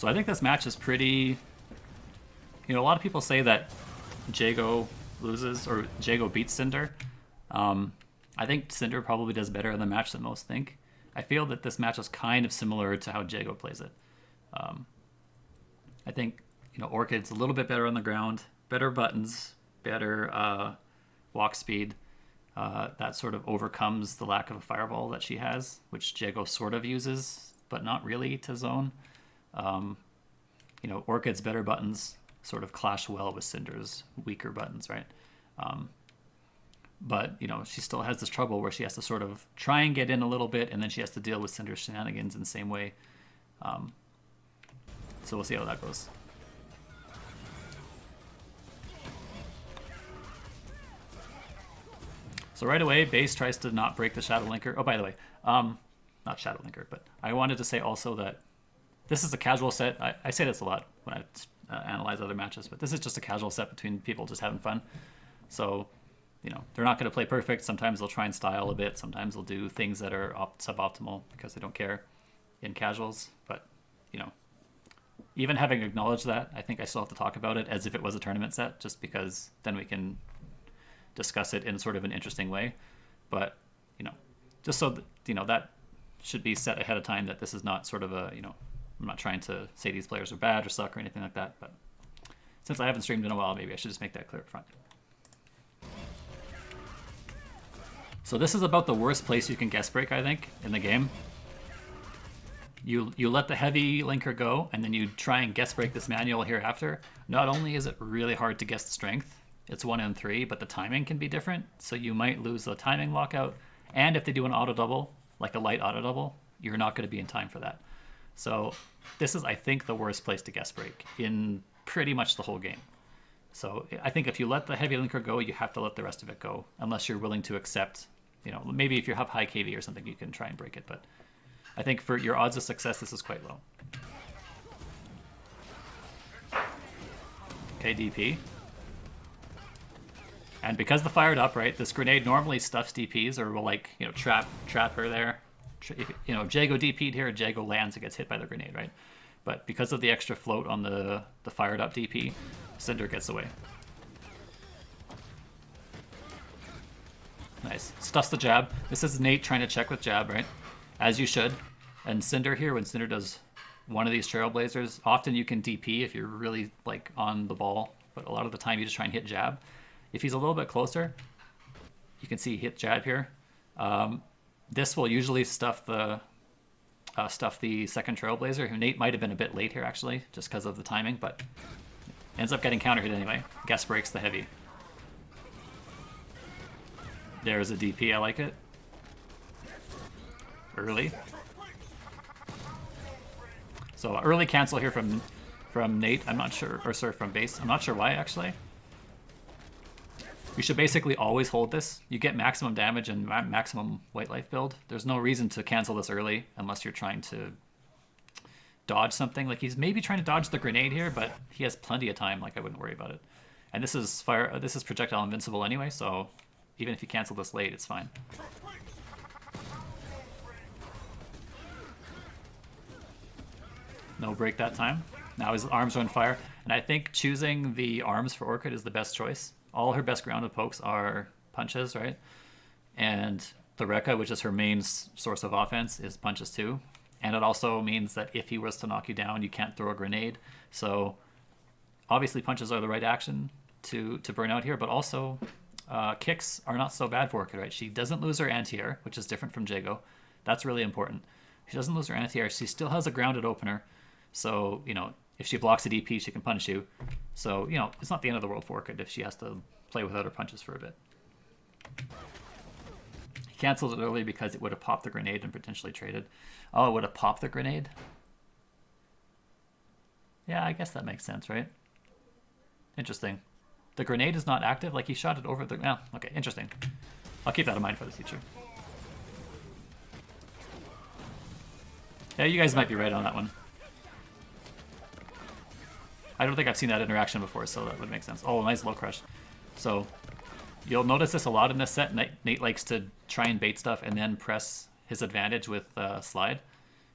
So I think this match is pretty... You know, a lot of people say that Jago loses, or Jago beats Cinder. I think Cinder probably does better in the match than most think. I feel that this match is kind of similar to how Jago plays it. I think, you know, Orchid's a little bit better on the ground, better buttons, better walk speed. That sort of overcomes the lack of a fireball that she has, which Jago sort of uses, but not really to zone. You know, Orchid's better buttons sort of clash well with Cinder's weaker buttons, right? But, you know, she still has this trouble where she has to sort of try and get in a little bit, and then she has to deal with Cinder's shenanigans in the same way. So we'll see how that goes. So right away, base tries to not break the Shadow Linker. Oh, by the way, not Shadow Linker, but I wanted to say also that this is a casual set. I say this a lot when I analyze other matches, but this is just a casual set between people just having fun. So, you know, they're not going to play perfect. Sometimes they'll try and style a bit. Sometimes they'll do things that are suboptimal because they don't care in casuals. But, you know, even having acknowledged that, I think I still have to talk about it as if it was a tournament set, just because then we can discuss it in sort of an interesting way. But, you know, just so that, you know, that should be set ahead of time, that this is not sort of a, you know, I'm not trying to say these players are bad or suck or anything like that, but since I haven't streamed in a while, maybe I should just make that clear up front. So this is about the worst place you can guess break, I think, in the game. You let the heavy linker go, and then you try and guess break this manual here after. Not only is it really hard to guess the strength, it's 1 in 3, but the timing can be different, so you might lose the timing lockout, and if they do an auto double, like a light auto double, you're not going to be in time for that. So this is, I think, the worst place to guess break in pretty much the whole game. So I think if you let the heavy linker go, you have to let the rest of it go, unless you're willing to accept, you know, maybe if you have high KV or something, you can try and break it, but I think for your odds of success, this is quite low. Okay, DP. And because the fired up, right, this grenade normally stuffs DPs or will, like, you know, trap her there. You know, if Jago DP'd here, Jago lands and gets hit by the grenade, right? But because of the extra float on the fired up DP, Cinder gets away. Nice. Stuffs the jab. This is Nate trying to check with jab, right? As you should. And Cinder here, when Cinder does one of these Trailblazers, often you can DP if you're really, like, on the ball, but a lot of the time you just try and hit jab. If he's a little bit closer, you can see hit jab here. This will usually stuff the second Trailblazer, who Nate might have been a bit late here, actually, just because of the timing, but ends up getting counter hit anyway. Guess breaks the heavy. There's a DP, I like it. Early. So early cancel here from Nate. I'm not sure, or sorry, from base. I'm not sure why, actually. You should basically always hold this. You get maximum damage and maximum white life build. There's no reason to cancel this early unless you're trying to dodge something. Like, he's maybe trying to dodge the grenade here, but he has plenty of time. Like, I wouldn't worry about it. And this is fire. This is projectile invincible anyway, so even if you cancel this late, it's fine. No break that time. Now his arms are on fire. And I think choosing the arms for Orchid is the best choice. All her best grounded pokes are punches, right? And the Rekka, which is her main source of offense, is punches too. And it also means that if he was to knock you down, you can't throw a grenade. So obviously punches are the right action to burn out here, but also kicks are not so bad for Orchid, right? She doesn't lose her anti-air, which is different from Jago. That's really important. She doesn't lose her anti-air. She still has a grounded opener. So, you know, if she blocks a DP, she can punish you. So, you know, it's not the end of the world for Orchid if she has to play without her punches for a bit. He canceled it early because it would have popped the grenade and potentially traded. Oh, it would have popped the grenade? Yeah, I guess that makes sense, right? Interesting. The grenade is not active? Like, he shot it over the... Yeah, okay, interesting. I'll keep that in mind for the future. Yeah, you guys might be right on that one. I don't think I've seen that interaction before, so that would make sense. Oh, nice low crush. So you'll notice this a lot in this set. Nate likes to try and bait stuff and then press his advantage with slide,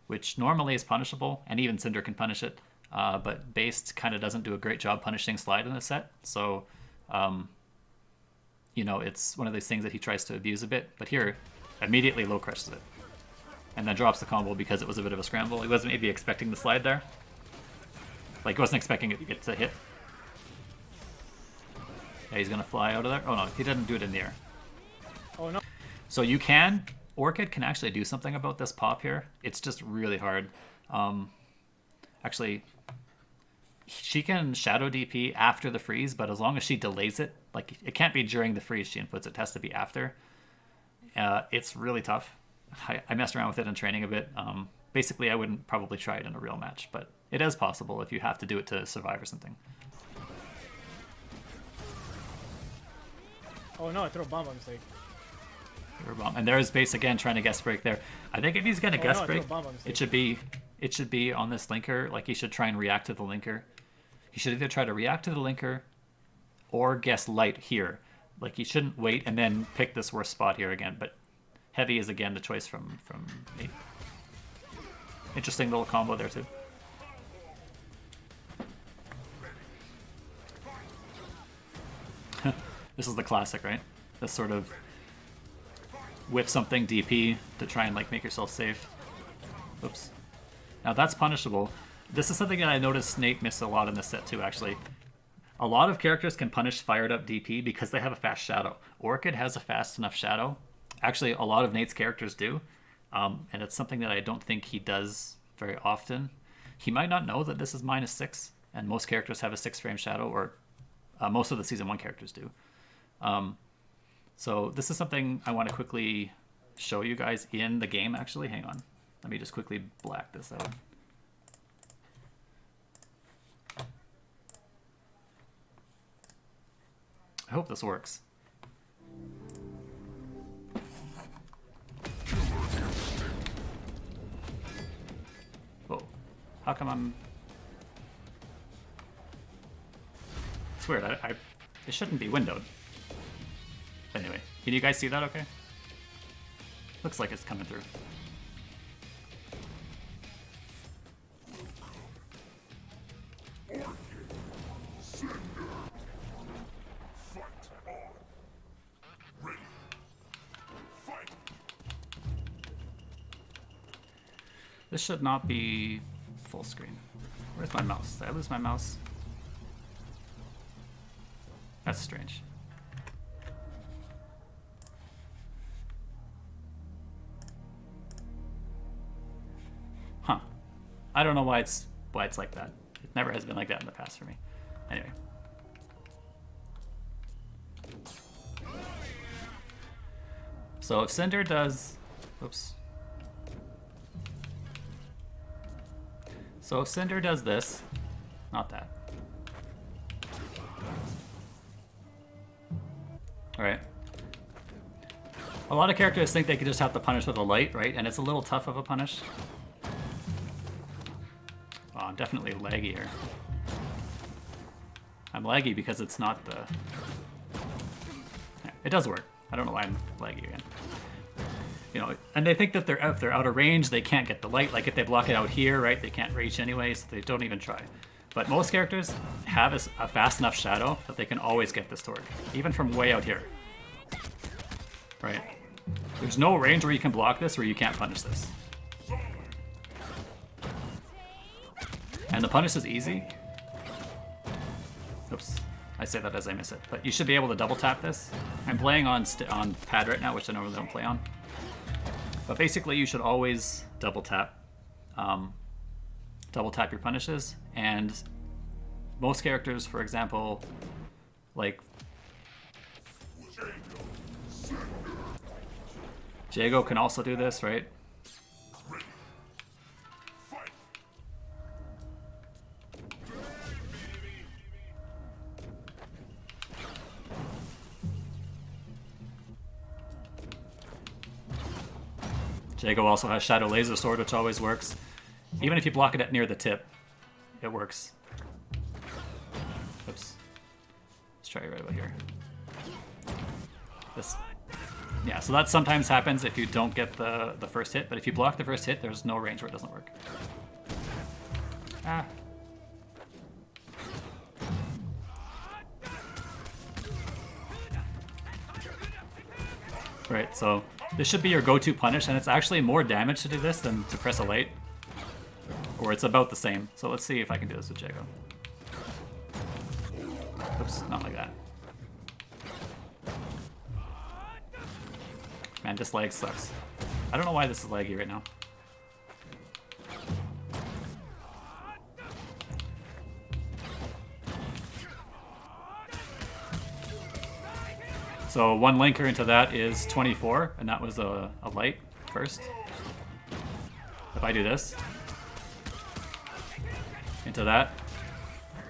which normally is punishable, and even Cinder can punish it. but Based kind of doesn't do a great job punishing slide in the set. So, you know, it's one of those things that he tries to abuse a bit. But here, immediately low crushes it. And then drops the combo because it was a bit of a scramble. He wasn't maybe expecting the slide there. Like, he wasn't expecting it to get to hit. Yeah, he's going to fly out of there. Oh, no, he didn't do it in the air. Oh, no. So Orchid can actually do something about this pop here. It's just really hard. Actually, she can shadow DP after the freeze, but as long as she delays it, like, it can't be during the freeze she inputs, it has to be after. It's really tough. I messed around with it in training a bit. Basically, I wouldn't probably try it in a real match, but it is possible if you have to do it to survive or something. Oh no, I threw a bomb on mistake. And there's Base again trying to guest break there. I think if he's gonna guest break, it should be on this linker. Like, he should try and react to the linker. He should either try to react to the linker or guess light here. Like, he shouldn't wait and then pick this worst spot here again. But heavy is again the choice from me. Interesting little combo there too. This is the classic, right? This sort of whip something DP to try and like make yourself safe. Oops. Now that's punishable. This is something that I noticed Nate missed a lot in this set too, actually. A lot of characters can punish fired up DP because they have a fast shadow. Orchid has a fast enough shadow. Actually, a lot of Nate's characters do. And it's something that I don't think he does very often. He might not know that this is -6, and most characters have a 6-frame shadow, or most of the Season 1 characters do. So this is something I want to quickly show you guys in the game, actually. Hang on. Let me just quickly black this out. I hope this works. Whoa. How come I'm... It's weird. It shouldn't be windowed. Anyway, can you guys see that okay? Looks like it's coming through. Orchid, Cinder, fight on. Ready, fight. This should not be full screen. Where's my mouse? Did I lose my mouse? That's strange. Huh. I don't know why it's like that. It never has been like that in the past for me. Anyway. So if Cinder does... Oops. So if Cinder does this, not that. Alright. A lot of characters think they can just have to punish with a light, right? And it's a little tough of a punish. Oh, I'm definitely laggy here. I'm laggy because it's not the... Yeah, it does work. I don't know why I'm laggy again. You know, and they think that if they're out of range, they can't get the light. Like if they block it out here, right, they can't reach anyway, so they don't even try. But most characters have a fast enough shadow that they can always get this to work, even from way out here. Right? There's no range where you can block this where you can't punish this. And the punish is easy. Oops, I say that as I miss it. But you should be able to double tap this. I'm playing on pad right now, which I normally don't play on. But basically, you should always double tap your punishes. And most characters, for example, like Jago can also do this, right? Jago also has Shadow Laser Sword, which always works. Even if you block it at near the tip, it works. Oops. Let's try it right about here. This. Yeah, so that sometimes happens if you don't get the first hit, but if you block the first hit, there's no range where it doesn't work. Ah. Right, so this should be your go-to punish, and it's actually more damage to do this than to press a late. Or it's about the same. So let's see if I can do this with Jago. Oops, not like that. Man, this lag sucks. I don't know why this is laggy right now. So one linker into that is 24, and that was a light first. If I do this, into that,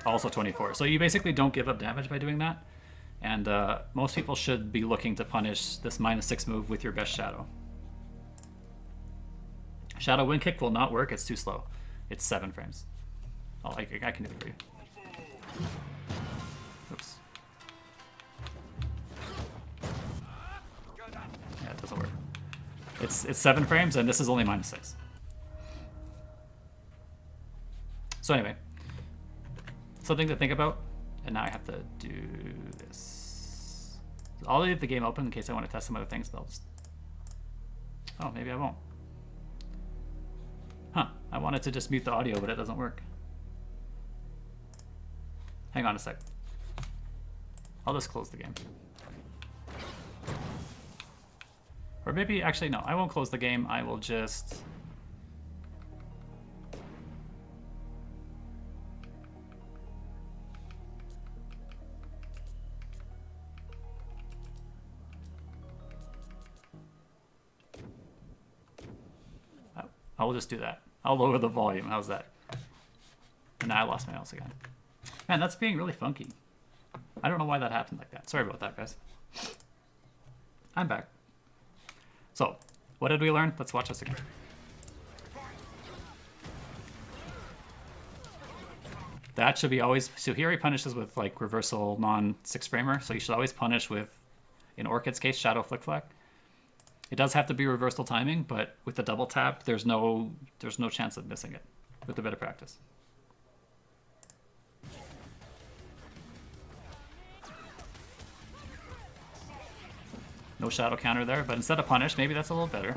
also 24. So you basically don't give up damage by doing that. And most people should be looking to punish this -6 move with your best Shadow. Shadow Wind Kick will not work, it's too slow. It's 7 frames. Oh, I can do it for you. Oops. Yeah, it doesn't work. It's 7 frames, and this is only -6. So anyway, something to think about. And now I have to do this. I'll leave the game open in case I want to test some other things, but I'll just... Oh, maybe I won't. Huh, I wanted to just mute the audio, but it doesn't work. Hang on a sec. I'll just close the game. Or maybe, actually, no, I won't close the game. I will just... I will just do that. I'll lower the volume. How's that? And now I lost my mouse again. Man, that's being really funky. I don't know why that happened like that. Sorry about that, guys. I'm back. So, what did we learn? Let's watch this again. That should be always... So here he punishes with like reversal non-6 framer. So you should always punish with, in Orchid's case, Shadow Flick Flack. It does have to be reversal timing, but with the double tap, there's no chance of missing it with a bit of practice. No shadow counter there, but instead of punish, maybe that's a little better.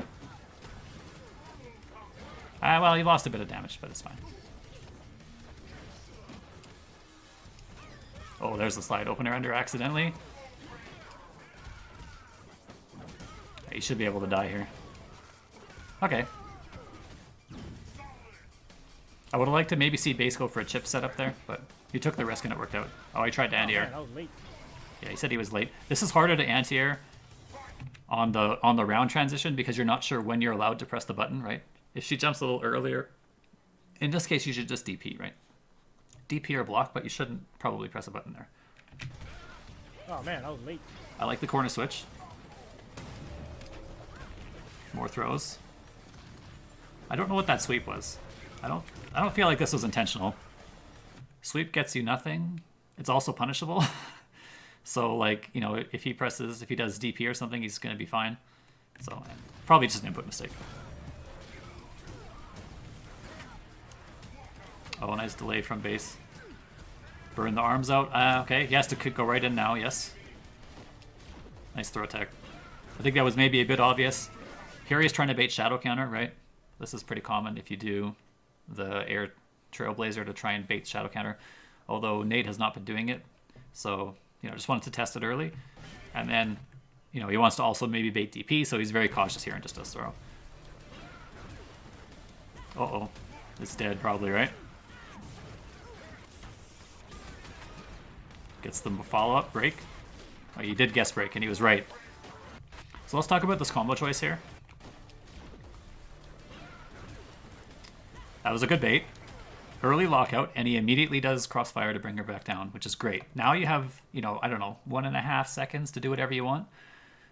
Well, he lost a bit of damage, but it's fine. Oh, there's the slide opener under accidentally. You should be able to die here. Okay. I would have liked to maybe see base go for a chip setup there, but he took the risk and it worked out. Oh, he tried to anti-air. That was late. Yeah, he said he was late. This is harder to anti-air on the round transition because you're not sure when you're allowed to press the button, right? If she jumps a little earlier, in this case you should just DP, right? DP or block, but you shouldn't probably press a button there. Oh man, that was late. I like the corner switch. More throws. I don't know what that sweep was. I don't feel like this was intentional. Sweep gets you nothing. It's also punishable. So like, you know, if he does DP or something, he's gonna be fine. So probably just an input mistake. Oh, nice delay from base. Burn the arms out. Okay, he has to go right in now, yes. Nice throw tech. I think that was maybe a bit obvious. Here he's trying to bait shadow counter, right? This is pretty common if you do the air trailblazer to try and bait shadow counter. Although Nate has not been doing it. So, you know, just wanted to test it early. And then, you know, he wants to also maybe bait DP, so he's very cautious here and just does throw. Uh-oh. It's dead probably, right? Gets the follow-up break. Oh, he did guess break, and he was right. So let's talk about this combo choice here. That was a good bait. Early lockout, and he immediately does crossfire to bring her back down, which is great. Now you have, you know, I don't know, 1.5 seconds to do whatever you want,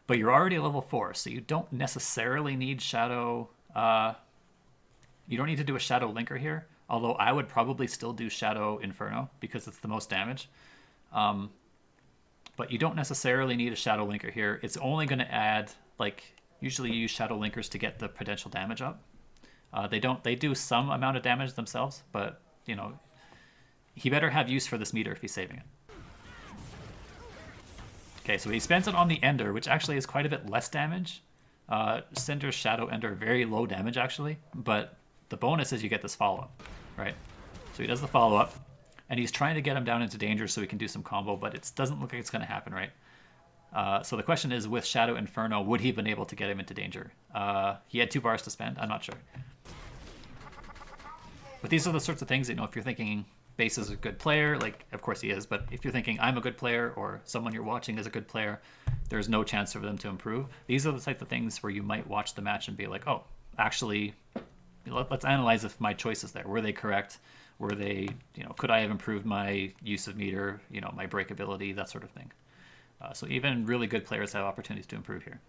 but you're already at level 4, so you don't necessarily need Shadow... you don't need to do a Shadow Linker here, although I would probably still do Shadow Inferno, because it's the most damage. But you don't necessarily need a Shadow Linker here. It's only going to add, like, usually you use Shadow Linkers to get the potential damage up. They do some amount of damage themselves, but, you know, he better have use for this meter if he's saving it. Okay, so he spends it on the Ender, which actually is quite a bit less damage. Cinder, Shadow, Ender, very low damage actually, but the bonus is you get this follow-up, right? So he does the follow-up, and he's trying to get him down into danger so he can do some combo, but it doesn't look like it's going to happen, right? So the question is, with Shadow Inferno, would he have been able to get him into danger? He had 2 bars to spend. I'm not sure. But these are the sorts of things that, if you're thinking Base is a good player, like, of course he is, but if you're thinking I'm a good player or someone you're watching is a good player, there's no chance for them to improve. These are the type of things where you might watch the match and be like, oh, actually, let's analyze if my choices there. Were they correct? Were they, could I have improved my use of meter, my breakability, that sort of thing. So even really good players have opportunities to improve here.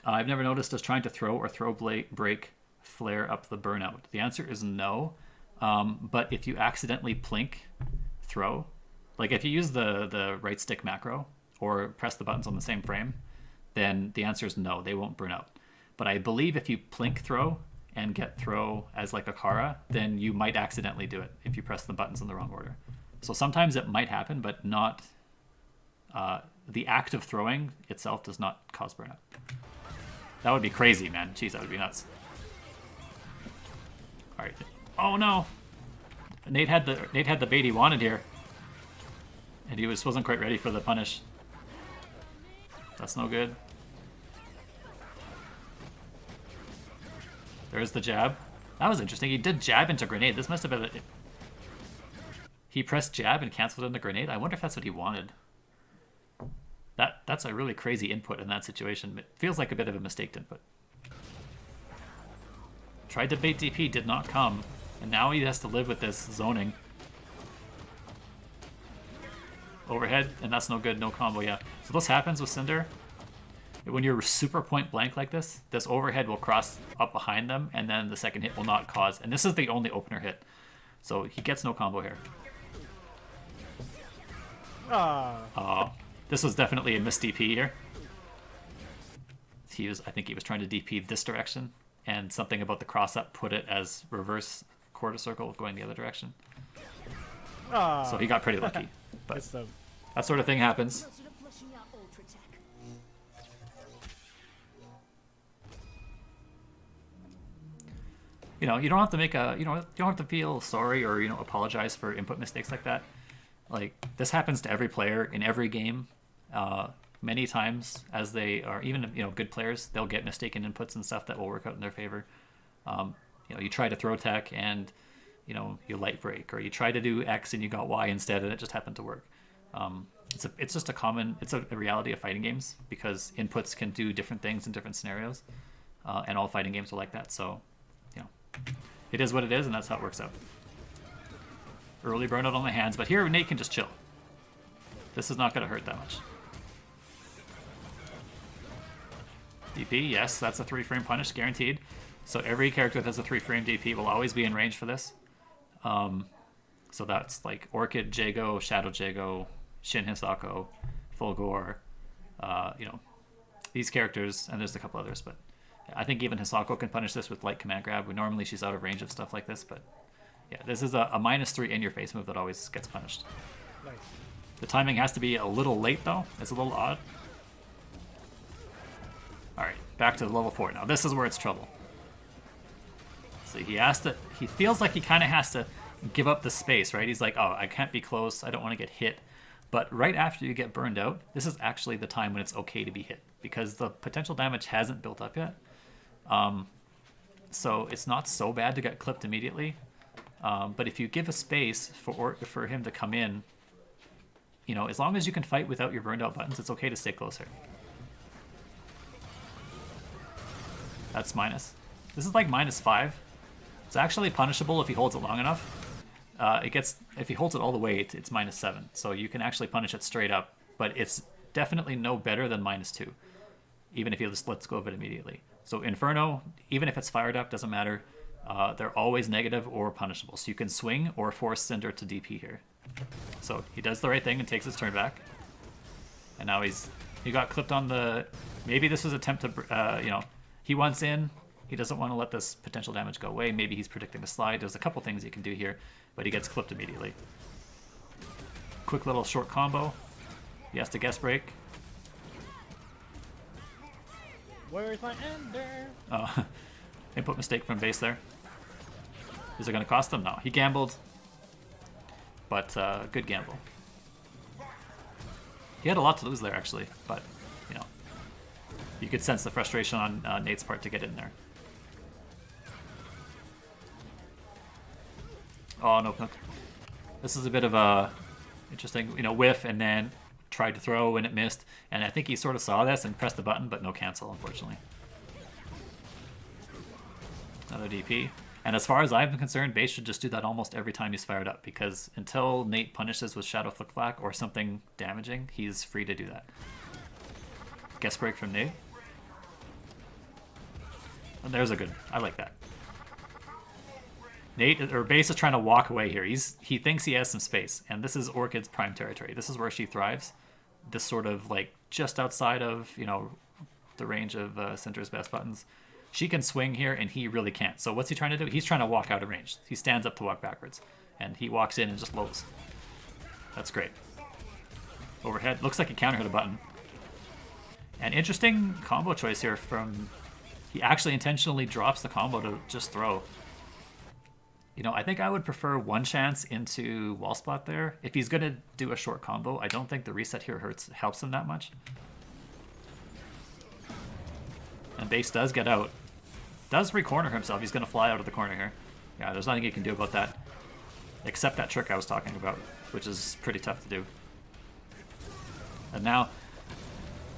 I've never noticed us trying to throw or throw break flare up the burnout. The answer is no. But if you accidentally plink throw, like if you use the right stick macro or press the buttons on the same frame, then the answer is no, they won't burn out. But I believe if you plink throw and get throw as like a Kara, then you might accidentally do it if you press the buttons in the wrong order. So sometimes it might happen, but not the act of throwing itself does not cause burnout. That would be crazy, man. Jeez, that would be nuts. All right. Oh no, Nate had the bait he wanted here, and he wasn't quite ready for the punish. That's no good. There's the jab. That was interesting. He did jab into grenade. This must have been he pressed jab and canceled into grenade. I wonder if that's what he wanted. That's a really crazy input in that situation. It feels like a bit of a mistaked input. Tried to bait DP, did not come, and now he has to live with this zoning. Overhead, and that's no good, no combo, yeah. So this happens with Cinder. When you're super point blank like this overhead will cross up behind them, and then the second hit will not cause, and this is the only opener hit. So he gets no combo here. This was definitely a missed DP here. I think he was trying to DP this direction, and something about the cross up put it as reverse quarter circle going the other direction. So he got pretty lucky. But that sort of thing happens. You don't have to make you don't have to feel sorry or apologize for input mistakes like that. Like, this happens to every player in every game. Many times, as they are, even good players, they'll get mistaken inputs and stuff that will work out in their favor. You try to throw tech and you light break, or you try to do X and you got Y instead, and it just happened to work. It's just a reality of fighting games, because inputs can do different things in different scenarios, and all fighting games are like that. So, it is what it is, and that's how it works out. Early burnout on my hands, but here Nate can just chill. This is not going to hurt that much. DP, yes, that's a 3-frame punish, guaranteed. So every character that has a 3-frame DP will always be in range for this. So that's like Orchid, Jago, Shadow Jago, Shin Hisako, Fulgore, these characters, and there's a couple others, but I think even Hisako can punish this with light command grab. Normally she's out of range of stuff like this, but yeah, this is a -3 in your face move that always gets punished. Nice. The timing has to be a little late though. It's a little odd. Alright, back to level 4. Now this is where it's trouble. So he feels like he kind of has to give up the space, right? He's like, oh, I can't be close, I don't want to get hit. But right after you get burned out, this is actually the time when it's okay to be hit, because the potential damage hasn't built up yet. So it's not so bad to get clipped immediately. But if you give a space for him to come in, as long as you can fight without your burned out buttons, it's okay to stay closer. That's minus. This is like -5. It's actually punishable if he holds it long enough. If he holds it all the way, it's -7. So you can actually punish it straight up, but it's definitely no better than -2, even if he just lets go of it immediately. So Inferno, even if it's fired up, doesn't matter. They're always negative or punishable. So you can swing or force Cinder to DP here. So he does the right thing and takes his turn back. And now he got clipped on the... Maybe this was an attempt to, he wants in. He doesn't want to let this potential damage go away. Maybe he's predicting a slide. There's a couple things he can do here, but he gets clipped immediately. quick little short combo. He has to guess break. Where's my ender? Oh, input mistake from base there. Is it going to cost him? No, he gambled. But good gamble. He had a lot to lose there, actually. But, you know, you could sense the frustration on Nate's part to get in there. Oh, no. This is a bit of a interesting, you know, whiff and then tried to throw and it missed. And I think he sort of saw this and pressed the button, but no cancel, unfortunately. Another DP. And as far as I'm concerned, base should just do that almost every time he's fired up, because until Nate punishes with Shadow Flick Flack or something damaging, he's free to do that. Guess break from Nate. And there's a good, I like that. Nate, or base is trying to walk away here. He thinks he has some space, and this is Orchid's prime territory. This is where she thrives. This sort of like just outside of, you know, the range of Cinder's best buttons. She can swing here, and he really can't. So what's he trying to do? He's trying to walk out of range. He stands up to walk backwards, and he walks in and just lows. That's great. Overhead. Looks like he counter hit a button. An interesting combo choice here from... He actually intentionally drops the combo to just throw. You know, I think I would prefer one chance into wall spot there. If he's going to do a short combo, I don't think the reset here helps him that much. And base does get out. Does re-corner himself. He's going to fly out of the corner here. Yeah, there's nothing he can do about that. Except that trick I was talking about, which is pretty tough to do. And now,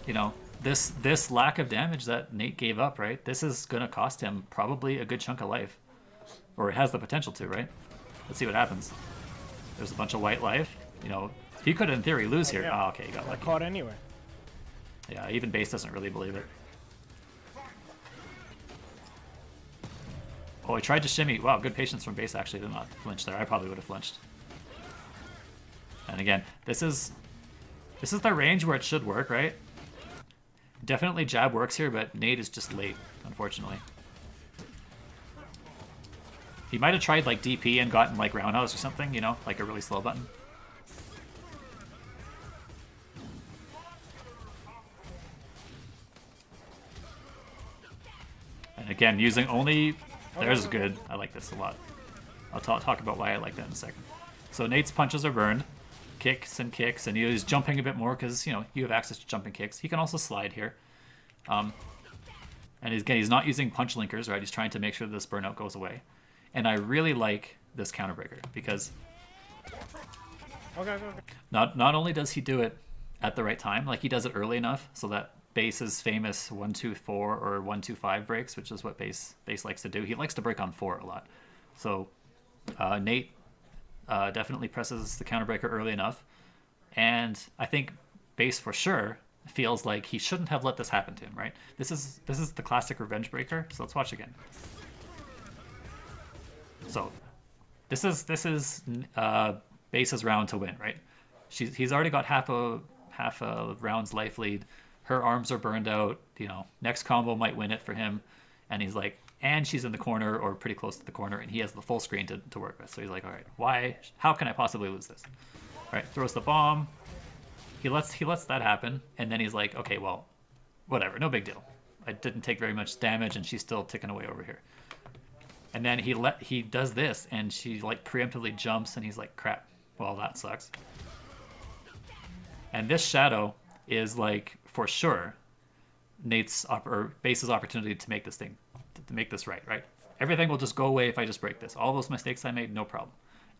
you know, this lack of damage that Nate gave up, right? This is going to cost him probably a good chunk of life. Or it has the potential to, right? Let's see what happens. There's a bunch of white life. You know, he could, in theory, lose here. Yeah. Oh, okay, he got lucky. Caught anyway. Yeah, even base doesn't really believe it. Oh, he tried to shimmy. Wow, good patience from base, actually, to not flinch there. I probably would have flinched. And again, this is the range where it should work, right? Definitely jab works here, but Nate is just late, unfortunately. He might have tried like DP and gotten like roundhouse or something, you know, like a really slow button. And again, using only... There's good. I like this a lot. I'll talk about why I like that in a second. So Nate's punches are burned. Kicks, and he's jumping a bit more because, you know, you have access to jumping kicks. He can also slide here. And again, he's not using punch linkers, right? He's trying to make sure this burnout goes away. And I really like this counter breaker because not only does he do it at the right time, like he does it early enough so that base's famous 1-2-4 or 1-2-5 breaks, which is what base likes to do. He likes to break on 4 a lot. So Nate definitely presses the counter breaker early enough, and I think base for sure feels like he shouldn't have let this happen to him, right? This is the classic revenge breaker. So let's watch again. So this is base's round to win, right? He's already got half a round's life lead. Her arms are burned out. You know, next combo might win it for him, and he's like, and she's in the corner or pretty close to the corner, and he has the full screen to work with. So he's like, all right, how can I possibly lose this? All right, throws the bomb. He lets that happen, and then he's like, okay, well, whatever, no big deal. I didn't take very much damage, and she's still ticking away over here. And then he does this, and she like preemptively jumps, and he's like, crap, well, that sucks. And this shadow is like, for sure, base's opportunity to make this thing, to make this right? Everything will just go away if I just break this. All those mistakes I made, no problem.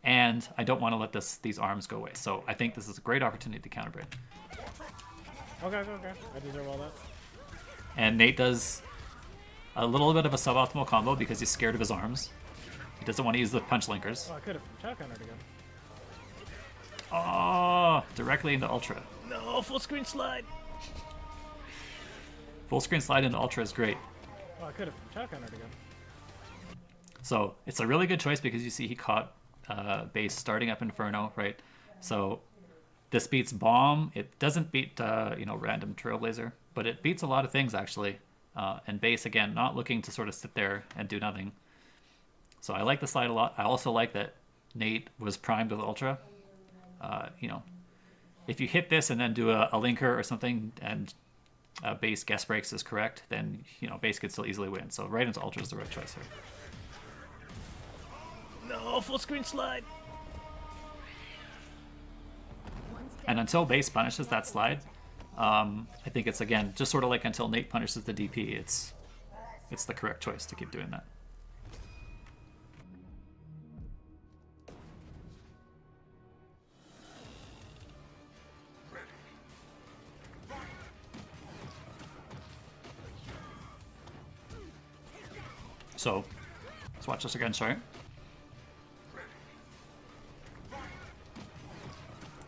And I don't want to let these arms go away. So I think this is a great opportunity to counter break. Okay. I deserve all that. And Nate does a little bit of a suboptimal combo because he's scared of his arms. He doesn't want to use the punch linkers. Oh, I could have shotgunned again. Oh, directly into Ultra. No, full screen slide. Full screen slide into Ultra is great. Oh, I could have shotgunned again. So it's a really good choice because you see he caught base starting up Inferno, right? So this beats Bomb. It doesn't beat random Trailblazer, but it beats a lot of things actually. And base again, not looking to sort of sit there and do nothing. So I like the slide a lot. I also like that Nate was primed with Ultra. if you hit this and then do a linker or something, and base guess breaks is correct, then base could still easily win. So right into ultra is the right choice here. No, full screen slide. And until base punishes that slide, I think it's, again, just sort of like until Nate punishes the DP, it's the correct choice to keep doing that. So let's watch this again, sorry.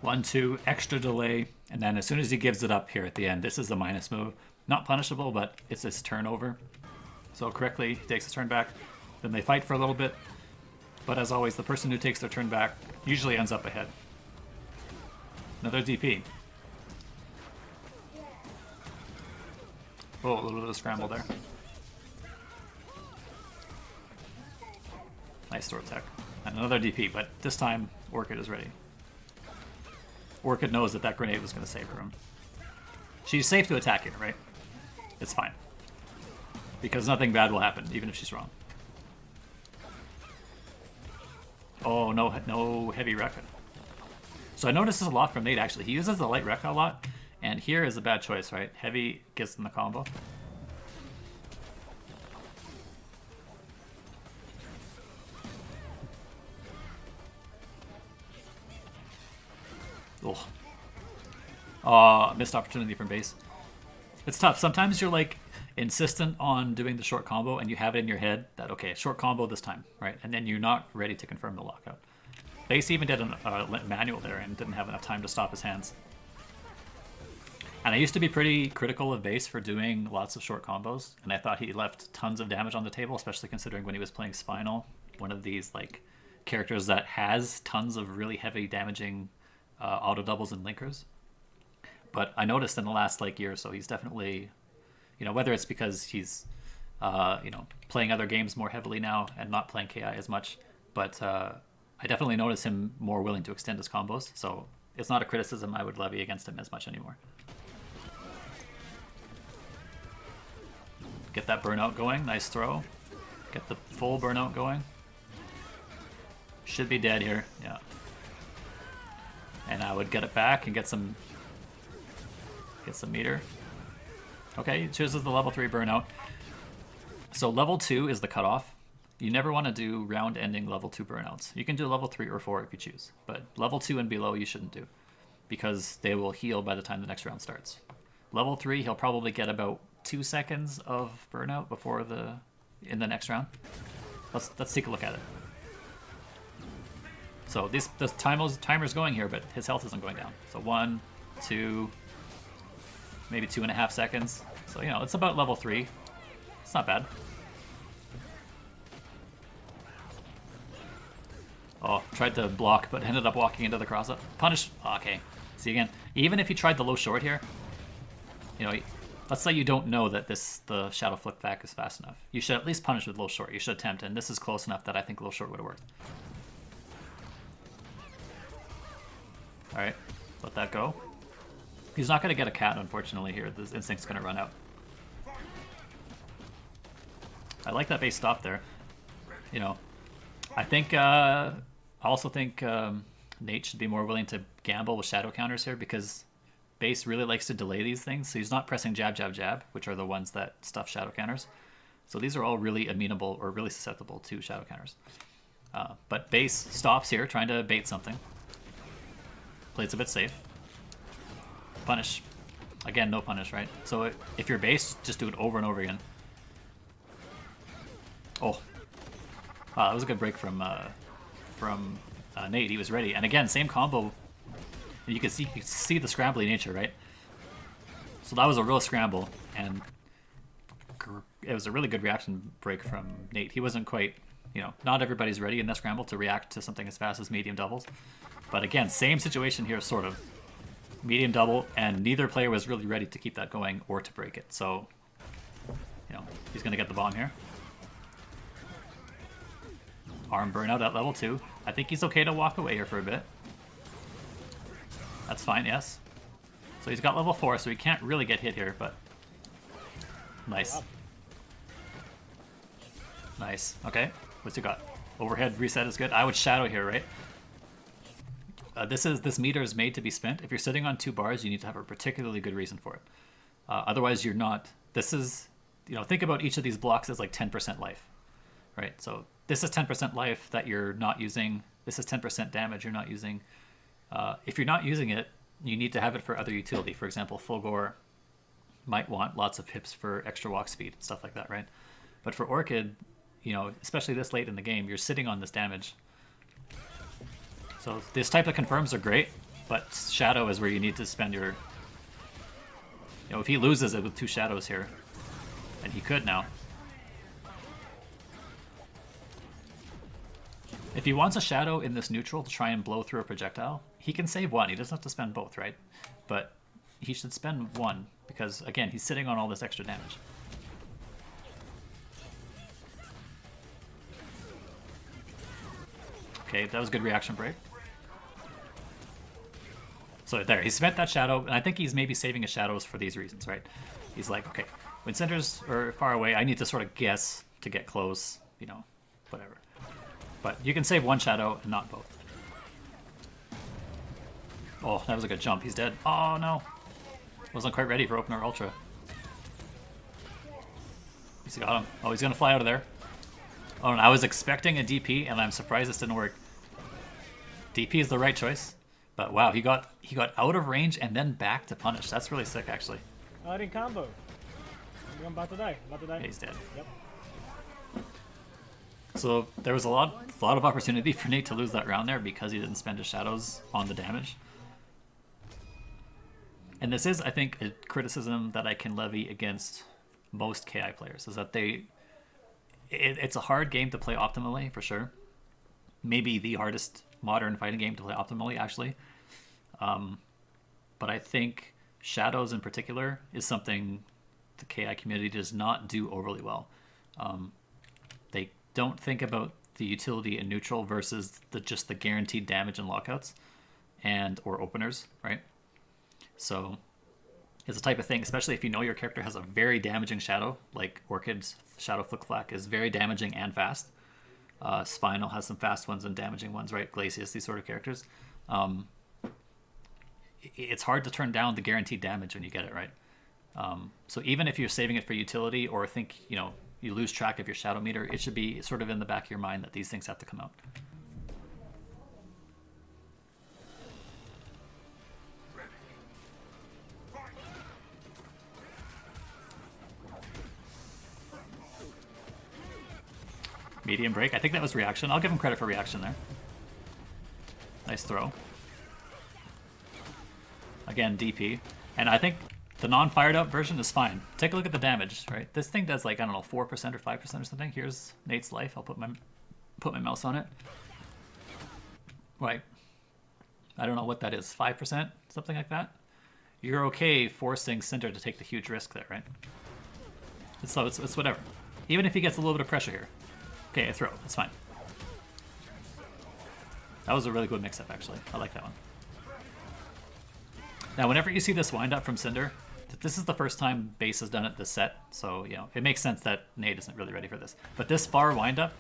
1, 2, extra delay, and then as soon as he gives it up here at the end, this is the minus move. Not punishable, but it's his turnover. So correctly, he takes his turn back. Then they fight for a little bit. But as always, the person who takes their turn back usually ends up ahead. Another DP. Oh, a little bit of scramble there. Nice throw tech. And another DP, but this time Orchid is ready. Orchid knows that grenade was going to save her. She's safe to attack here, right? It's fine. Because nothing bad will happen, even if she's wrong. Oh, no heavy Rekka. So I noticed this a lot from Nate, actually. He uses the light Rekka a lot, and here is a bad choice, right? Heavy gets them the combo. Oh, missed opportunity from base. It's tough. Sometimes you're like insistent on doing the short combo and you have it in your head that, okay, short combo this time, right? And then you're not ready to confirm the lockout. Base even did a manual there and didn't have enough time to stop his hands. And I used to be pretty critical of Base for doing lots of short combos, and I thought he left tons of damage on the table, especially considering when he was playing Spinal, one of these like characters that has tons of really heavy damaging auto doubles and linkers. But I noticed in the last like year or so, he's definitely, whether it's because he's, playing other games more heavily now and not playing KI as much, but I definitely notice him more willing to extend his combos. So it's not a criticism I would levy against him as much anymore. Get that burnout going, nice throw. Get the full burnout going. Should be dead here, yeah. And I would get it back and get some meter. Okay, he chooses the level 3 burnout. So level 2 is the cutoff. You never want to do round ending level 2 burnouts. You can do level 3 or 4 if you choose, but level 2 and below you shouldn't do, because they will heal by the time the next round starts. Level 3, he'll probably get about 2 seconds of burnout before in the next round. Let's take a look at it. So the timer's going here, but his health isn't going down. So 1, 2, maybe 2.5 seconds. So it's about level 3. It's not bad. Oh, tried to block, but ended up walking into the cross-up. Punish. Okay. See again. Even if he tried the low short here, let's say you don't know that the shadow flick back is fast enough. You should at least punish with low short. You should attempt, and this is close enough that I think low short would have worked. Alright, let that go. He's not going to get a cat, unfortunately, here. This instinct's going to run out. I like that base stop there. I think, I also think Nate should be more willing to gamble with shadow counters here, because base really likes to delay these things. So he's not pressing jab, jab, jab, which are the ones that stuff shadow counters. So these are all really amenable or really susceptible to shadow counters. But base stops here, trying to bait something. Plays a bit safe. Punish. Again, no punish, right? So if you're base, just do it over and over again. Oh. Wow, that was a good break from Nate. He was ready. And again, same combo. You can see the scrambly nature, right? So that was a real scramble, and it was a really good reaction break from Nate. He wasn't quite, not everybody's ready in that scramble to react to something as fast as medium doubles. But again, same situation here, sort of. Medium double, and neither player was really ready to keep that going or to break it. So, he's going to get the bomb here. Arm burnout at level 2. I think he's okay to walk away here for a bit. That's fine, yes. So he's got level 4, so he can't really get hit here, but... Nice. Wow. Nice. Okay, what's he got? Overhead reset is good. I would shadow here, right? This meter is made to be spent. If you're sitting on 2 bars, you need to have a particularly good reason for it. Otherwise, you're not. This is, think about each of these blocks as like 10% life, right? So this is 10% life that you're not using. This is 10% damage you're not using. If you're not using it, you need to have it for other utility. For example, Fulgore might want lots of pips for extra walk speed, stuff like that, right? But for Orchid, especially this late in the game, you're sitting on this damage. So this type of confirms are great, but Shadow is where you need to spend your... if he loses it with 2 Shadows here, and he could now. If he wants a Shadow in this neutral to try and blow through a projectile, he can save 1. He doesn't have to spend both, right? But he should spend 1, because, again, he's sitting on all this extra damage. Okay, that was a good reaction break. So there, he spent that Shadow, and I think he's maybe saving his Shadows for these reasons, right? He's like, okay, when Cinders are far away, I need to sort of guess to get close, whatever. But you can save 1 Shadow and not both. Oh, that was a good jump. He's dead. Oh, no. Wasn't quite ready for Opener Ultra. He's got him. Oh, he's going to fly out of there. Oh, and I was expecting a DP, and I'm surprised this didn't work. DP is the right choice. But wow, he got out of range and then back to punish. That's really sick, actually. I didn't combo. I'm about to die. Yeah, he's dead. Yep. So there was a lot of opportunity for Nate to lose that round there because he didn't spend his Shadows on the damage. And this is, I think, a criticism that I can levy against most KI players, is that it's a hard game to play optimally, for sure. Maybe the hardest modern fighting game to play optimally, actually. But I think Shadows in particular is something the KI community does not do overly well. They don't think about the utility in neutral versus just the guaranteed damage and lockouts or openers, right? So it's a type of thing, especially if you know your character has a very damaging Shadow, like Orchid's Shadow Flick Flack is very damaging and fast. Spinal has some fast ones and damaging ones, right? Glacius, these sort of characters. It's hard to turn down the guaranteed damage when you get it, right? So even if you're saving it for utility or think, you lose track of your Shadow meter, it should be sort of in the back of your mind that these things have to come out. Medium break. I think that was reaction. I'll give him credit for reaction there. Nice throw. Again, DP. And I think the non-fired up version is fine. Take a look at the damage, right? This thing does like, I don't know, 4% or 5% or something. Here's Nate's life. I'll put my mouse on it. Right. I don't know what that is. 5%? Something like that? You're okay forcing Cinder to take the huge risk there, right? So it's whatever. Even if he gets a little bit of pressure here. Okay, I throw. That's fine. That was a really good mix-up, actually. I like that one. Now, whenever you see this wind-up from Cinder, this is the first time base has done it this set, so, it makes sense that Nate isn't really ready for this. But this far wind-up,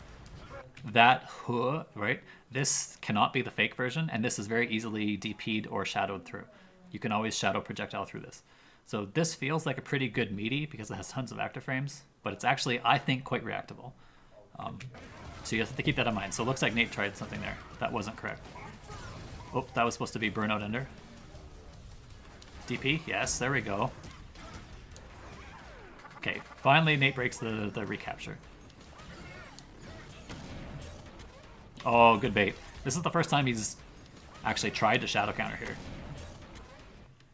right? This cannot be the fake version, and this is very easily DP'd or shadowed through. You can always shadow projectile through this. So this feels like a pretty good meaty because it has tons of active frames, but it's actually, I think, quite reactable. So you have to keep that in mind. So it looks like Nate tried something there. That wasn't correct. Oh, that was supposed to be burnout ender. DP, yes, there we go. Okay, finally Nate breaks the recapture. Oh, good bait. This is the first time he's actually tried to shadow counter here.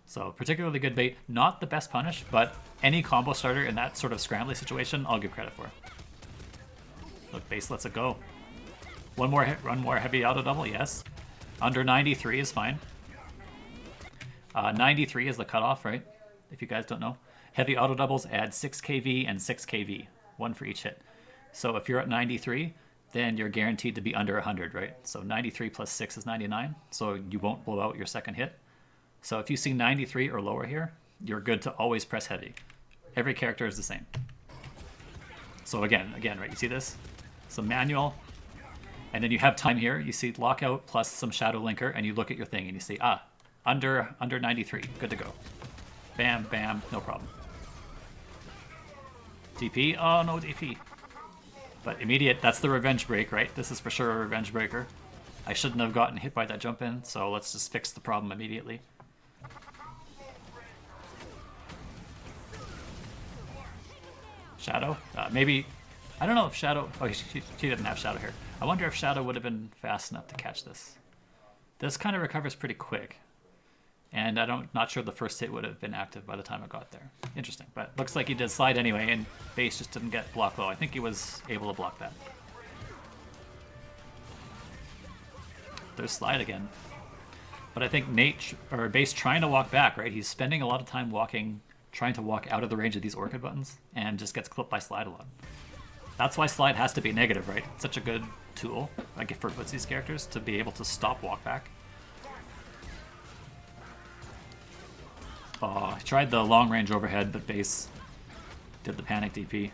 So particularly good bait. Not the best punish, but any combo starter in that sort of scrambly situation, I'll give credit for. Look, base lets it go. One more heavy auto double, yes. Under 93 is fine. 93 is the cutoff, right? If you guys don't know. Heavy auto doubles add 6 kV and 6 kV, one for each hit. So if you're at 93, then you're guaranteed to be under 100, right? So 93 plus 6 is 99, so you won't blow out your second hit. So if you see 93 or lower here, you're good to always press heavy. Every character is the same. So again, right, you see this? So manual, and then you have time here. You see lockout plus some shadow linker, and you look at your thing and you see, under 93, good to go. Bam, bam, no problem. DP, oh no DP. But immediate, that's the revenge break, right? This is for sure a revenge breaker. I shouldn't have gotten hit by that jump in, so let's just fix the problem immediately. Shadow? Maybe, I don't know if Shadow, oh, she didn't have Shadow here. I wonder if Shadow would have been fast enough to catch this. This kind of recovers pretty quick. And not sure the first hit would have been active by the time it got there. Interesting, but looks like he did slide anyway, and base just didn't get blocked low. I think he was able to block that. There's slide again. But I think base trying to walk back, right? He's spending a lot of time trying to walk out of the range of these Orchid buttons, and just gets clipped by slide a lot. That's why slide has to be negative, right? It's such a good tool, like for Footsie's characters, to be able to stop walk back. Oh, I tried the long range overhead, but base did the panic DP.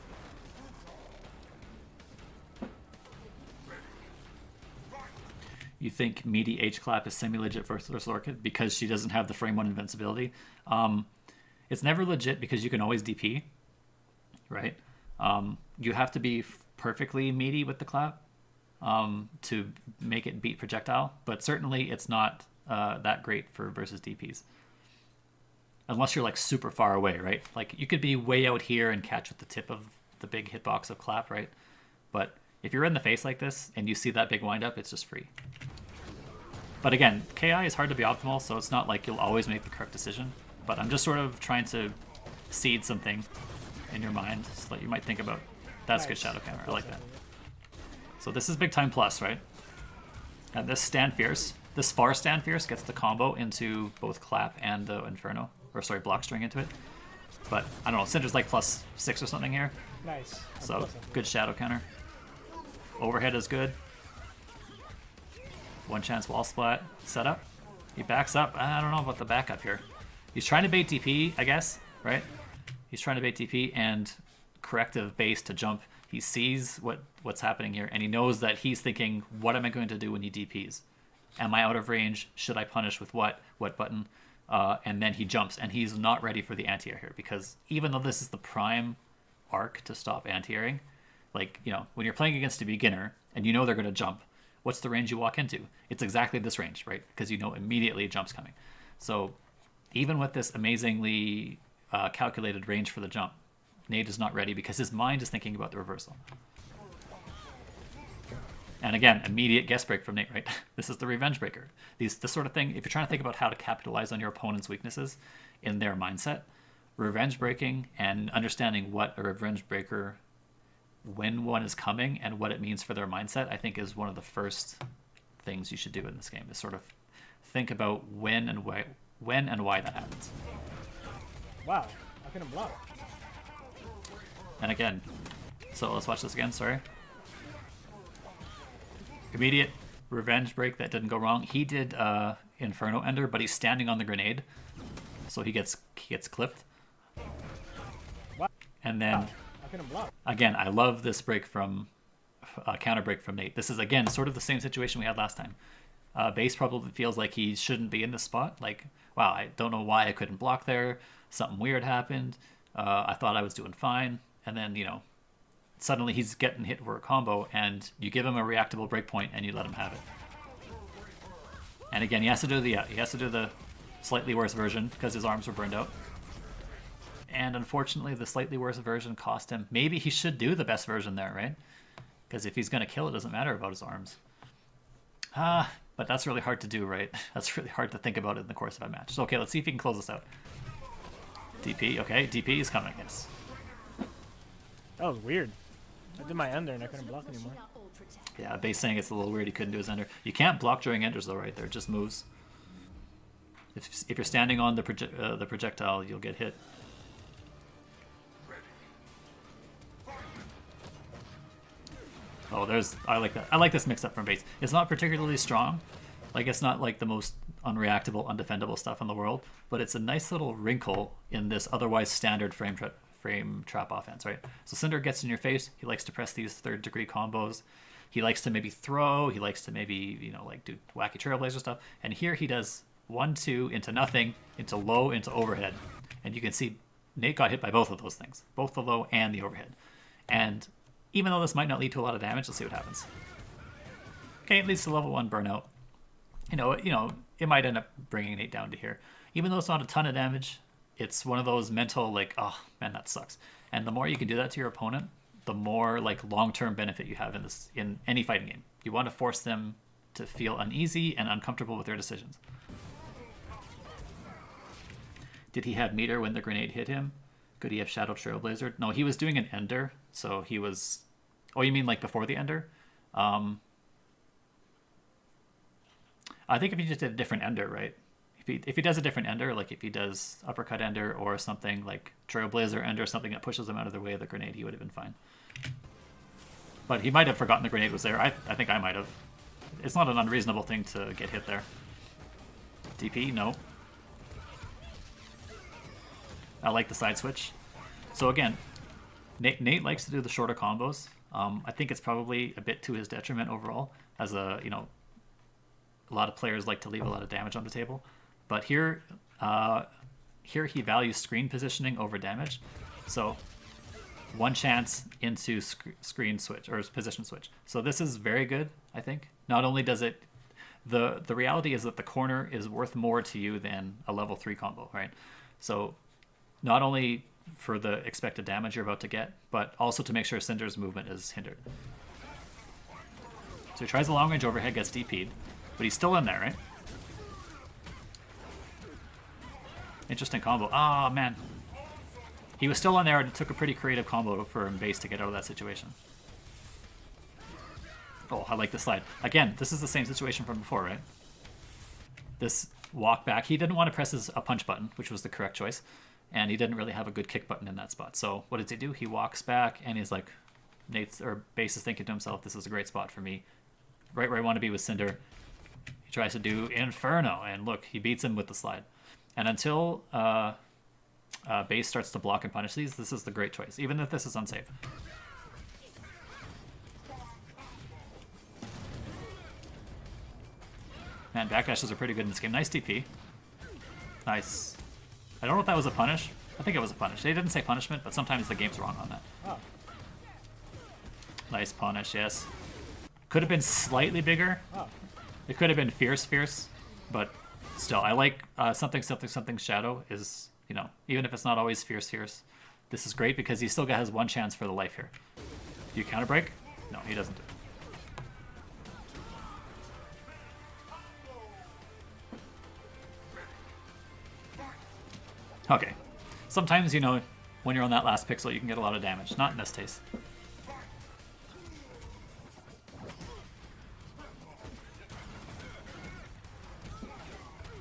You think meaty H-clap is semi-legit versus Orchid because she doesn't have the frame 1 invincibility? It's never legit because you can always DP, right? You have to be perfectly meaty with the clap to make it beat projectile, but certainly it's not that great for versus DPs. Unless you're like super far away, right? Like you could be way out here and catch with the tip of the big hitbox of clap, right? But if you're in the face like this and you see that big windup, it's just free. But again, KI is hard to be optimal, so it's not like you'll always make the correct decision. But I'm just sort of trying to seed something in your mind so that you might think about, that's good shadow counter, I like that. So this is big time plus, right? And this stand fierce, this far stand fierce gets the combo into both clap and the inferno. Or sorry, block string into it. But I don't know, Cinder's like +6 or something here. Nice. So good shadow counter. Overhead is good. One chance wall splat. Setup. He backs up. I don't know about the backup here. He's trying to bait DP, I guess, right? He's trying to bait DP and corrective base to jump. He sees what's happening here, and he knows that he's thinking, what am I going to do when he DPs? Am I out of range? Should I punish with what? What button? And then he jumps, and he's not ready for the anti-air here, because even though this is the prime arc to stop anti-airing, like, you know, when you're playing against a beginner and you know they're going to jump, what's the range you walk into? It's exactly this range, right? Because you know immediately a jump's coming. So even with this amazingly calculated range for the jump, Nate is not ready because his mind is thinking about the reversal. And again, immediate guess break from Nate, right? This is the revenge breaker. This sort of thing, if you're trying to think about how to capitalize on your opponent's weaknesses in their mindset, revenge breaking and understanding what a revenge breaker, when one is coming and what it means for their mindset, I think is one of the first things you should do in this game, is sort of think about when and why that happens. Wow, I couldn't block. And again, so let's watch this again, sorry. Immediate revenge break that didn't go wrong. He did Inferno Ender, but he's standing on the grenade, so he gets clipped. Wow. And then I couldn't block. Again, I love this break from counter break from Nate. This is again sort of the same situation we had last time. Base probably feels like he shouldn't be in this spot. Like, wow, I don't know why I couldn't block there. Something weird happened. I thought I was doing fine, and then suddenly he's getting hit for a combo, and you give him a reactable breakpoint and you let him have it. And again, he has to do the slightly worse version because his arms were burned out. And unfortunately, the slightly worse version cost him. Maybe he should do the best version there, right? Because if he's going to kill, it doesn't matter about his arms. But that's really hard to do, right? That's really hard to think about in the course of a match. So okay, let's see if he can close this out. DP, okay, DP is coming, yes. That was weird. I did my ender and I couldn't block anymore. Yeah, base saying it's a little weird he couldn't do his ender. You can't block during enders though, right? They're just moves. If you're standing on the projectile, you'll get hit. Oh, I like that. I like this mix-up from base. It's not particularly strong. Like, it's not like the most unreactable, undefendable stuff in the world, but it's a nice little wrinkle in this otherwise standard frame trap offense, right? So Cinder gets in your face. He likes to press these third degree combos. He likes to maybe throw. He likes to maybe, you know, like do wacky trailblazer stuff. And here he does 1-2 into nothing, into low, into overhead. And you can see Nate got hit by both of those things, both the low and the overhead. And even though this might not lead to a lot of damage, let's see what happens. Okay, it leads to level 1 burnout. You know, it might end up bringing Nate down to here. Even though it's not a ton of damage, it's one of those mental, like, oh, man, that sucks. And the more you can do that to your opponent, the more, like, long-term benefit you have in any fighting game. You want to force them to feel uneasy and uncomfortable with their decisions. Did he have meter when the grenade hit him? Could he have Shadow Trailblazer? No, he was doing an Ender, so he was... Oh, you mean, like, before the Ender? I think if he just did a different Ender, right? If he does a different Ender, like if he does Uppercut Ender or something like Trailblazer Ender, something that pushes him out of the way of the grenade, he would have been fine. But he might have forgotten the grenade was there. I think I might have. It's not an unreasonable thing to get hit there. DP? No. I like the side switch. So again, Nate likes to do the shorter combos. I think it's probably a bit to his detriment overall. As a, you know, a lot of players like to leave a lot of damage on the table. But here he values screen positioning over damage. So one chance into screen switch or position switch. So this is very good, I think. Not only does it, the reality is that the corner is worth more to you than a level 3 combo, right? So not only for the expected damage you're about to get, but also to make sure Cinder's movement is hindered. So he tries the long range overhead, gets DP'd, but he's still in there, right? Interesting combo. Ah, oh, man. He was still in there, and it took a pretty creative combo for him base to get out of that situation. Oh, I like the slide. Again, this is the same situation from before, right? This walk back. He didn't want to press a punch button, which was the correct choice. And he didn't really have a good kick button in that spot. So what does he do? He walks back, and he's like, Base is thinking to himself, this is a great spot for me. Right where I want to be with Cinder. He tries to do Inferno, and look, he beats him with the slide. And until Base starts to block and punish these, this is the great choice, even if this is unsafe. Man, backdashes are pretty good in this game. Nice DP. Nice. I don't know if that was a punish. I think it was a punish. They didn't say punishment, but sometimes the game's wrong on that. Oh. Nice punish, yes. Could have been slightly bigger. Oh. It could have been fierce, but still, I like something shadow is, you know, even if it's not always fierce. This is great because he still has one chance for the life here. Do you counter break? No, he doesn't do it. Okay. Sometimes, you know, when you're on that last pixel, you can get a lot of damage. Not in this case.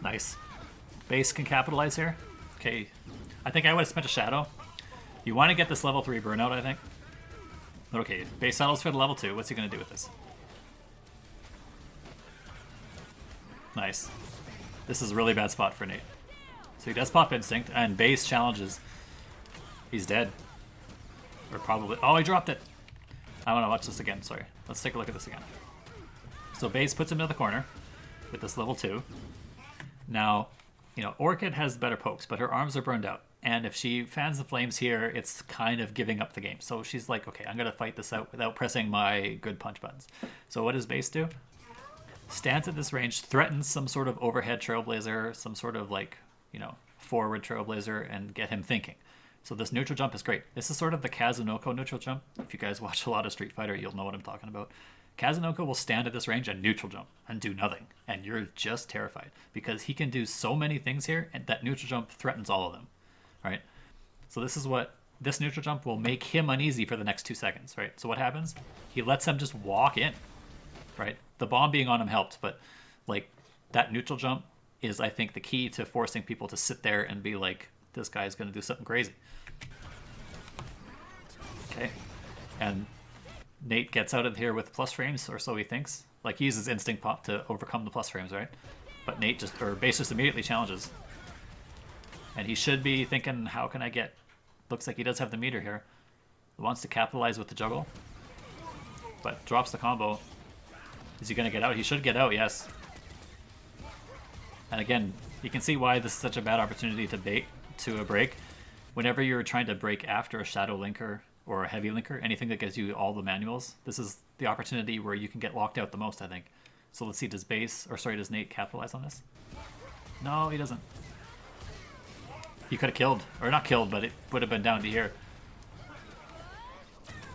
Nice. Base can capitalize here. Okay. I think I would have spent a shadow. You want to get this level 3 burnout, I think. Okay, base settles for the level 2. What's he going to do with this? Nice. This is a really bad spot for Nate. So he does pop Instinct, and base challenges. He's dead. Or probably... Oh, he dropped it! I want to watch this again, sorry. Let's take a look at this again. So base puts him to the corner with this level 2. Now, you know, Orchid has better pokes, but her arms are burned out. And if she fans the flames here, it's kind of giving up the game. So she's like, okay, I'm going to fight this out without pressing my good punch buttons. So what does base do? Stands at this range, threatens some sort of overhead Trailblazer, some sort of like, you know, forward Trailblazer, and get him thinking. So this neutral jump is great. This is sort of the Kazunoko neutral jump. If you guys watch a lot of Street Fighter, you'll know what I'm talking about. Kazunoko will stand at this range and neutral jump and do nothing. And you're just terrified because he can do so many things here, and that neutral jump threatens all of them. Right? So this is what this neutral jump will make him uneasy for the next 2 seconds. Right? So what happens? He lets him just walk in. Right? The bomb being on him helped, but like that neutral jump is, I think, the key to forcing people to sit there and be like, this guy's going to do something crazy. Okay. And Nate gets out of here with plus frames, or so he thinks. Like, he uses Instinct Pop to overcome the plus frames, right? But Nate just, or Base just immediately challenges. And he should be thinking, how can I get... Looks like he does have the meter here. Wants to capitalize with the juggle. But drops the combo. Is he going to get out? He should get out, yes. And again, you can see why this is such a bad opportunity to bait to a break. Whenever you're trying to break after a Shadow Linker or a Heavy Linker, anything that gives you all the manuals, this is the opportunity where you can get locked out the most, I think. So let's see, does Nate capitalize on this? No, he doesn't. He could have killed, or not killed, but it would have been down to here.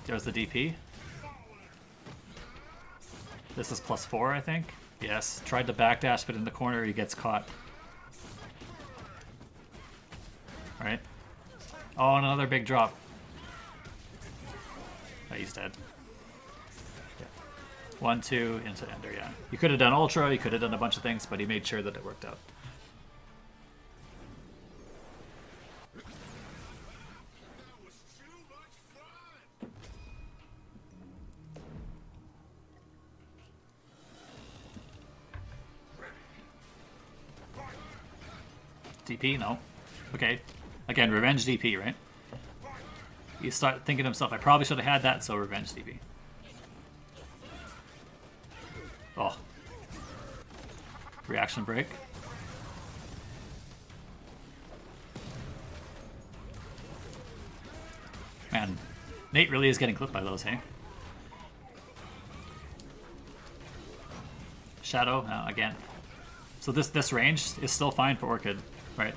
There's the DP. This is +4, I think. Yes, tried to backdash, but in the corner he gets caught. Alright. Oh, and another big drop. Oh, he's dead. Yeah. 1, 2, into Ender, yeah. You could have done Ultra, you could have done a bunch of things, but he made sure that it worked out. DP? No. Okay. Again, revenge DP, right? You start thinking to himself, I probably should have had that, so revenge DP. Oh. Reaction break. Man, Nate really is getting clipped by those, hey? Shadow, again. So this range is still fine for Orchid, right?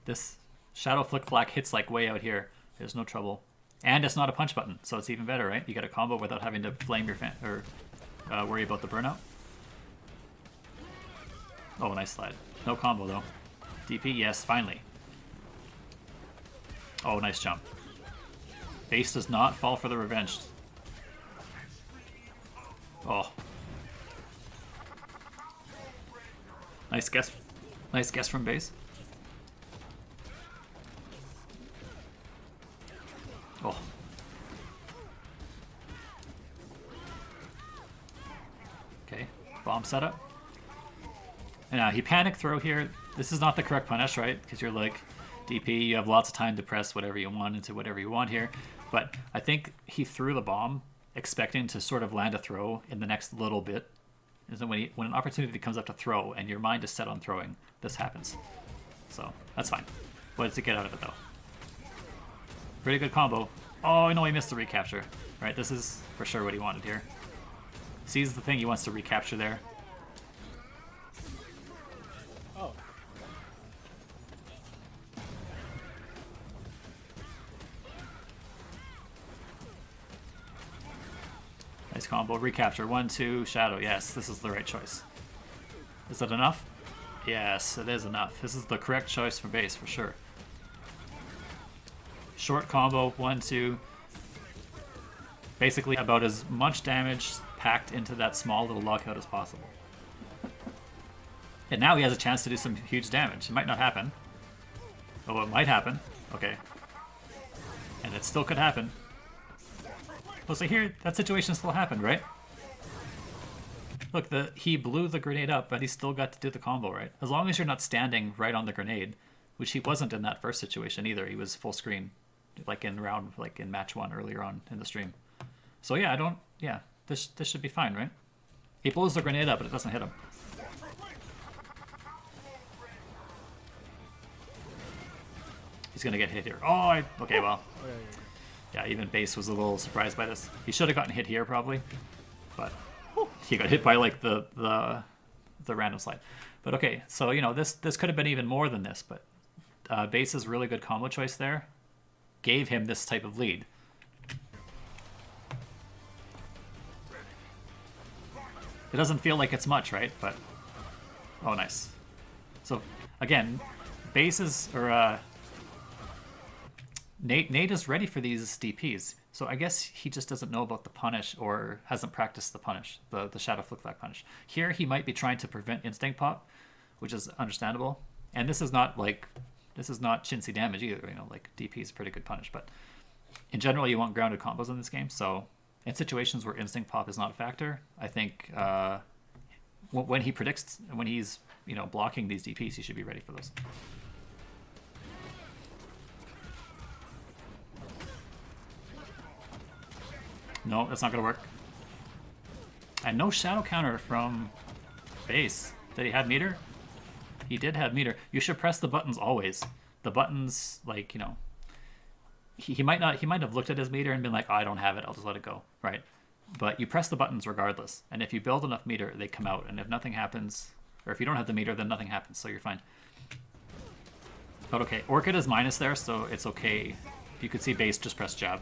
This Shadow Flick Flack hits like way out here. There's no trouble. And it's not a punch button, so it's even better, right? You get a combo without having to flame your fan or worry about the burnout. Oh, nice slide. No combo though. DP, yes, finally. Oh, nice jump. Base does not fall for the revenge. Oh. Nice guess. Nice guess from Base. Oh. Okay, bomb setup. And now he panic throw here. This is not the correct punish, right? Because you're like DP, you have lots of time to press whatever you want into whatever you want here. But I think he threw the bomb expecting to sort of land a throw in the next little bit. And so when an opportunity comes up to throw and your mind is set on throwing, this happens. So that's fine. What does it get out of it though? Pretty good combo. Oh no, he missed the recapture. Right, this is for sure what he wanted here. Sees the thing he wants to recapture there. Oh. Nice combo. Recapture. 1, 2, Shadow. Yes, this is the right choice. Is that enough? Yes, it is enough. This is the correct choice for Base, for sure. Short combo. 1, 2. Basically about as much damage packed into that small little lockout as possible. And now he has a chance to do some huge damage. It might not happen. Oh, it might happen. Okay. And it still could happen. Well, so here, that situation still happened, right? Look, he blew the grenade up, but he still got to do the combo, right? As long as you're not standing right on the grenade, which he wasn't in that first situation either. He was full screen, like in match 1 earlier on in the stream. So yeah, this should be fine, right? He blows the grenade up, but it doesn't hit him. He's gonna get hit here. Oh, okay, well. Yeah, even Base was a little surprised by this. He should have gotten hit here probably, but he got hit by like the random slide. But okay, so you know this could have been even more than this, but Base's really good combo choice there gave him this type of lead. It doesn't feel like it's much, right? But oh, nice. So again, Base's or Nate is ready for these DPs. So I guess he just doesn't know about the punish or hasn't practiced the punish, the Shadow Flick Flack punish. Here he might be trying to prevent instinct pop, which is understandable. And this is not chintzy damage either. You know, like DP is pretty good punish, but in general you want grounded combos in this game. So in situations where instinct pop is not a factor, I think when he predicts, when he's, you know, blocking these DPs, he should be ready for those. No, that's not gonna work. And no shadow counter from base. Did he have meter? He did have meter. You should press the buttons always. The buttons, like, you know, he might not, he might have looked at his meter and been like, oh, I don't have it, I'll just let it go, right? But you press the buttons regardless. And if you build enough meter, they come out. And if nothing happens, or if you don't have the meter, then nothing happens, so you're fine. But okay, Orchid is minus there, so it's okay. If you could see base, just press jab.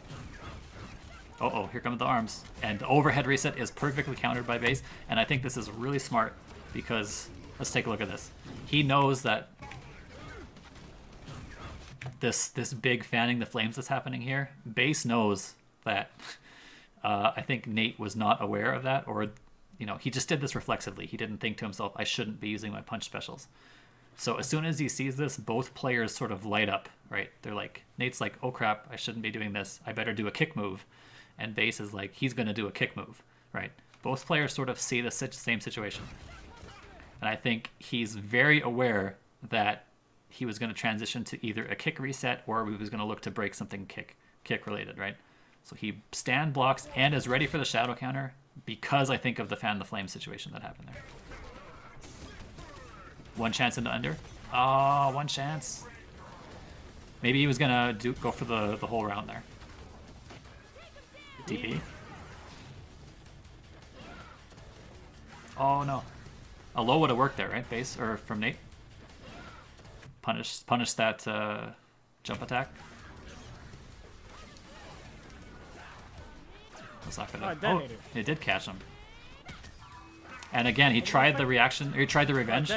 Uh-oh, here come the arms. And the overhead reset is perfectly countered by base. And I think this is really smart because, let's take a look at this. He knows that this big fanning the flames that's happening here, base knows that I think Nate was not aware of that, or, you know, he just did this reflexively. He didn't think to himself, I shouldn't be using my punch specials. So as soon as he sees this, both players sort of light up, right? They're like, Nate's like, oh crap, I shouldn't be doing this. I better do a kick move. And base is like, he's going to do a kick move, right? Both players sort of see the same situation. And I think he's very aware that he was going to transition to either a kick reset or he was going to look to break something kick related, right? So he stand blocks and is ready for the shadow counter because I think of the fan the flame situation that happened there. One chance into under. Oh, one chance. Maybe he was going to go for the whole round there. DP. Oh no. A low would have worked there, right? Base or from Nate. Punish that jump attack. That's not gonna. Oh, it did catch him. And again, he tried the reaction, or he tried the revenge.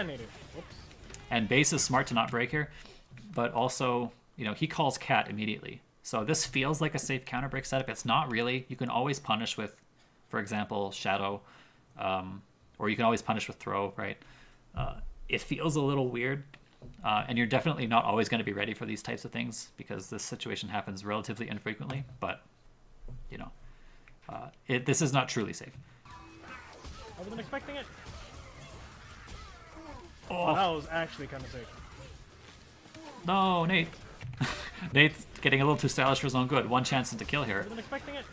And base is smart to not break here, but also, you know, he calls cat immediately. So this feels like a safe counter break setup. It's not really. You can always punish with, for example, shadow, or you can always punish with throw, right? It feels a little weird, and you're definitely not always going to be ready for these types of things because this situation happens relatively infrequently. But, you know, this is not truly safe. I wasn't expecting it. Oh, that was actually kind of safe. No, Nate. Nate's getting a little too stylish for his own good. One chance into kill here. I wasn't expecting it.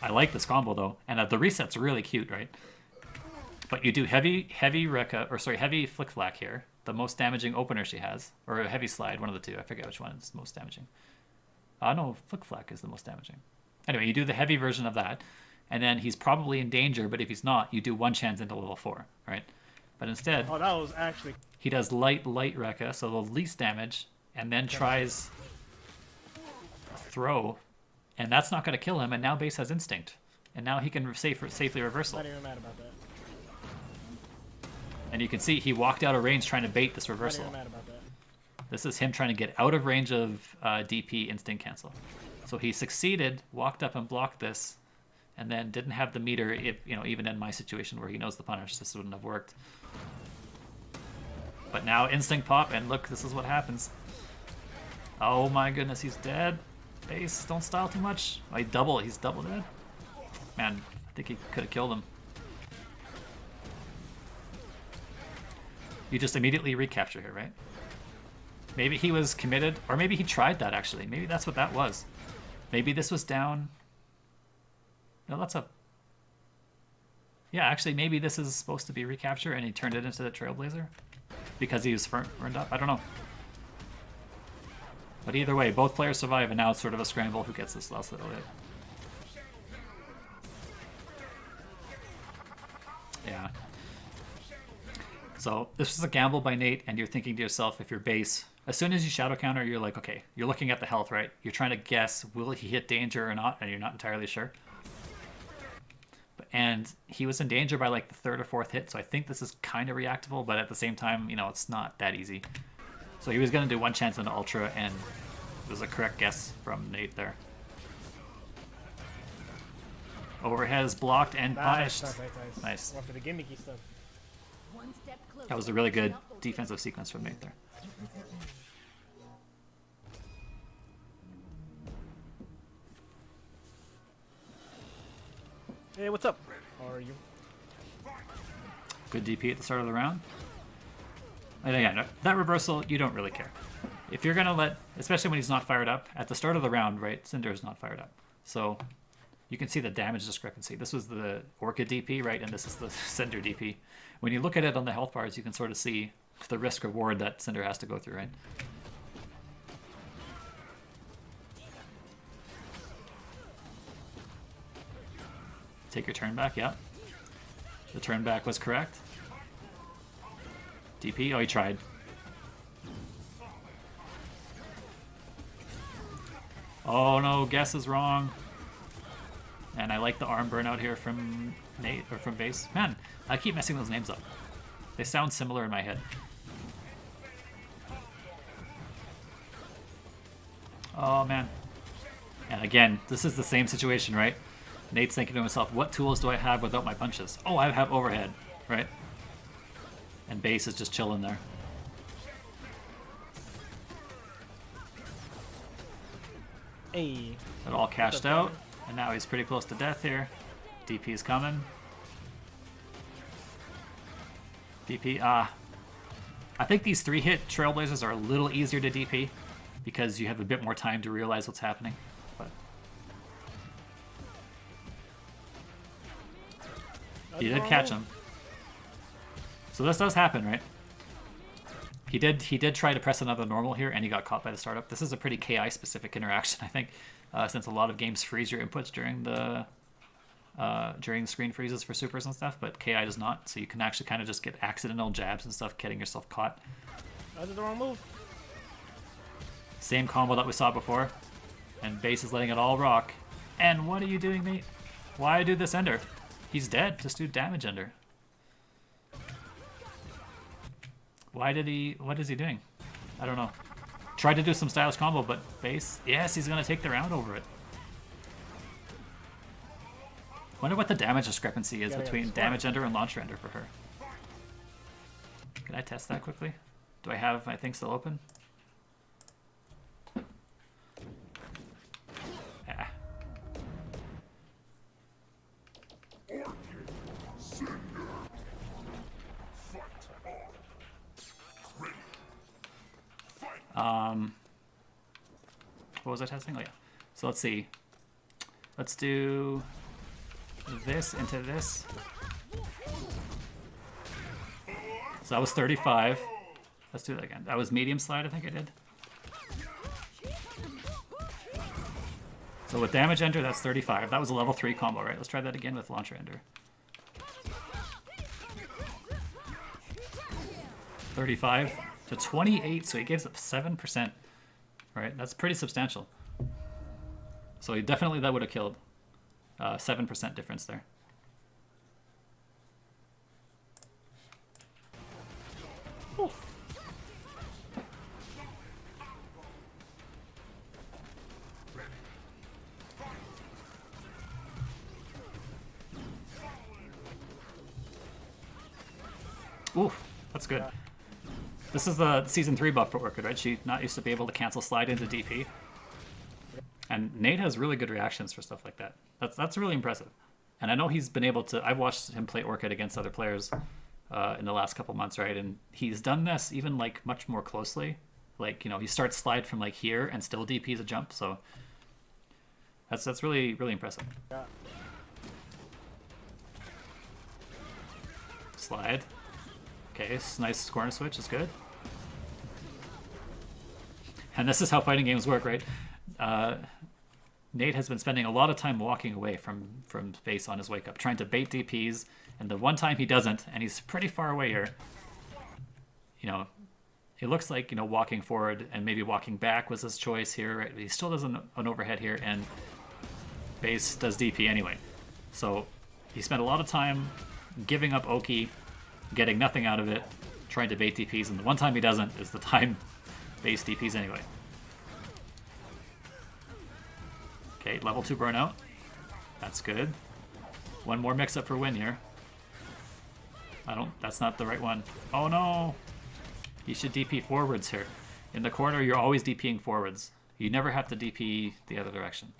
I like this combo though, and the reset's really cute, right? But you do heavy Rekka, or sorry, heavy flick flack here. The most damaging opener she has, or a heavy slide, one of the two. I forget which one is most damaging. No, flick flack is the most damaging. Anyway, you do the heavy version of that, and then he's probably in danger. But if he's not, you do one chance into level 4, right? But instead, oh, that was actually. He does light Rekka, so the least damage. And then tries a throw, and that's not going to kill him. And now base has instinct, and now he can safely reversal. Not even mad about that. And you can see he walked out of range trying to bait this reversal. Not even mad about that. This is him trying to get out of range of DP instinct cancel. So he succeeded, walked up and blocked this, and then didn't have the meter. If, you know, even in my situation where he knows the punish, this wouldn't have worked. But now instinct pop, and look, this is what happens. Oh my goodness, he's dead. Base, don't style too much. Oh, he's double dead. Man, I think he could have killed him. You just immediately recapture here, right? Maybe he was committed, or maybe he tried that actually. Maybe that's what that was. Maybe this was down. No, that's up. Yeah, actually, maybe this is supposed to be recapture, and he turned it into the Trailblazer because he was burned up. I don't know. But either way, both players survive, and now it's sort of a scramble who gets this last little bit. Yeah. So this was a gamble by Nate, and you're thinking to yourself, if you're base, as soon as you shadow counter, you're like, okay, you're looking at the health, right? You're trying to guess, will he hit danger or not, and you're not entirely sure. And he was in danger by like the 3rd or 4th hit, so I think this is kind of reactable, but at the same time, you know, it's not that easy. So he was going to do one chance into Ultra, and it was a correct guess from Nate there. Overhead is blocked and punished. Nice. Well, for the gimmicky stuff. That was a really good defensive sequence from Nate there. Hey, what's up? How are you? Good DP at the start of the round. And again, that reversal, you don't really care. If you're going to let, especially when he's not fired up, at the start of the round, right, Cinder is not fired up. So you can see the damage discrepancy. This was the Orchid DP, right, and this is the Cinder DP. When you look at it on the health bars, you can sort of see the risk reward that Cinder has to go through, right? Take your turn back, yeah. The turn back was correct. DP, oh, he tried. Oh no, guess is wrong. And I like the arm burnout here from Nate, or from Base. Man, I keep messing those names up. They sound similar in my head. Oh man. And again, this is the same situation, right? Nate's thinking to himself, what tools do I have without my punches? Oh, I have overhead, right? And Base is just chilling there. Hey. It all cashed out, and now he's pretty close to death here. DP's coming. DP, I think these 3-hit Trailblazers are a little easier to DP because you have a bit more time to realize what's happening. But he did catch him. So this does happen, right? He did try to press another normal here, and he got caught by the startup. This is a pretty KI specific interaction, I think, since a lot of games freeze your inputs during the screen freezes for supers and stuff, but KI does not. So you can actually kind of just get accidental jabs and stuff, getting yourself caught. I did the wrong move. Same combo that we saw before, and Base is letting it all rock. And what are you doing, mate? Why do this ender? He's dead. Just do damage ender. Why did he... What is he doing? I don't know. Tried to do some stylish combo, but Base... Yes, he's going to take the round over it. Wonder what the damage discrepancy is between damage ender and launcher ender for her. Can I test that quickly? Do I have my thing still open? Ah. Orchid, Cinder. Fight on. Ready. Fight. What was I testing? Oh yeah. So let's see. Let's do this into this. So that was 35. Let's do that again. That was medium slide, I think I did. So with damage ender, that's 35. That was a level 3 combo, right? Let's try that again with launcher ender. 35 to 28, so he gives up 7%. Right, that's pretty substantial. So he definitely, that would have killed. 7% difference there. Ooh. Ooh, that's good. This is the Season 3 buff for Orchid, right? She not used to be able to cancel slide into DP. And Nate has really good reactions for stuff like that. That's really impressive. And I know he's been able to... I've watched him play Orchid against other players in the last couple months, right? And he's done this even, like, much more closely. Like, you know, he starts slide from, like, here and still DPs a jump, so... That's really, really impressive. Yeah. Slide. Okay, nice corner switch is good. And this is how fighting games work, right? Nate has been spending a lot of time walking away from Base on his wake up, trying to bait DPs, and the one time he doesn't, and he's pretty far away here, you know, it looks like, you know, walking forward and maybe walking back was his choice here, right? He still does an overhead here, and Base does DP anyway. So he spent a lot of time giving up Oki, getting nothing out of it, trying to bait DPs, and the one time he doesn't is the time Base DPs anyway. Okay, level 2 burnout. That's good. One more mix-up for win here. That's not the right one. Oh no! You should DP forwards here. In the corner, you're always DPing forwards. You never have to DP the other direction.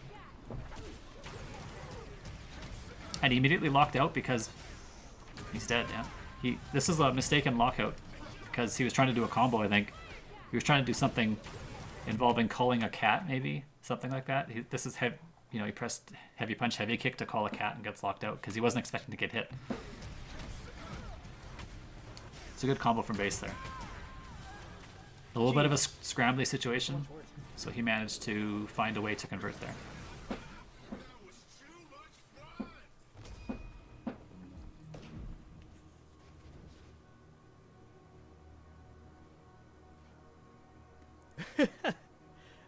And he immediately locked out because he's dead, yeah. This is a mistaken lockout because he was trying to do a combo, I think. He was trying to do something involving calling a cat, maybe something like that. This is heavy, you know, he pressed heavy punch, heavy kick to call a cat and gets locked out because he wasn't expecting to get hit. It's a good combo from base there. A little bit of a scrambly situation, so he managed to find a way to convert there.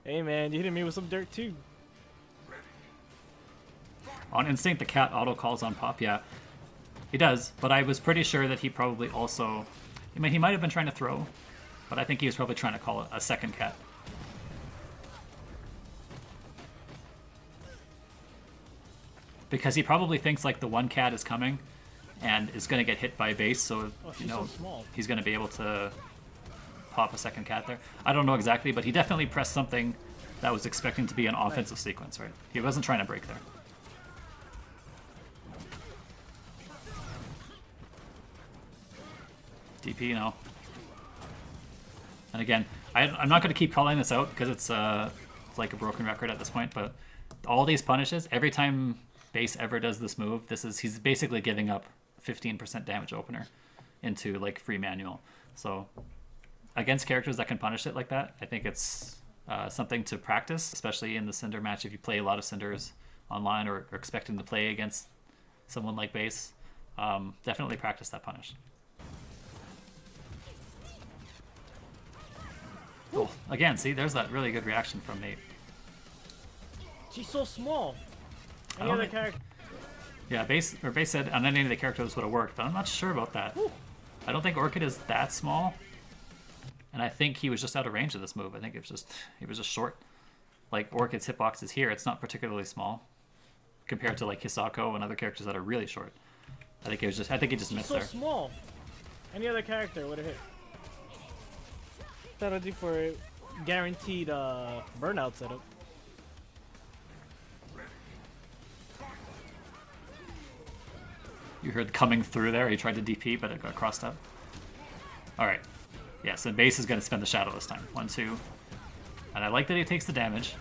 Hey man, you hitting me with some dirt too. On instinct, the cat auto calls on pop. Yeah, he does. But I was pretty sure that he probably also, I mean, he might have been trying to throw, but I think he was probably trying to call a second cat. Because he probably thinks like the one cat is coming and is going to get hit by base, so you know he's going to be able to pop a second cat there. I don't know exactly, but he definitely pressed something that was expecting to be an offensive sequence, right? He wasn't trying to break there. DP, no. And again, I'm not going to keep calling this out because it's like a broken record at this point, but all these punishes, every time base ever does this move, he's basically giving up 15% damage opener into like free manual. So against characters that can punish it like that, I think it's something to practice, especially in the Cinder match. If you play a lot of Cinders online or are expecting to play against someone like base, definitely practice that punish. Cool. Again, see, there's that really good reaction from Nate. She's so small. I Any don't other think- character? Yeah, base said on any of the characters would have worked, but I'm not sure about that. Whew. I don't think Orchid is that small, and I think he was just out of range of this move. I think he was just short. Like Orchid's hitbox is here; it's not particularly small compared to like Hisako and other characters that are really short. I think he just She's missed so there. small. Any other character would have hit. That'll do for a guaranteed burnout setup. You heard coming through there. He tried to DP, but it got crossed up. All right. Yeah, so base is going to spend the shadow this time. 1, 2. And I like that he takes the damage.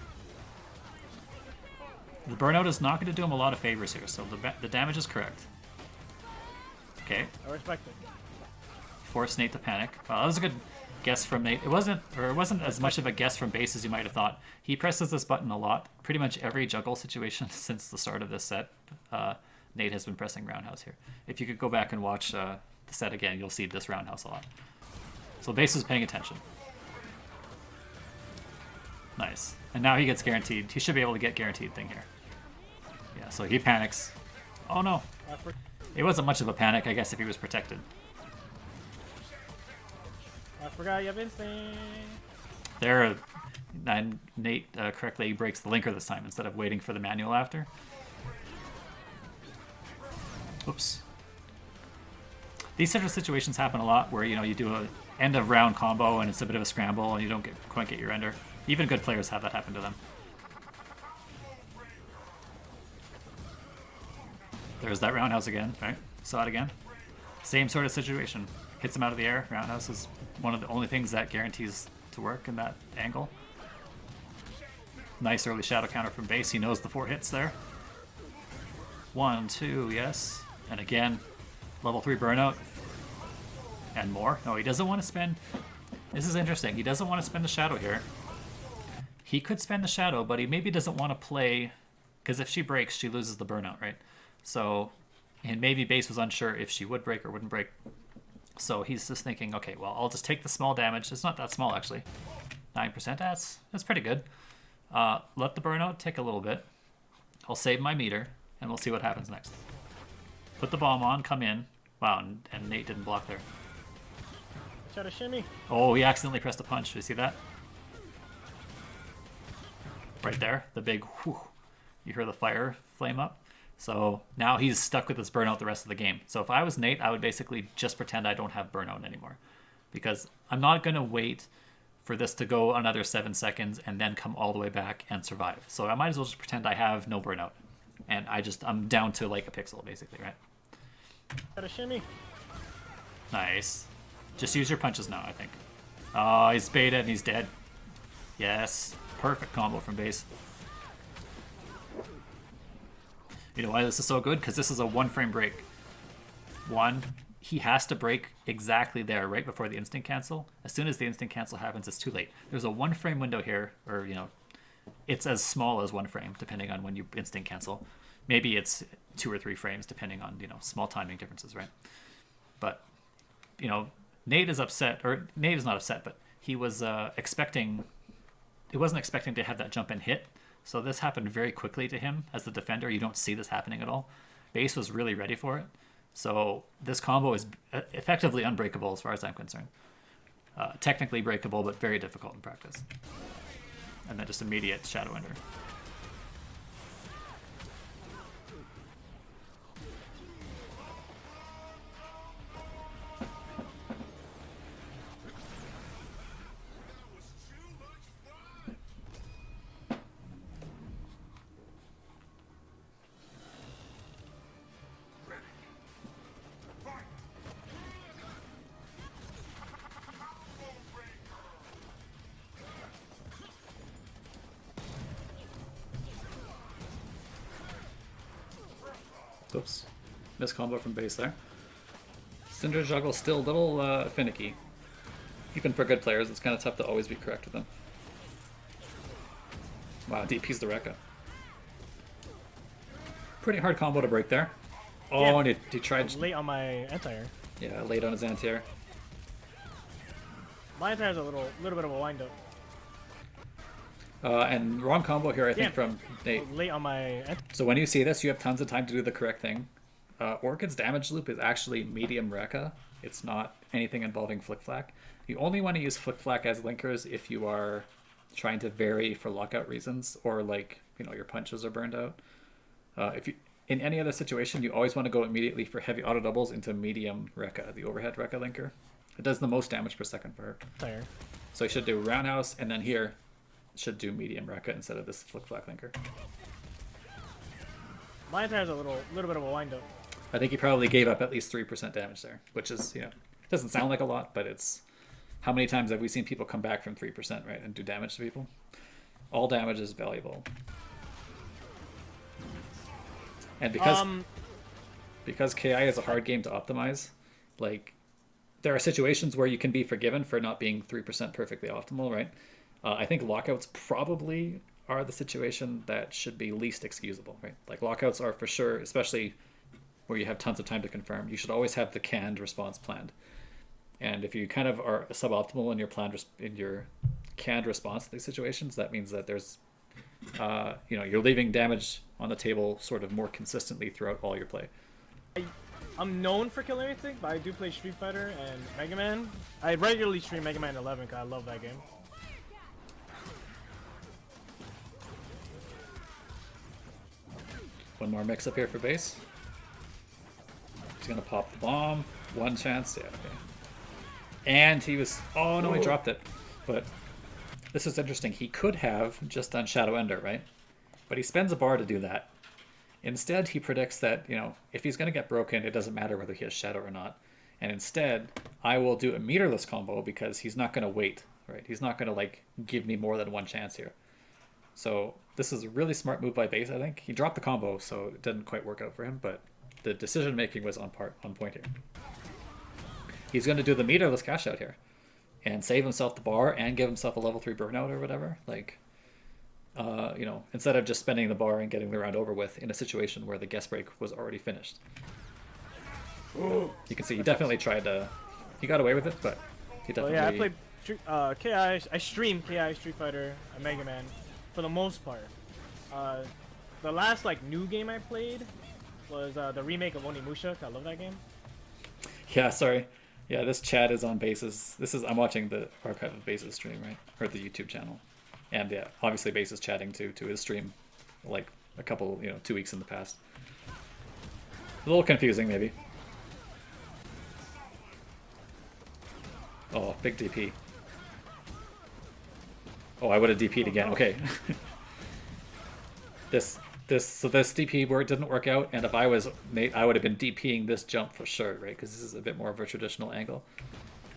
The burnout is not going to do him a lot of favors here, so the damage is correct. Okay. I respect it. Force Nate to panic. Well, that was a good guess from Nate. It wasn't as much of a guess from base as you might have thought. He presses this button a lot. Pretty much every juggle situation since the start of this set, Nate has been pressing roundhouse here. If you could go back and watch the set again, you'll see this roundhouse a lot. So base is paying attention. Nice. And now he gets guaranteed. He should be able to get guaranteed thing here. Yeah, so he panics. Oh no. It wasn't much of a panic, I guess, if he was protected. I forgot you have instinct. There, and Nate correctly breaks the linker this time instead of waiting for the manual after. Oops. These sort of situations happen a lot where, you know, you do a end of round combo and it's a bit of a scramble and you don't quite get your ender. Even good players have that happen to them. There's that roundhouse again, right? Saw it again. Same sort of situation. Hits him out of the air. Roundhouse is one of the only things that guarantees to work in that angle. Nice early shadow counter from base. He knows the 4 hits there. 1, 2, yes. And again, level 3 burnout. And more. No, he doesn't want to spend... This is interesting. He doesn't want to spend the shadow here. He could spend the shadow, but he maybe doesn't want to play... Because if she breaks, she loses the burnout, right? So, and maybe base was unsure if she would break or wouldn't break. So he's just thinking, okay, well, I'll just take the small damage. It's not that small, actually. 9%, that's pretty good. Let the burnout tick a little bit. I'll save my meter, and we'll see what happens next. Put the bomb on, come in. Wow, and Nate didn't block there. Try to shimmy. Oh, he accidentally pressed a punch. Do you see that? Right there, the big whew. You hear the fire flame up. So now he's stuck with this burnout the rest of the game. So if I was Nate, I would basically just pretend I don't have burnout anymore. Because I'm not going to wait for this to go another 7 seconds and then come all the way back and survive. So I might as well just pretend I have no burnout. And I'm down to like a pixel, basically, right? Try to shimmy. Nice. Just use your punches now, I think. Oh, he's baited and he's dead. Yes. Perfect combo from base. You know why this is so good? Because this is a 1-frame break. One, he has to break exactly there, right before the instant cancel. As soon as the instant cancel happens, it's too late. There's a 1-frame window here, or, you know, it's as small as 1 frame, depending on when you instant cancel. Maybe it's 2 or 3 frames, depending on, you know, small timing differences, right? But, you know, Nate is upset, or Nate is not upset, but he was expecting, he wasn't expecting to have that jump and hit. So this happened very quickly to him as the defender. You don't see this happening at all. Base was really ready for it. So this combo is effectively unbreakable as far as I'm concerned. Technically breakable, but very difficult in practice. And then just immediate Shadow Ender. Oops. Missed combo from base there. Cinder juggle still a little finicky. Even for good players, it's kind of tough to always be correct with them. Wow, DP's the Rekka. Pretty hard combo to break there. Oh, Yeah. and he tried... Late on my anti-air. Yeah, late on his anti-air. My anti-air is a little bit of a wind-up. And wrong combo here, I think, Yeah. from Nate. Late on my anti. So when you see this, you have tons of time to do the correct thing. Orchid's damage loop is actually medium Rekka. It's not anything involving Flick Flack. You only want to use Flick Flack as linkers if you are trying to vary for lockout reasons, or like, you know, your punches are burned out. If you in any other situation, you always want to go immediately for heavy auto doubles into medium Rekka, the overhead Rekka linker. It does the most damage per second for her. Anti-air. So you should do roundhouse, and then here should do medium Rekka instead of this Flick Flack linker. My anti-air is a little bit of a wind-up. I think he probably gave up at least 3% damage there, which is, you know, doesn't sound like a lot, but it's... How many times have we seen people come back from 3%, right, and do damage to people? All damage is valuable. And because KI is a hard game to optimize, like, there are situations where you can be forgiven for not being 3% perfectly optimal, right? I think lockouts probably are the situation that should be least excusable, right? Like, lockouts are for sure, especially where you have tons of time to confirm, you should always have the canned response planned. And if you kind of are suboptimal in your planned in your canned response to these situations, that means that there's, you know, you're leaving damage on the table sort of more consistently throughout all your play. I'm known for killing everything, but I do play Street Fighter and Mega Man. I regularly stream Mega Man 11 because I love that game. One more mix up here for base. He's gonna pop the bomb. One chance, yeah, okay. And he was, oh no, he dropped it. But this is interesting. He could have just done Shadow Ender, right? But he spends a bar to do that. Instead, he predicts that, you know, if he's gonna get broken, it doesn't matter whether he has Shadow or not. And instead, I will do a meterless combo because he's not gonna wait, right? He's not gonna like give me more than one chance here. So this is a really smart move by base, I think. He dropped the combo, so it didn't quite work out for him, but the decision making was on point here. He's going to do the meterless cash out here and save himself the bar and give himself a level 3 burnout or whatever. Like, you know, instead of just spending the bar and getting the round over with in a situation where the guest break was already finished. You can see he definitely tried to, he got away with it, but he definitely... Well, yeah, I played I stream KI, Street Fighter, and Mega Man for the most part. The last like new game I played was the remake of Onimusha. I love that game. Yeah, sorry. Yeah, this chat is on Base's. I'm watching the archive of Base's stream, right? Or the YouTube channel. And yeah, obviously Base is chatting to his stream like a couple, 2 weeks in the past. A little confusing maybe. Oh, big DP. Oh, I would have DP'd again. Okay. This this DP work didn't work out, and if I was Nate, I would have been DPing this jump for sure, right? Because this is a bit more of a traditional angle.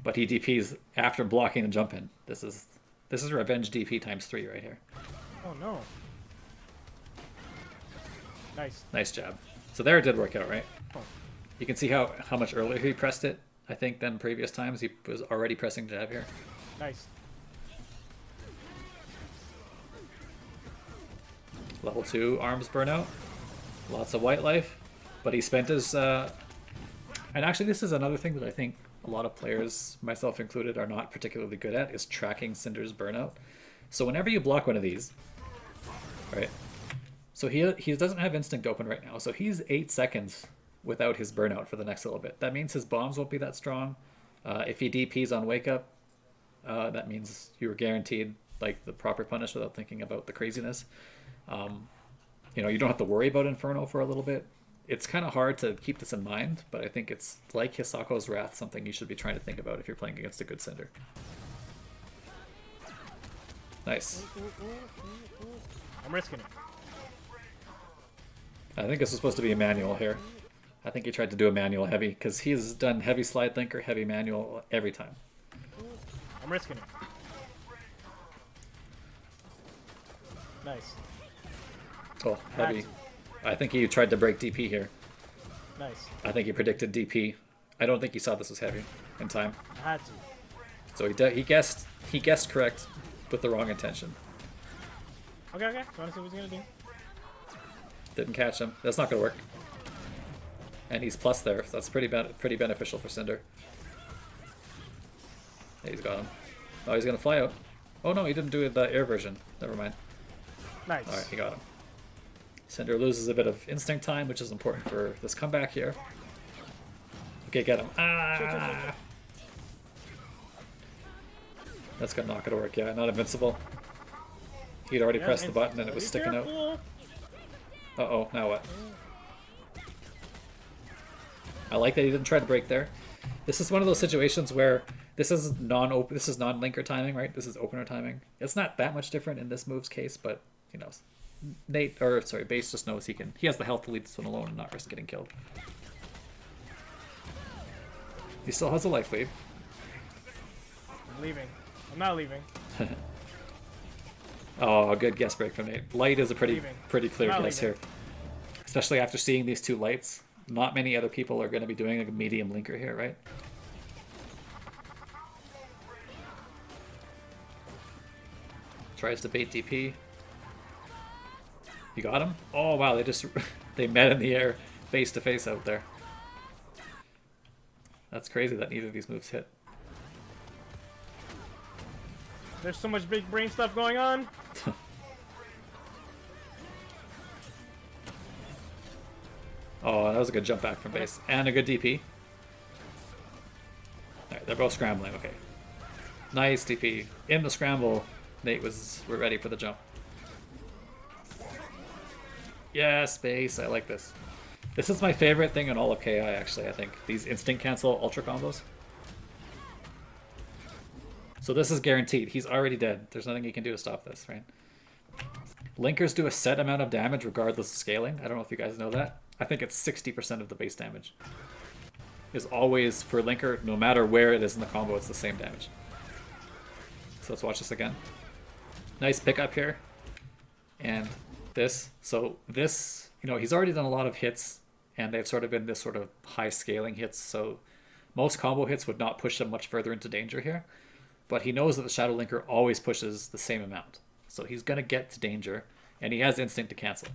But he DPs after blocking the jump in. This is revenge DP times 3 right here. Oh no. Nice. Nice job. So there it did work out, right? Oh. You can see how much earlier he pressed it, I think, than previous times. He was already pressing jab here. Nice. Level 2 arms burnout. Lots of white life. But he spent his... And actually, this is another thing that I think a lot of players, myself included, are not particularly good at, is tracking Cinder's burnout. So whenever you block one of these, right? So he doesn't have instinct open right now. So he's 8 seconds without his burnout for the next little bit. That means his bombs won't be that strong. If he DPs on wake up, that means you were guaranteed like the proper punish without thinking about the craziness. You know, you don't have to worry about Inferno for a little bit. It's kind of hard to keep this in mind, but I think it's like Hisako's Wrath, something you should be trying to think about if you're playing against a good Cinder. Nice. I'm risking it. I think this is supposed to be a manual here. I think he tried to do a manual heavy, because he's done heavy slide link or heavy manual every time. I'm risking it. Nice. Oh, heavy. I think he tried to break DP here. Nice. I think he predicted DP. I don't think he saw this was heavy in time. I had to. So he guessed correct with the wrong intention. Okay, okay. So I want to see what he's gonna do. Didn't catch him. That's not gonna work. And he's plus there. So that's pretty beneficial for Cinder. Yeah, he's got him. Oh, he's gonna fly out. Oh no, he didn't do the air version. Never mind. Nice. All right, he got him. Cinder loses a bit of instinct time, which is important for this comeback here. Okay, get him. Ah! That's gonna not gonna work. Yeah, not invincible. He'd already pressed the button and it was sticking out. Uh-oh, now what? I like that he didn't try to break there. This is one of those situations where this is non-linker timing, right? This is opener timing. It's not that much different in this move's case, but you know, Base just knows he has the health to lead this one alone and not risk getting killed. He still has a life lead. I'm leaving. I'm not leaving. Oh, good guess break from Nate. Light is a pretty clear Not guess leaving. here. Especially after seeing these two lights. Not many other people are going to be doing a medium linker here, right? Tries to bait DP. You got him? Oh wow, they met in the air face to face out there. That's crazy that neither of these moves hit. There's so much big brain stuff going on. Oh, that was a good jump back from base. And a good DP. Alright, they're both scrambling, okay. Nice DP. In the scramble, we're ready for the jump. Yes, base, I like this. This is my favorite thing in all of KI, actually, I think. These instinct cancel ultra combos. So this is guaranteed. He's already dead. There's nothing he can do to stop this, right? Linkers do a set amount of damage regardless of scaling. I don't know if you guys know that. I think it's 60% of the base damage. Is always, for Linker, no matter where it is in the combo, it's the same damage. So let's watch this again. Nice pickup here. And this. So this, you know, he's already done a lot of hits, and they've sort of been this sort of high scaling hits, so most combo hits would not push him much further into danger here. But he knows that the Shadow Linker always pushes the same amount. So he's going to get to danger, and he has instinct to cancel.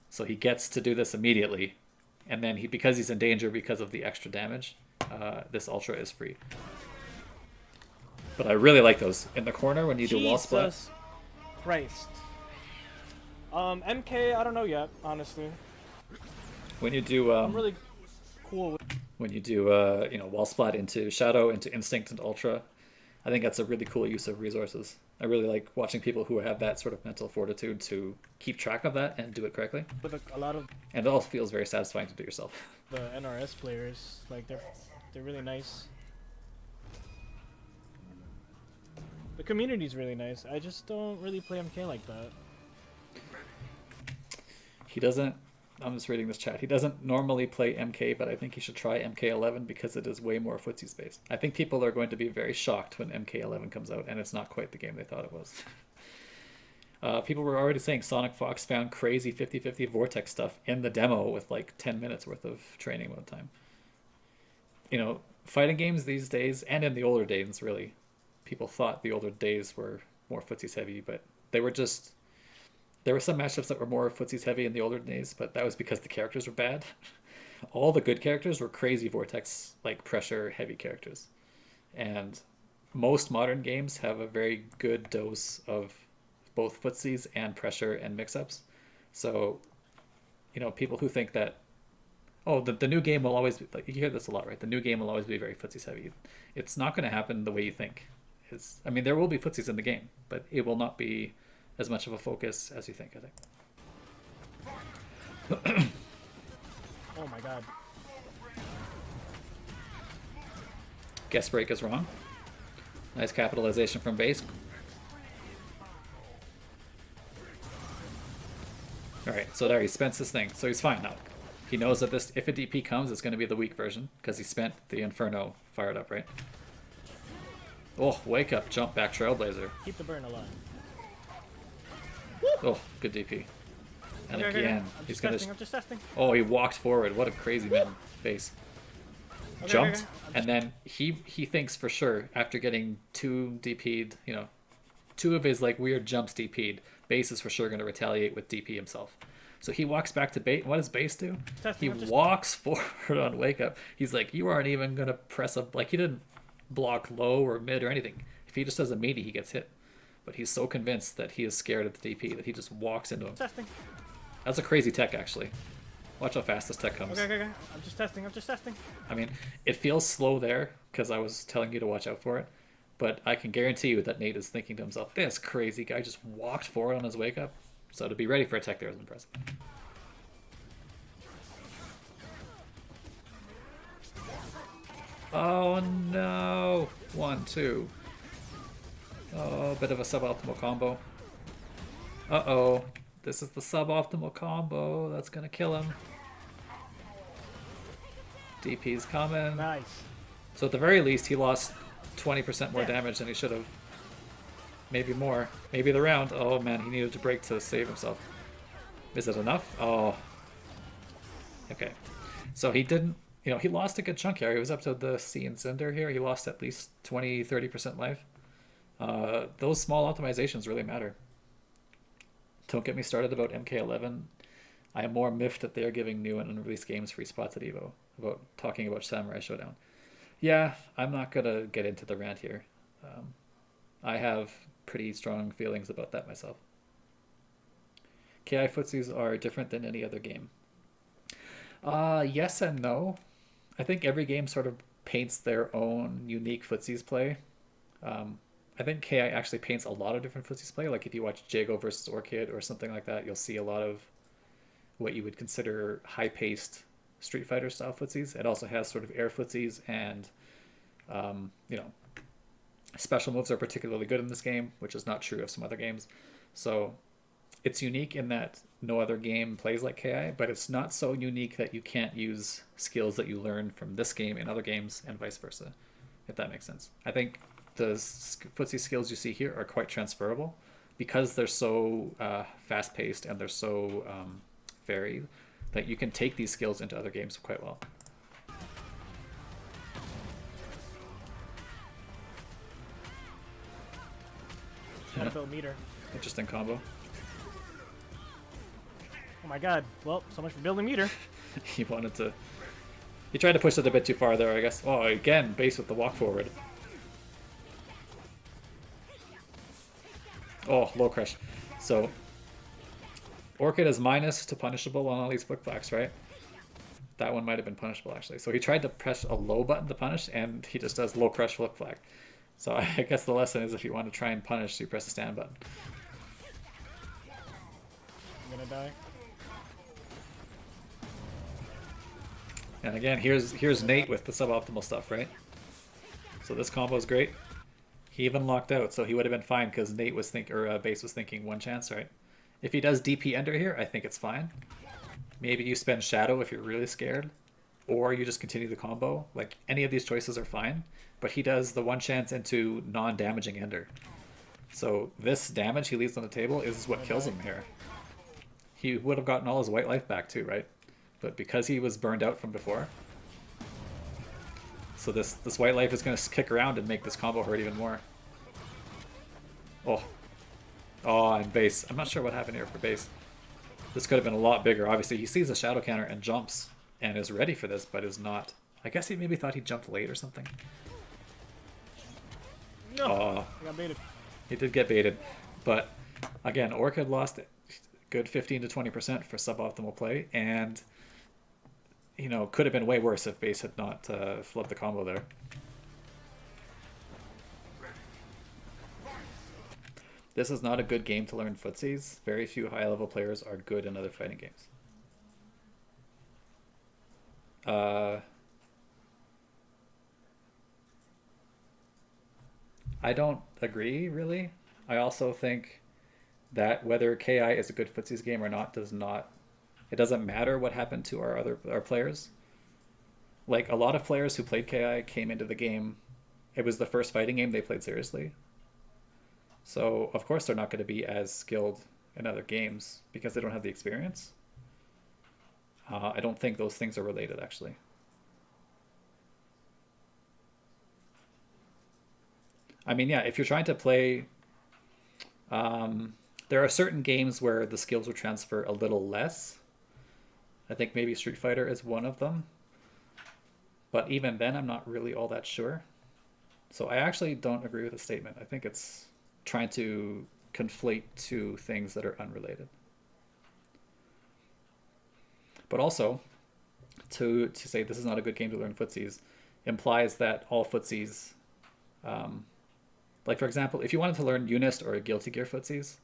So he gets to do this immediately, and then because he's in danger because of the extra damage, this Ultra is free. But I really like those. In the corner when you do wall split. Jesus Christ. MK, I don't know yet, honestly. When you do... I'm really cool with... When you do, you know, wall splat into Shadow, into Instinct, and Ultra, I think that's a really cool use of resources. I really like watching people who have that sort of mental fortitude to keep track of that and do it correctly. With a lot of And it all feels very satisfying to do yourself. the NRS players, like they're really nice. The community's really nice. I just don't really play MK like that. He doesn't. I'm just reading this chat. He doesn't normally play MK, but I think he should try MK11 because it is way more footsie based. I think people are going to be very shocked when MK11 comes out, and it's not quite the game they thought it was. People were already saying Sonic Fox found crazy 50-50 Vortex stuff in the demo with like 10 minutes worth of training mode time. You know, fighting games these days, and in the older days, really, people thought the older days were more footsies heavy, but they were just... There were some matchups that were more footsies heavy in the older days, but that was because the characters were bad. All the good characters were crazy Vortex, like pressure heavy characters. And most modern games have a very good dose of both footsies and pressure and mix-ups. So, you know, people who think that, oh, the new game will always be, like, you hear this a lot, right? The new game will always be very footsies heavy. It's not going to happen the way you think. I mean, there will be footsies in the game, but it will not be as much of a focus as you think, I think. Oh my god. Guess break is wrong. Nice capitalization from base. Alright, so there he spends his thing, so he's fine now. He knows that this, if a DP comes, it's going to be the weak version, because he spent the Inferno fired up, right? Oh, wake up, jump back, Trailblazer. Keep the burn alive. Oh, good DP. And Okay, again, I'm he's just going testing, to... I'm just testing. Oh, he walked forward. What a crazy man base. Jumped, okay. and then he thinks for sure, after getting 2 DP'd, you know, 2 of his like weird jumps DP'd, base is for sure going to retaliate with DP himself. So he walks back to base. What does base do? Testing, He walks forward on wake up. He's like, you aren't even going to press up. Like, he didn't block low or mid or anything. If he just does a meaty, he gets hit. But he's so convinced that he is scared of the DP that he just walks into him. Testing. That's a crazy tech, actually. Watch how fast this tech comes. Okay. I'm just testing, I'm just testing. I mean, it feels slow there because I was telling you to watch out for it. But I can guarantee you that Nate is thinking to himself, this crazy guy just walked forward on his wake up. So to be ready for a tech there is impressive. Oh no! 1, 2. Oh, a bit of a suboptimal combo. Uh-oh. This is the suboptimal combo. That's gonna kill him. DP's coming. Nice. So at the very least, he lost 20% more Yeah. damage than he should have. Maybe more. Maybe the round. Oh man, he needed to break to save himself. Is it enough? Oh. Okay. So he didn't, you know, he lost a good chunk here. He was up to the C and Cinder here. He lost at least 20-30% life. Those small optimizations really matter. Don't get me started about MK11. I am more miffed that they are giving new and unreleased games free spots at EVO. About talking about Samurai Showdown. Yeah, I'm not gonna get into the rant here. I have pretty strong feelings about that myself. KI footsies are different than any other game. Yes and no. I think every game sort of paints their own unique footsies play. I think KI actually paints a lot of different footsies play. Like if you watch Jago versus Orchid or something like that, you'll see a lot of what you would consider high-paced Street Fighter style footsies. It also has sort of air footsies and, you know, special moves are particularly good in this game, which is not true of some other games. So it's unique in that no other game plays like KI, but it's not so unique that you can't use skills that you learn from this game in other games and vice versa, if that makes sense. I think the footsie skills you see here are quite transferable because they're so fast-paced and they're so varied that you can take these skills into other games quite well. Gotta build meter. Interesting combo. Oh my god. Well, so much for building meter. He wanted to... He tried to push it a bit too far there, I guess. Oh, again, base with the walk forward. Oh, low crush. So, Orchid is minus to punishable on all these flick flacks, right? That one might have been punishable, actually. So he tried to press a low button to punish, and he just does low crush flick flack. So I guess the lesson is if you want to try and punish, you press the stand button. I'm gonna die. And again, here's Nate with the suboptimal stuff, right? So this combo is great. He even locked out, so he would have been fine because Nate was Base was thinking one chance, right? If he does DP Ender here, I think it's fine. maybe you spend Shadow if you're really scared, or you just continue the combo. Like, any of these choices are fine, but he does the one chance into non-damaging Ender. So this damage he leaves on the table is what kills him here. He would have gotten all his white life back too, right? But because he was burned out from before, so this white life is going to kick around and make this combo hurt even more. Oh. Oh, and base. I'm not sure what happened here for base. This could have been a lot bigger. Obviously, he sees a shadow counter and jumps and is ready for this, but is not. I guess he maybe thought he jumped late or something. No, Oh, I got baited. he did get baited. But again, Orchid lost good 15 to 20% for suboptimal play, and you know, could have been way worse if base had not flipped the combo there. This is not a good game to learn footsies. Very few high-level players are good in other fighting games. I don't agree, really. I also think that whether KI is a good footsies game or not does not... It doesn't matter what happened to our players. Like, a lot of players who played KI came into the game. It was the first fighting game they played seriously. So, of course, they're not going to be as skilled in other games because they don't have the experience. I don't think those things are related, actually. I mean, yeah, if you're trying to play... there are certain games where the skills will transfer a little less. I think maybe Street Fighter is one of them. But even then, I'm not really all that sure. So I actually don't agree with the statement. I think it's trying to conflate two things that are unrelated. But also, to say this is not a good game to learn footsies implies that all footsies, like for example, if you wanted to learn Unist or Guilty Gear footsies,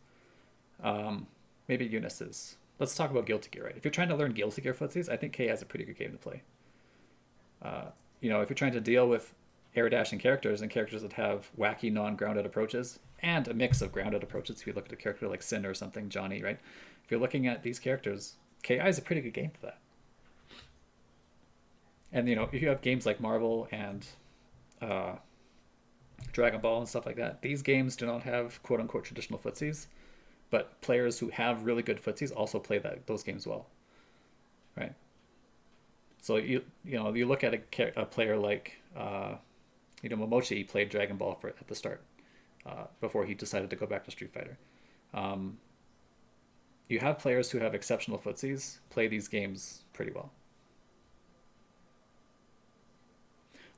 maybe Unist is. Let's talk about Guilty Gear, right? If you're trying to learn Guilty Gear footsies, I think K is a pretty good game to play. You know, if you're trying to deal with air dashing characters and characters that have wacky non-grounded approaches and a mix of grounded approaches, if you look at a character like Cinder or something, Johnny, right? If you're looking at these characters, KI is a pretty good game for that. And, you know, if you have games like Marvel and Dragon Ball and stuff like that, these games do not have quote-unquote traditional footsies, but players who have really good footsies also play those games well, right? So you know, you look at a player like you know, Momochi played Dragon Ball at the start before he decided to go back to Street Fighter. You have players who have exceptional footsies play these games pretty well.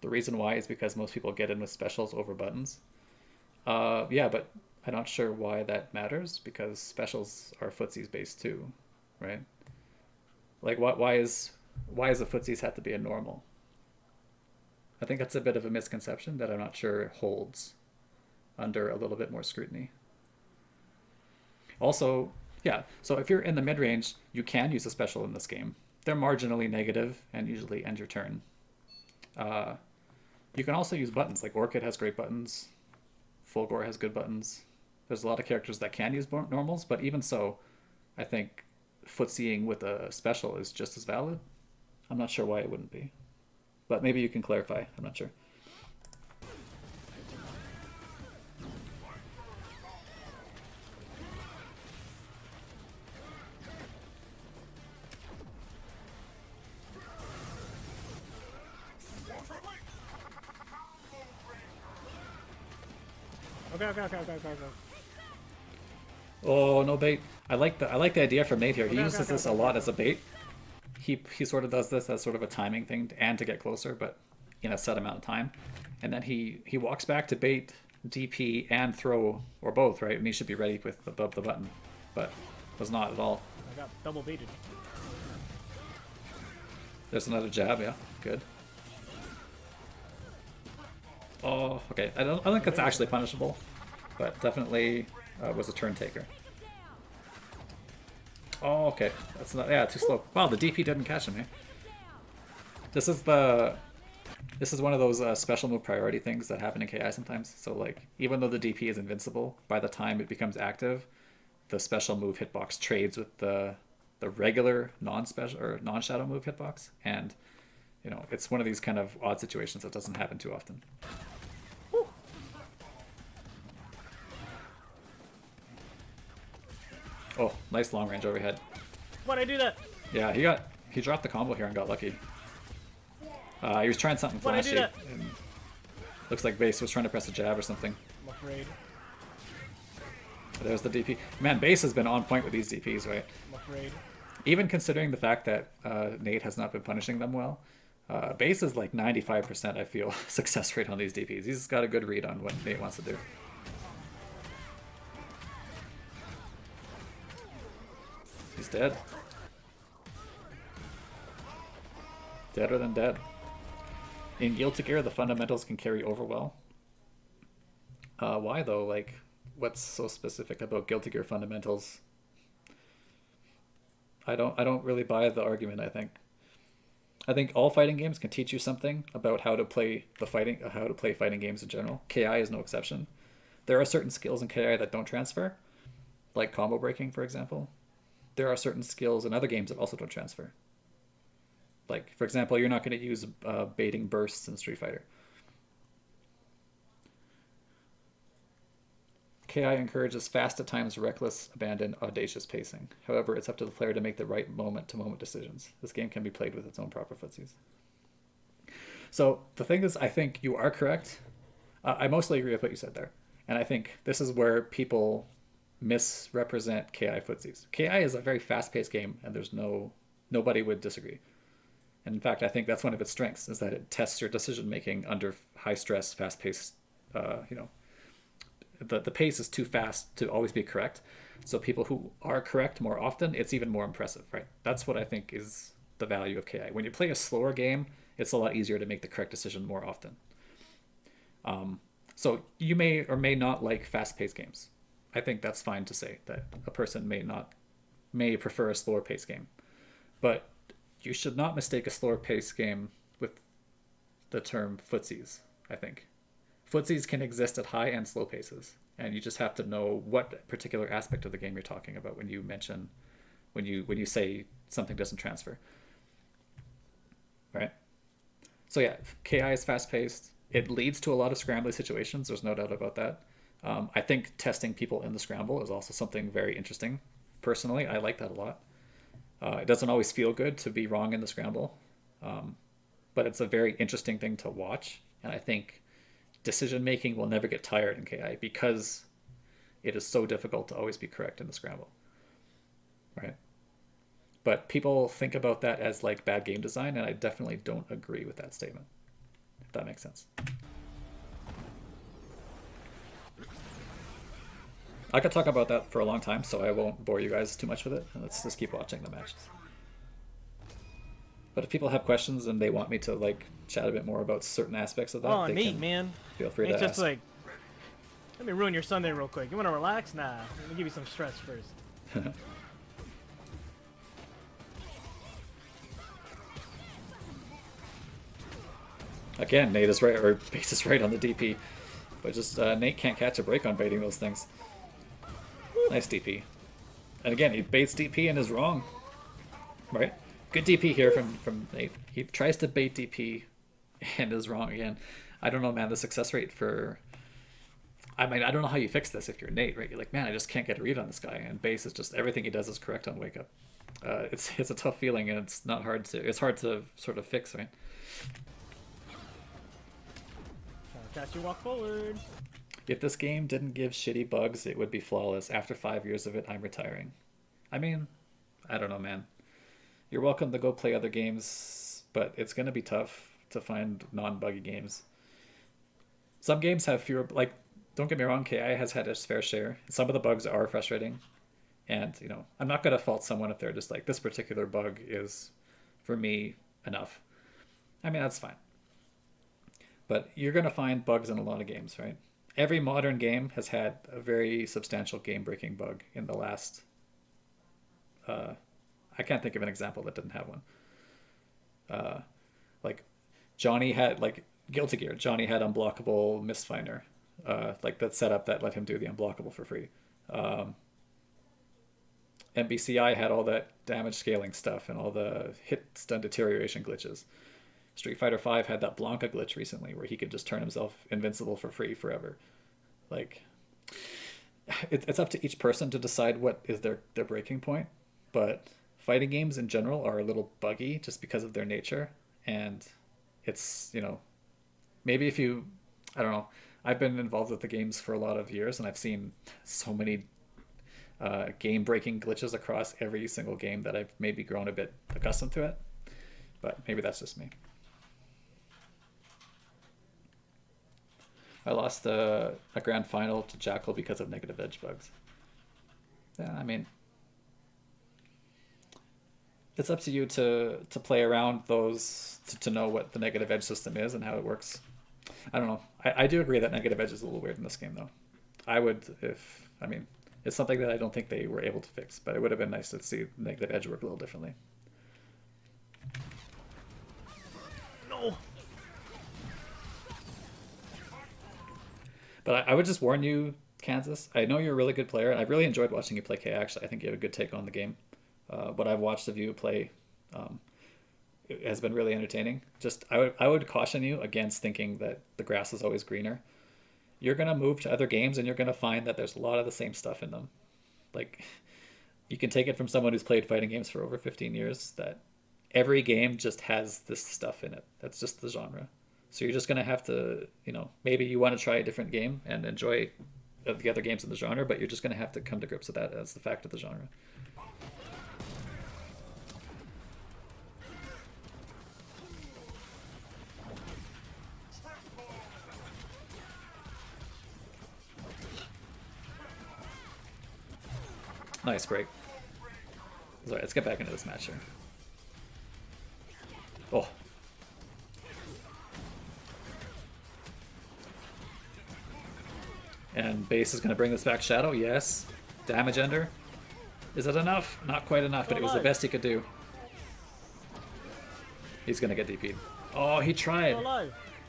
The reason why is because most people get in with specials over buttons. Yeah, but I'm not sure why that matters because specials are footsies based too, right? Like, why is the footsies have to be a normal? I think that's a bit of a misconception that I'm not sure holds under a little bit more scrutiny. Also, yeah, so if you're in the mid-range, you can use a special in this game. They're marginally negative and usually end your turn. You can also use buttons, like Orchid has great buttons, Fulgore has good buttons. There's a lot of characters that can use normals, but even so, I think footseeing with a special is just as valid. I'm not sure why it wouldn't be. But maybe you can clarify, I'm not sure. Okay. Oh, no bait. I like the idea from Nate here. He Okay, uses this a lot as a bait. He sort of does this as sort of a timing thing and to get closer, but in a set amount of time. And then he walks back to bait, DP, and throw, or both, right? And he should be ready with above the button, but was not at all. I got double baited. There's another jab, yeah, good. Oh, okay. I don't think that's actually punishable, but definitely was a turn taker. Oh, okay. That's not, yeah, too slow. Wow, the DP didn't catch him here. This is one of those special move priority things that happen in KI sometimes. So like, even though the DP is invincible, by the time it becomes active, the special move hitbox trades with the the regular non-special or non-shadow move hitbox, and it's one of these kind of odd situations that doesn't happen too often. Whew. Oh, nice long range overhead. Why'd I do that? Yeah, he dropped the combo here and got lucky. He was trying something Why'd I do flashy. that? And looks like Base was trying to press a jab or something. I'm afraid. There's the DP. Man, Base has been on point with these DPs, right? I'm afraid. Even considering the fact that Nate has not been punishing them well, Base is like 95%, I feel, success rate on these DPs. He's got a good read on what Nate wants to do. He's dead. Deader than dead. In Guilty Gear, the fundamentals can carry over well. Why though? Like, what's so specific about Guilty Gear fundamentals? I don't really buy the argument. I think all fighting games can teach you something about how to play fighting games in general. KI is no exception. There are certain skills in KI that don't transfer, like combo breaking, for example. There are certain skills in other games that also don't transfer. Like, for example, you're not going to use baiting bursts in Street Fighter. KI encourages fast, at times reckless, abandoned, audacious pacing. However, it's up to the player to make the right moment-to-moment decisions. This game can be played with its own proper footsies. So the thing is, I think you are correct. I mostly agree with what you said there. And I think this is where people misrepresent KI footsies. KI is a very fast-paced game, and nobody would disagree. And in fact, I think that's one of its strengths, is that it tests your decision-making under high-stress, fast-paced, the pace is too fast to always be correct. So people who are correct more often, it's even more impressive, right? That's what I think is the value of KI. When you play a slower game, it's a lot easier to make the correct decision more often. So you may or may not like fast-paced games. I think that's fine to say that a person may prefer a slower paced game. But you should not mistake a slower paced game with the term footsies, I think. Footsies can exist at high and slow paces, and you just have to know what particular aspect of the game you're talking about when you say something doesn't transfer. Right? So yeah, KI is fast paced. It leads to a lot of scrambly situations, there's no doubt about that. I think testing people in the scramble is also something very interesting. Personally, I like that a lot. It doesn't always feel good to be wrong in the scramble, but it's a very interesting thing to watch. And I think decision making will never get tired in KI because it is so difficult to always be correct in the scramble, right? But people think about that as like bad game design, and I definitely don't agree with that statement, if that makes sense. I could talk about that for a long time, so I won't bore you guys too much with it. Let's just keep watching the matches. But if people have questions and they want me to like chat a bit more about certain aspects of that, Oh, they Nate, can man. feel free Nate's to just ask. like, let me ruin your Sunday real quick. You want to relax? Nah. Let me give you some stress first. Again, Nate is right, or Base is right on the DP, but just Nate can't catch a break on baiting those things. Nice DP. And again, he baits DP and is wrong. Right? Good DP here from Nate. He tries to bait DP and is wrong again. I don't know, man, the success rate for... I mean, I don't know how you fix this if you're Nate, right? You're like, man, I just can't get a read on this guy. And Base is just, everything he does is correct on wake up. It's a tough feeling, and it's hard to sort of fix, right? Catch you, walk forward. If this game didn't give shitty bugs, it would be flawless. After 5 years of it, I'm retiring. I mean, I don't know, man. You're welcome to go play other games, but it's going to be tough to find non-buggy games. Some games have fewer, like, don't get me wrong, KI has had its fair share. Some of the bugs are frustrating. And, you know, I'm not going to fault someone if they're just like, this particular bug is, for me, enough. I mean, that's fine. But you're going to find bugs in a lot of games, right? Every modern game has had a very substantial game-breaking bug in the last... I can't think of an example that didn't have one. Like, Johnny had, like, Guilty Gear. Johnny had unblockable Mistfinder. Like, that setup that let him do the unblockable for free. And MBCI had all that damage scaling stuff and all the hit stun deterioration glitches. Street Fighter V had that Blanca glitch recently where he could just turn himself invincible for free forever. Like, it's up to each person to decide what is their breaking point, but fighting games in general are a little buggy just because of their nature. And it's, maybe if you, I don't know, I've been involved with the games for a lot of years and I've seen so many game breaking glitches across every single game that I've maybe grown a bit accustomed to it, but maybe that's just me. I lost a grand final to Jackal because of negative edge bugs. Yeah, I mean, it's up to you to play around those to know what the negative edge system is and how it works. I don't know. I do agree that negative edge is a little weird in this game, though. It's something that I don't think they were able to fix, but it would have been nice to see negative edge work a little differently. No. But I would just warn you, Kansas. I know you're a really good player, and I've really enjoyed watching you play K. Actually, I think you have a good take on the game. What I've watched of you play it has been really entertaining. Just I would caution you against thinking that the grass is always greener. You're gonna move to other games, and you're gonna find that there's a lot of the same stuff in them. Like, you can take it from someone who's played fighting games for over 15 years that every game just has this stuff in it. That's just the genre. So you're just going to have to, maybe you want to try a different game and enjoy the other games in the genre, but you're just going to have to come to grips with that as the fact of the genre. Nice break. Sorry, let's get back into this match here. Oh. And base is going to bring this back Shadow, yes. Damage Ender. Is it enough? Not quite enough, but it was the best he could do. He's going to get DP'd. Oh, he tried.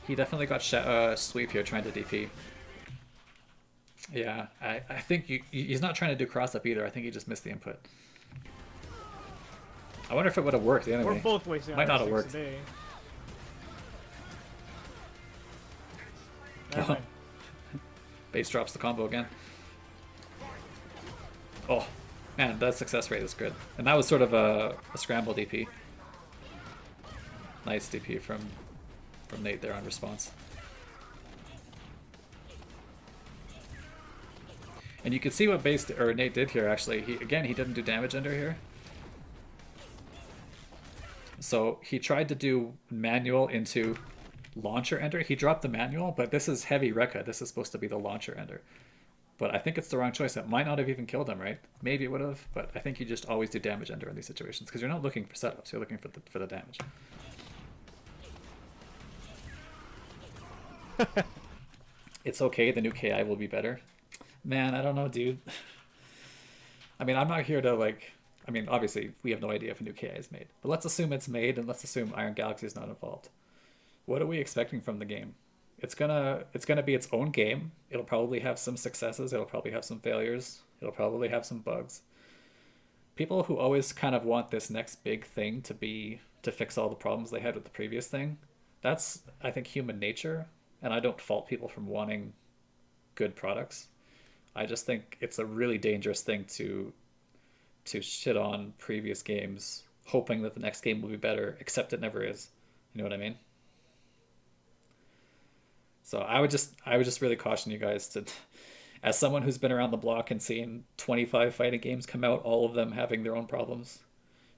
He definitely got sweep here trying to DP. Yeah, I think he's not trying to do cross-up either. I think he just missed the input. I wonder if it would have worked anyway. We're both wasting Might not have worked. Today. Base drops the combo again. Oh, man, that success rate is good. And that was sort of a scramble DP. Nice DP from Nate there on response. And you can see what Nate did here, actually. He didn't do damage ender here. So he tried to do manual into launcher ender. He dropped the manual, but this is heavy Rekka. This is supposed to be the launcher ender. But I think it's the wrong choice. It might not have even killed him, right? Maybe it would have, but I think you just always do damage ender in these situations because you're not looking for setups. You're looking for the damage. It's okay. The new KI will be better. Man, I don't know, dude. I mean, I'm not here to obviously we have no idea if a new KI is made, but let's assume it's made and let's assume Iron Galaxy is not involved. What are we expecting from the game? It's gonna be its own game. It'll probably have some successes. It'll probably have some failures. It'll probably have some bugs. People who always kind of want this next big thing to fix all the problems they had with the previous thing, that's, I think, human nature, and I don't fault people from wanting good products. I just think it's a really dangerous thing to shit on previous games, hoping that the next game will be better, except it never is. You know what I mean? So I would just really caution you guys to, as someone who's been around the block and seen 25 fighting games come out, all of them having their own problems,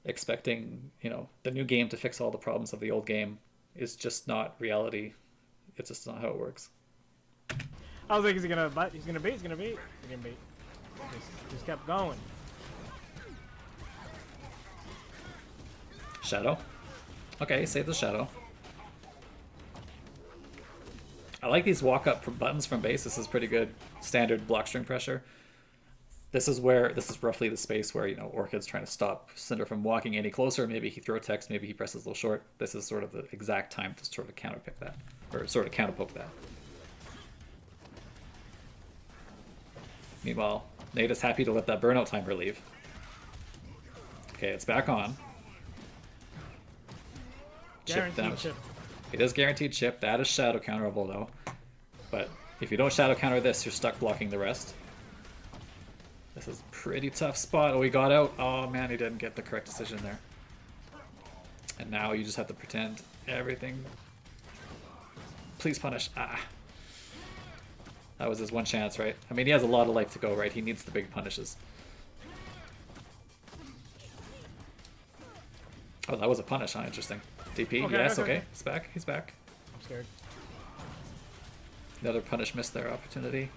expecting, the new game to fix all the problems of the old game is just not reality. It's just not how it works. I was like, is he gonna bite? He's gonna bait. He's gonna bait. He's gonna bait. Just kept going. Shadow. Okay, save the Shadow. I like these walk-up buttons from base. This is pretty good. Standard block string pressure. This is roughly the space where, Orchid's trying to stop Cinder from walking any closer. Maybe he throw text, maybe he presses a little short. This is sort of the exact time to sort of counterpick that, or sort of counterpoke that. Meanwhile, Nate is happy to let that burnout timer leave. Okay, it's back on. Chip Guaranteed damage. chip. It is guaranteed chip. That is shadow counterable though. But if you don't shadow counter this, you're stuck blocking the rest. This is a pretty tough spot. Oh, he got out. Oh man, he didn't get the correct decision there. And now you just have to pretend everything. Please punish. Ah. That was his one chance, right? I mean, he has a lot of life to go, right? He needs the big punishes. Oh, that was a punish, huh? Interesting. DP, Okay, yes, okay. okay. He's back, he's back. I'm scared. Another punish missed their opportunity.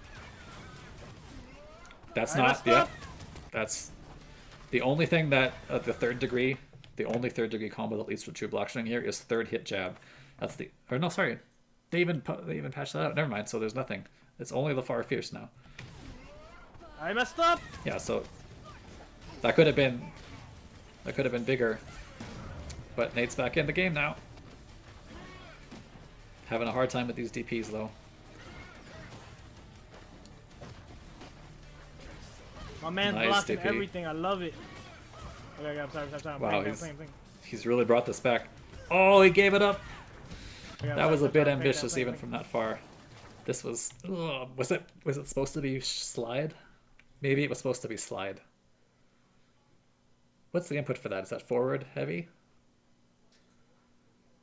That's I not, messed yeah. up. That's the only thing that, the only third degree combo that leads to true block string here is third hit jab. That's the, or no, sorry. They even patched that out. Never mind, so there's nothing. It's only the far fierce now. I messed up. Yeah, so that could have been bigger. But Nate's back in the game now. Having a hard time with these DPs though. My man's Nice blocking DP. everything. I love it. Okay, I'm sorry. I'm Wow, playing. he's really brought this back. Oh, he gave it up. Okay, That was a bit ambitious playing. even from that far. This was, ugh, was it supposed to be slide? Maybe it was supposed to be slide. What's the input for that? Is that forward heavy?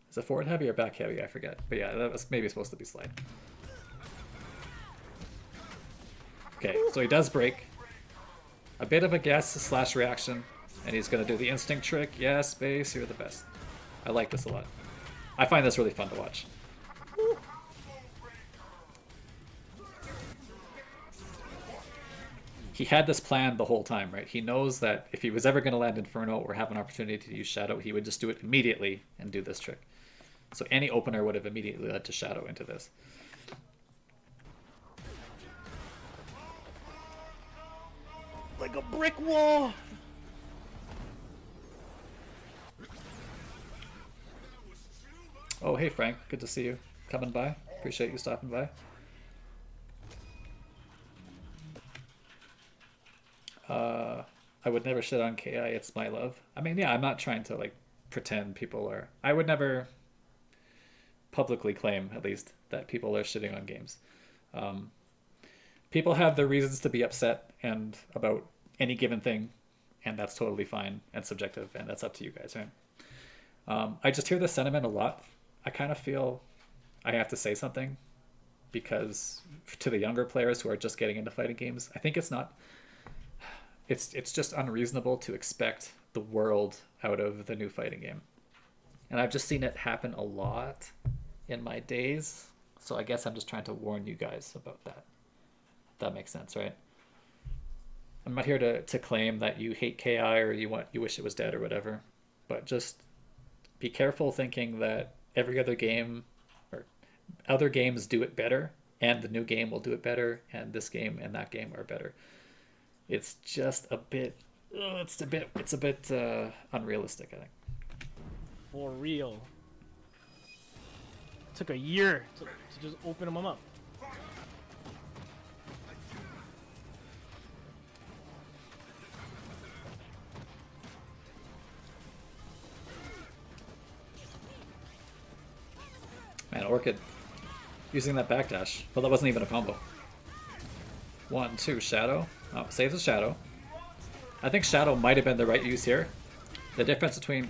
Is it forward heavy or back heavy? I forget. But yeah, that was maybe supposed to be slide. Okay, so he does break. A bit of a guess slash reaction. And he's going to do the instinct trick. Yes, base, you're the best. I like this a lot. I find this really fun to watch. He had this plan the whole time, right? He knows that if he was ever going to land Inferno or have an opportunity to use Shadow, he would just do it immediately and do this trick. So any opener would have immediately led to Shadow into this. Like a brick wall. Oh, hey Frank, good to see you coming by. Appreciate you stopping by. I would never shit on KI, it's my love. I mean, yeah, I'm not trying to like pretend people are. I would never publicly claim, at least, that people are shitting on games. People have their reasons to be upset and about any given thing, and that's totally fine and subjective, and that's up to you guys, right? I just hear this sentiment a lot. I kind of feel I have to say something because to the younger players who are just getting into fighting games, I think it's not. It's just unreasonable to expect the world out of the new fighting game. And I've just seen it happen a lot in my days. So I guess I'm just trying to warn you guys about that. That makes sense, right? I'm not here to claim that you hate KI or you wish it was dead or whatever. But just be careful thinking that every other game or other games do it better and the new game will do it better and this game and that game are better. It's just a bit, it's a bit unrealistic, I think. For real. Took a year to just open them up. Man, Orchid using that backdash. Well, that wasn't even a combo. 1, 2, Shadow. Oh, saves the Shadow. I think Shadow might have been the right use here. The difference between...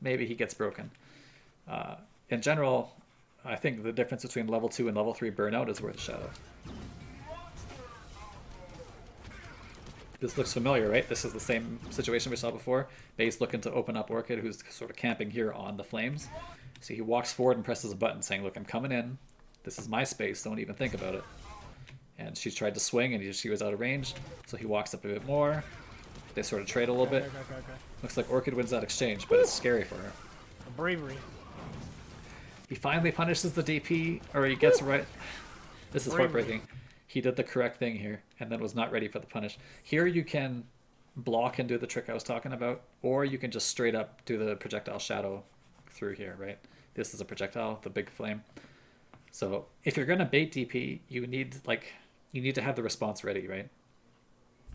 maybe he gets broken. In general, I think the difference between level 2 and level 3 burnout is worth Shadow. This looks familiar, right? This is the same situation we saw before. Base looking to open up Orchid, who's sort of camping here on the flames. So he walks forward and presses a button saying, look, I'm coming in. This is my space. Don't even think about it. And she tried to swing and she was out of range. So he walks up a bit more. They sort of trade a little bit. Okay. Looks like Orchid wins that exchange, but it's scary for her. Bravery. He finally punishes the DP, or he gets right. This is Bravery. heartbreaking. He did the correct thing here and then was not ready for the punish. Here you can block and do the trick I was talking about, or you can just straight up do the projectile shadow through here, right? This is a projectile, the big flame. So if you're gonna bait DP, you need to have the response ready, right?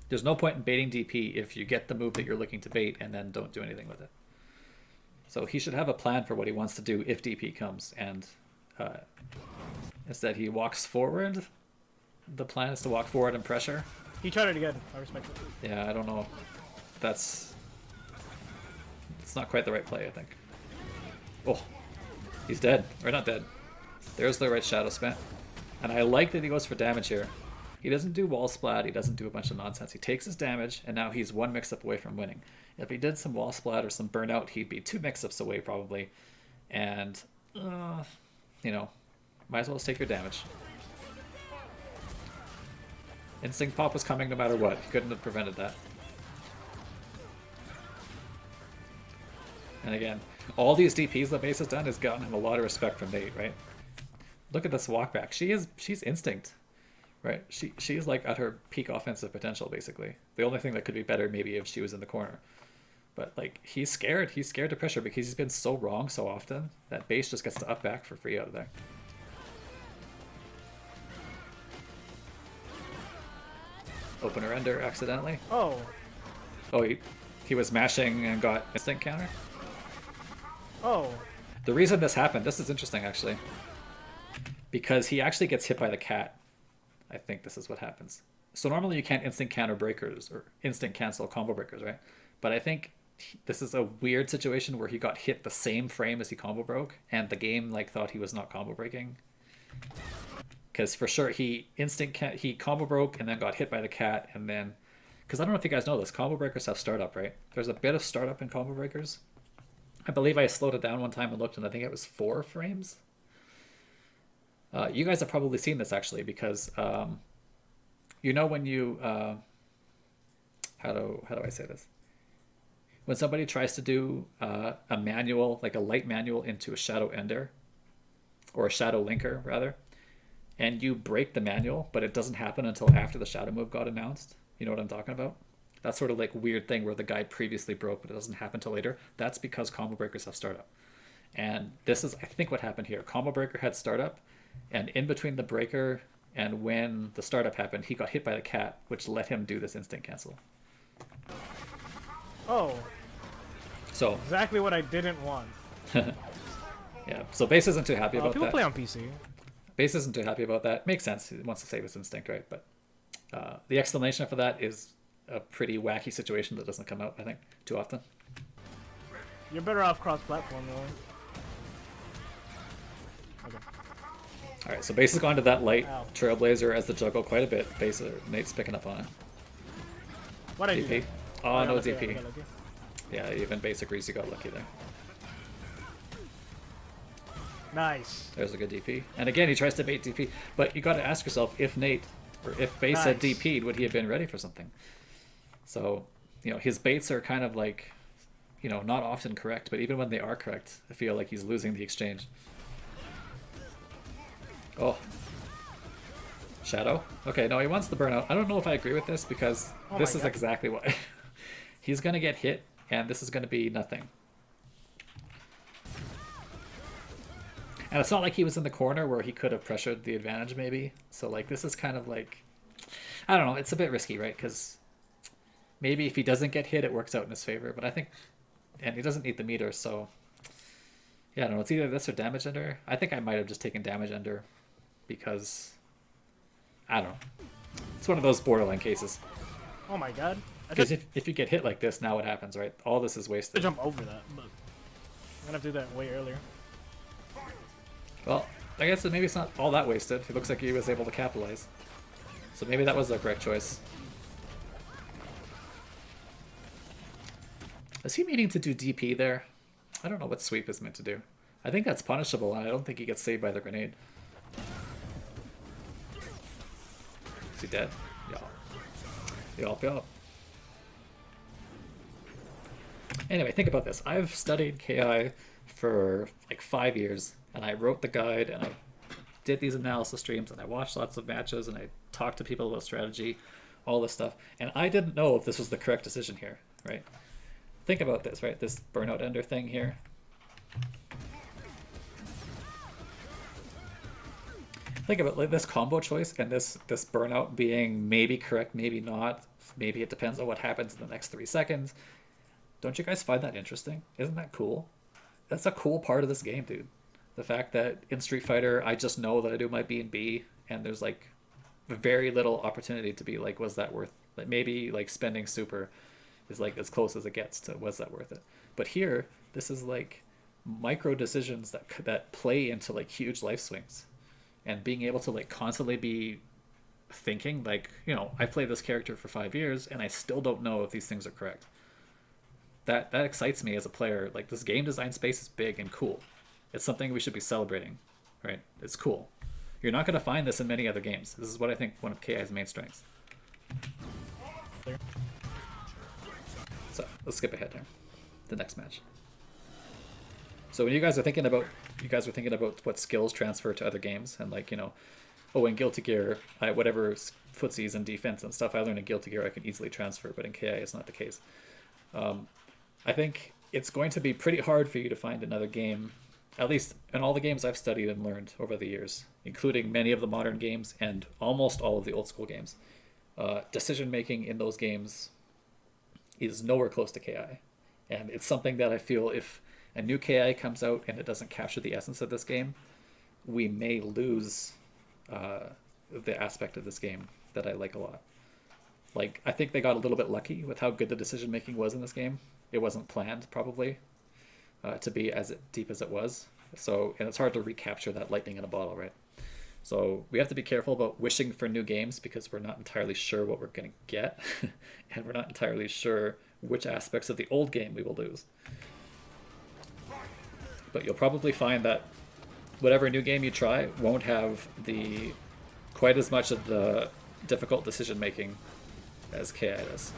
There's no point in baiting DP if you get the move that you're looking to bait and then don't do anything with it. So he should have a plan for what he wants to do if DP comes, and instead he walks forward. The plan is to walk forward and pressure. He tried it again. I respect it. Yeah, I don't know. It's not quite the right play, I think. Oh, he's dead. Or not dead. There's the right shadow spent. And I like that he goes for damage here. He doesn't do wall splat, he doesn't do a bunch of nonsense. He takes his damage, and now he's 1 mix-up away from winning. If he did some wall splat or some burnout, he'd be 2 mix-ups away probably. And, you know, might as well just take your damage. Instinct Pop was coming no matter what. He couldn't have prevented that. And again, all these DPs that Base has done has gotten him a lot of respect from Nate, right? Look at this walk back. She's instinct, right? She is like at her peak offensive potential, basically. The only thing that could be better maybe if she was in the corner. But like he's scared. He's scared to pressure because he's been so wrong so often that Base just gets to up back for free out of there. Opener ender accidentally. Oh. Oh, he was mashing and got instant counter. Oh. The reason this happened, this is interesting actually, because he actually gets hit by the cat. I think this is what happens. So normally you can't instant counter breakers or instant cancel combo breakers, right? But I think this is a weird situation where he got hit the same frame as he combo broke, and the game like thought he was not combo breaking. Because for sure he combo broke and then got hit by the cat, and then because I don't know if you guys know this, combo breakers have startup, right? There's a bit of startup in combo breakers. I believe I slowed it down one time and looked, and I think it was 4 frames. You guys have probably seen this actually, because you know when you how do I say this? When somebody tries to do a manual, like a light manual into a shadow ender, or a shadow linker rather, and you break the manual, but it doesn't happen until after the shadow move got announced. You know what I'm talking about? That sort of like weird thing where the guy previously broke, but it doesn't happen till later. That's because combo breakers have startup. And this is, I think, what happened here. Combo breaker had startup, and in between the breaker and when the startup happened, he got hit by the cat, which let him do this instant cancel. Oh. So Exactly what I didn't want. yeah, so Base isn't too happy about People that. play on PC. Base isn't too happy about that. Makes sense. He wants to save his instinct, right? But the explanation for that is a pretty wacky situation that doesn't come out, I think, too often. You're better off cross-platform, though. Okay. All right, so Base has gone to that light Ow. Trailblazer as the juggle quite a bit. Base, Nate's picking up on it. What'd I do? DP. there? Oh, I no got lucky, I DP. got lucky. Yeah, even Base agrees you got lucky there. Nice. There's a good DP. And again, he tries to bait DP. But you got to ask yourself, if Nate, or if Base had Nice. DP'd, would he have been ready for something? So, you know, his baits are kind of like, you know, not often correct, but even when they are correct, I feel like he's losing the exchange. Oh. Shadow? Okay, no, he wants the burnout. I don't know if I agree with this, because Oh this my is God. exactly what... He's going to get hit, and this is going to be nothing. And it's not like he was in the corner where he could have pressured the advantage, maybe. So, like, this is kind of like... I don't know, it's a bit risky, right? Because maybe if he doesn't get hit, it works out in his favor. But I think... And he doesn't need the meter, so... Yeah, I don't know, it's either this or damage ender. I think I might have just taken damage ender, because... I don't know. It's one of those borderline cases. Oh my god. I Because just if you get hit like this, now what happens, right? All this is to wasted. jump over that, but I'm gonna have to do that way earlier. Well, I guess maybe it's not all that wasted. It looks like he was able to capitalize. So maybe that was the correct choice. Is he meaning to do DP there? I don't know what sweep is meant to do. I think that's punishable, and I don't think he gets saved by the grenade. Is he dead? Yeah. Yup. Anyway, think about this. I've studied KI for like 5 years, and I wrote the guide, and I did these analysis streams, and I watched lots of matches, and I talked to people about strategy, all this stuff, and I didn't know if this was the correct decision here, right? Think about this, right? This burnout ender thing here. Think about like this combo choice and this burnout being maybe correct, maybe not maybe it depends on what happens in the next 3 seconds. Don't you guys find that interesting? Isn't that cool? That's a cool part of this game, dude. The fact that in Street Fighter, I just know that I do my B and B, and there's like very little opportunity to be like, was that worth? Like maybe like spending super is like as close as it gets to was that worth it? But here, this is like micro decisions that play into like huge life swings, and being able to like constantly be thinking like, you know, I played this character for 5 years and I still don't know if these things are correct. That excites me as a player. Like, this game design space is big and cool. It's something we should be celebrating, right? It's cool. You're not going to find this in many other games. This is what I think one of KI's main strengths. So let's skip ahead here. The next match. So when you guys are thinking about what skills transfer to other games, and like, you know, oh, in Guilty Gear, whatever footsies and defense and stuff I learned in Guilty Gear I can easily transfer, but in KI it's not the case. I think it's going to be pretty hard for you to find another game, at least in all the games I've studied and learned over the years, including many of the modern games and almost all of the old school games. Decision making in those games is nowhere close to KI. And it's something that I feel if a new KI comes out and it doesn't capture the essence of this game, we may lose the aspect of this game that I like a lot. Like, I think they got a little bit lucky with how good the decision making was in this game. It wasn't planned, probably, to be as deep as it was. So, and it's hard to recapture that lightning in a bottle, right? So we have to be careful about wishing for new games because we're not entirely sure what we're going to get, and we're not entirely sure which aspects of the old game we will lose. But you'll probably find that whatever new game you try won't have quite as much of the difficult decision making as KI does.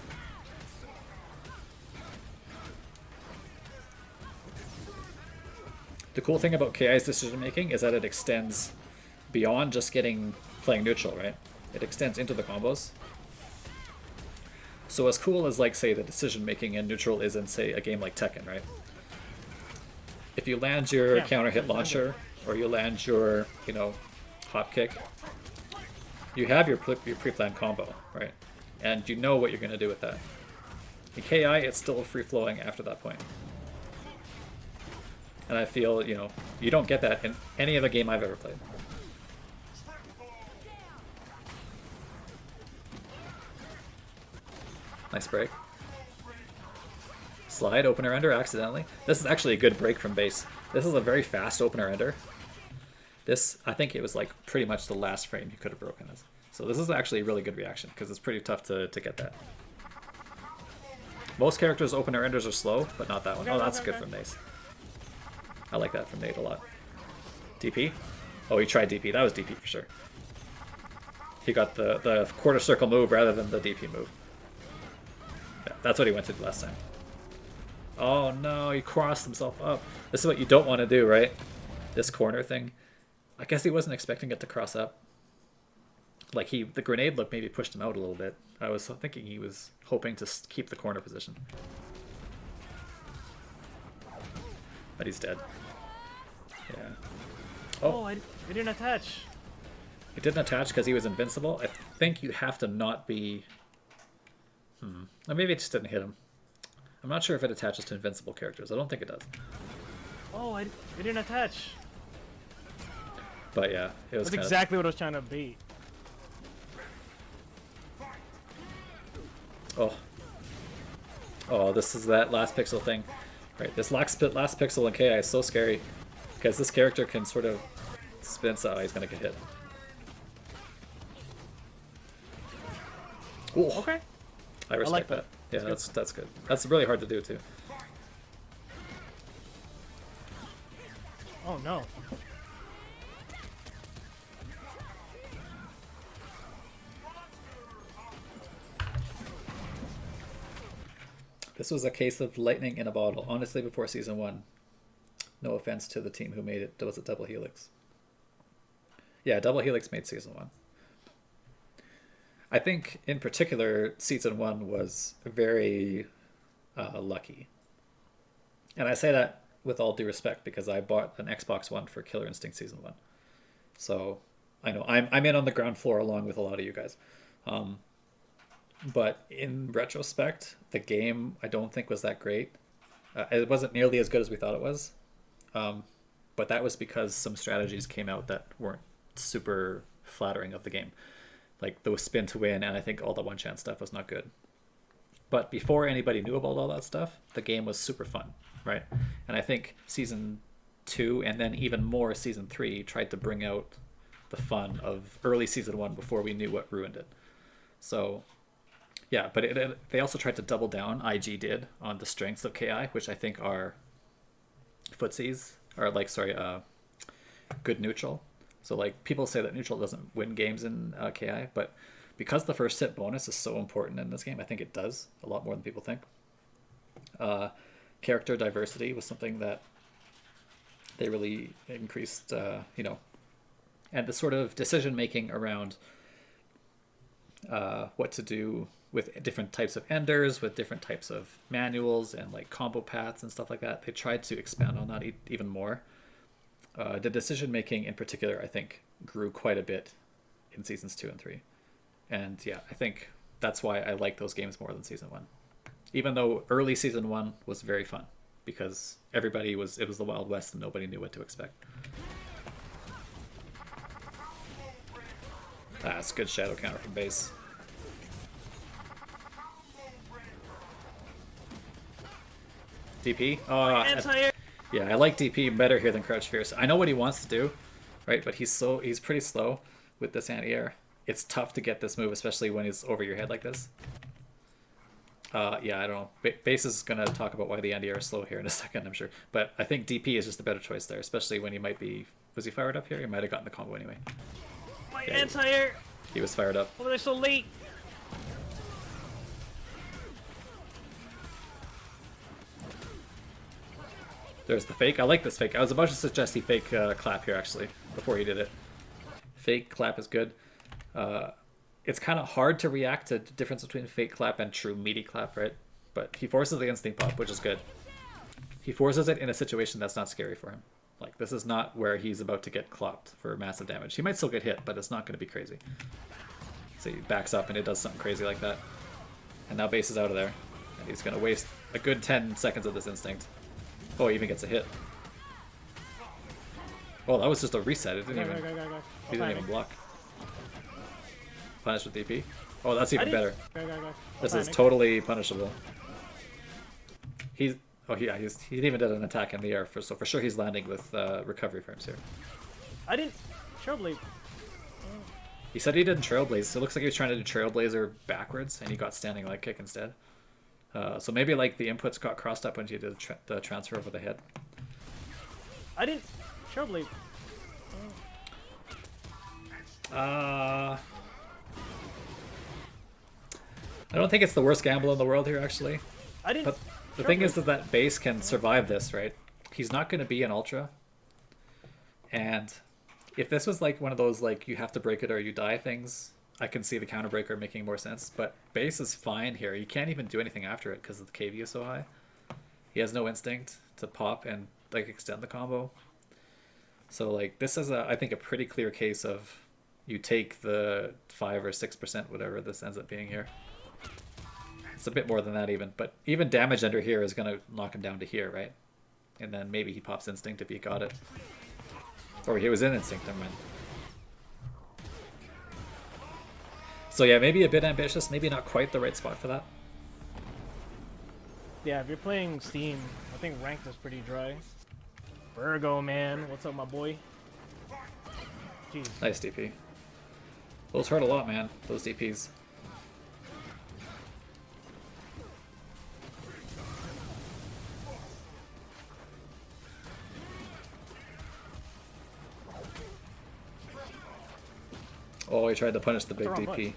The cool thing about KI's decision making is that it extends beyond just playing neutral, right? It extends into the combos. So as cool as, like, say, the decision making in neutral is in, say, a game like Tekken, right? If you land your counter hit launcher, or you land your, you know, hop kick, you have your pre-planned combo, right? And you know what you're going to do with that. In KI, it's still free-flowing after that point. And I feel, you know, you don't get that in any other game I've ever played. Nice break. Slide, opener ender accidentally. This is actually a good break from base. This is a very fast opener ender. This, I think it was like pretty much the last frame you could have broken this. So this is actually a really good reaction because it's pretty tough to get that. Most characters' opener enders are slow, but not that one. Oh, that's good from Nace. I like that from Nate a lot. DP? Oh, he tried DP. That was DP for sure. He got the quarter circle move rather than the DP move. Yeah, that's what he went to do last time. Oh no, he crossed himself up. This is what you don't want to do, right? This corner thing. I guess he wasn't expecting it to cross up. Like, the grenade look maybe pushed him out a little bit. I was thinking he was hoping to keep the corner position. But he's dead. Yeah. Oh, I didn't attach. He didn't attach because he was invincible. I think you have to not be... Or maybe it just didn't hit him. I'm not sure if it attaches to invincible characters. I don't think it does. Oh, I didn't attach. But yeah, it was That's exactly what I was trying to bait. Oh. Oh, this is that last pixel thing. Right, this last pixel in KI is so scary because this character can sort of spin, so he's gonna get hit. Ooh. Okay. I respect like that. that. Yeah, that's good. That's really hard to do too. Oh no. This was a case of lightning in a bottle. Honestly, before Season 1. No offense to the team who made it. Was it Double Helix? Yeah, Double Helix made Season 1. I think, in particular, Season 1 was very lucky. And I say that with all due respect because I bought an Xbox One for Killer Instinct Season 1. So, I know I'm in on the ground floor along with a lot of you guys. but in retrospect, the game I don't think was that great. It wasn't nearly as good as we thought it was. But that was because some strategies came out that weren't super flattering of the game. Like the spin to win, and I think all the one chance stuff was not good. But before anybody knew about all that stuff, the game was super fun, right? And I think season 2 and then even more season 3 tried to bring out the fun of early season 1 before we knew what ruined it. So yeah, but they also tried to double down, IG did, on the strengths of KI, which I think are footsies, or like, sorry, good neutral. So like people say that neutral doesn't win games in KI, but because the first hit bonus is so important in this game, I think it does a lot more than people think. Character diversity was something that they really increased, you know, and the sort of decision making around what to do with different types of enders, with different types of manuals and like combo paths and stuff like that. They tried to expand on that even more. The decision making in particular, I think, grew quite a bit in seasons 2 and 3. And yeah, I think that's why I like those games more than season 1. Even though early season 1 was very fun because it was the Wild West and nobody knew what to expect. That's good shadow counter from base. DP? Yeah, I like DP better here than Crouch Fierce. I know what he wants to do, right? But he's pretty slow with this anti-air. It's tough to get this move, especially when he's over your head like this. Yeah, I don't know. Base is going to talk about why the anti-air is slow here in a second, I'm sure. But I think DP is just a better choice there, especially when he might be... Was he fired up here? He might have gotten the combo anyway. My anti-air! He was fired up. Oh, they're so late! There's the fake. I like this fake. I was about to suggest he fake clap here, actually, before he did it. Fake clap is good. It's kind of hard to react to the difference between fake clap and true meaty clap, right? But he forces the instinct pop, which is good. He forces it in a situation that's not scary for him. Like, this is not where he's about to get clopped for massive damage. He might still get hit, but it's not going to be crazy. So he backs up and it does something crazy like that. And now base is out of there. And he's going to waste a good 10 seconds of this instinct. Oh, he even gets a hit. Oh, that was just a reset. It didn't even... He didn't even block. Punish with DP. Oh, that's even better. This is totally punishable. He even did an attack in the air, so for sure he's landing with recovery frames here. I didn't... Trailblaze. He said he didn't Trailblaze, so it looks like he was trying to do Trailblazer backwards, and he got standing leg kick instead. So maybe like the inputs got crossed up when you did the transfer over the head. I didn't... Trailblaze. I don't think it's the worst gamble in the world here, actually. I didn't... But the thing is that base can survive this, right? He's not going to be an ultra. And if this was like one of those like you have to break it or you die things, I can see the counter breaker making more sense. But base is fine here. You can't even do anything after it because the KV is so high. He has no instinct to pop and like extend the combo. So like this is I think a pretty clear case of you take the 5 or 6%, whatever this ends up being here. It's a bit more than that even, but even damage under here is going to knock him down to here, right? And then maybe he pops instinct if he got it. Or he was in instinct, never mind. So yeah, maybe a bit ambitious, maybe not quite the right spot for that. Yeah, if you're playing Steam, I think ranked is pretty dry. Virgo, man. What's up, my boy? Jeez. Nice DP. Those hurt a lot, man, those DPs. Oh, he tried to punish the big DP.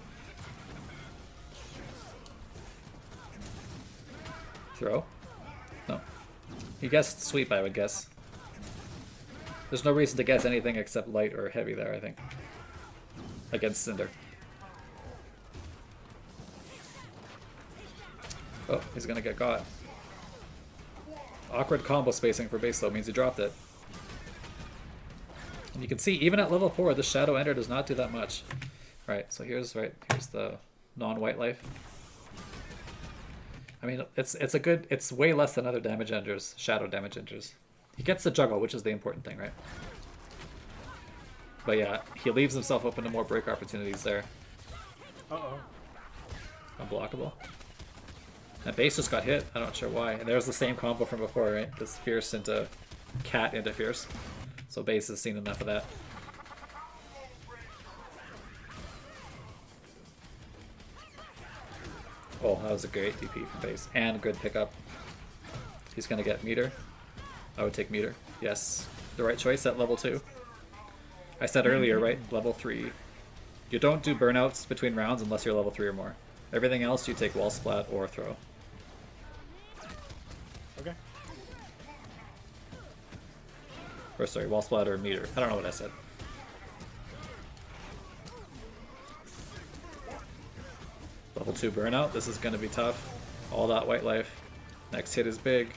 Throw? No. He guessed sweep, I would guess. There's no reason to guess anything except light or heavy there, I think. Against Cinder. Oh, he's gonna get got. Awkward combo spacing for base though means he dropped it. And you can see, even at level 4, this Shadow Ender does not do that much. Right, so here's the non-white life. I mean, it's way less than other damage enders, shadow damage enders. He gets the juggle, which is the important thing, right? But yeah, he leaves himself open to more break opportunities there. Uh-oh. Unblockable. And base just got hit. I'm not sure why. And there's the same combo from before, right? This fierce into cat into fierce. So base has seen enough of that. Oh, that was a great DP from base. And good pickup. He's gonna get meter. I would take meter. Yes. The right choice at level 2. I said earlier, right? Level 3. You don't do burnouts between rounds unless you're level 3 or more. Everything else you take wall splat or throw. Okay. Or sorry, wall splat or meter. I don't know what I said. Level 2 burnout. This is gonna be tough. All that white life. Next hit is big.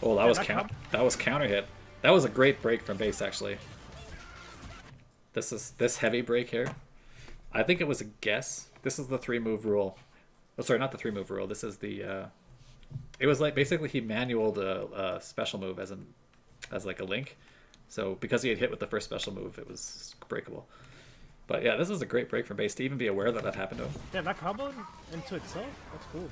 Oh, that was that was counter hit. That was a great break from base, actually. This heavy break here. I think it was a guess. This is the 3-move rule. Oh, sorry, not the 3-move rule. This is the. It was like basically he manualed a special move as like a link. So because he had hit with the first special move, it was breakable. But yeah, this is a great break from base to even be aware that that happened to him. Yeah, that comboed into itself? That's cool.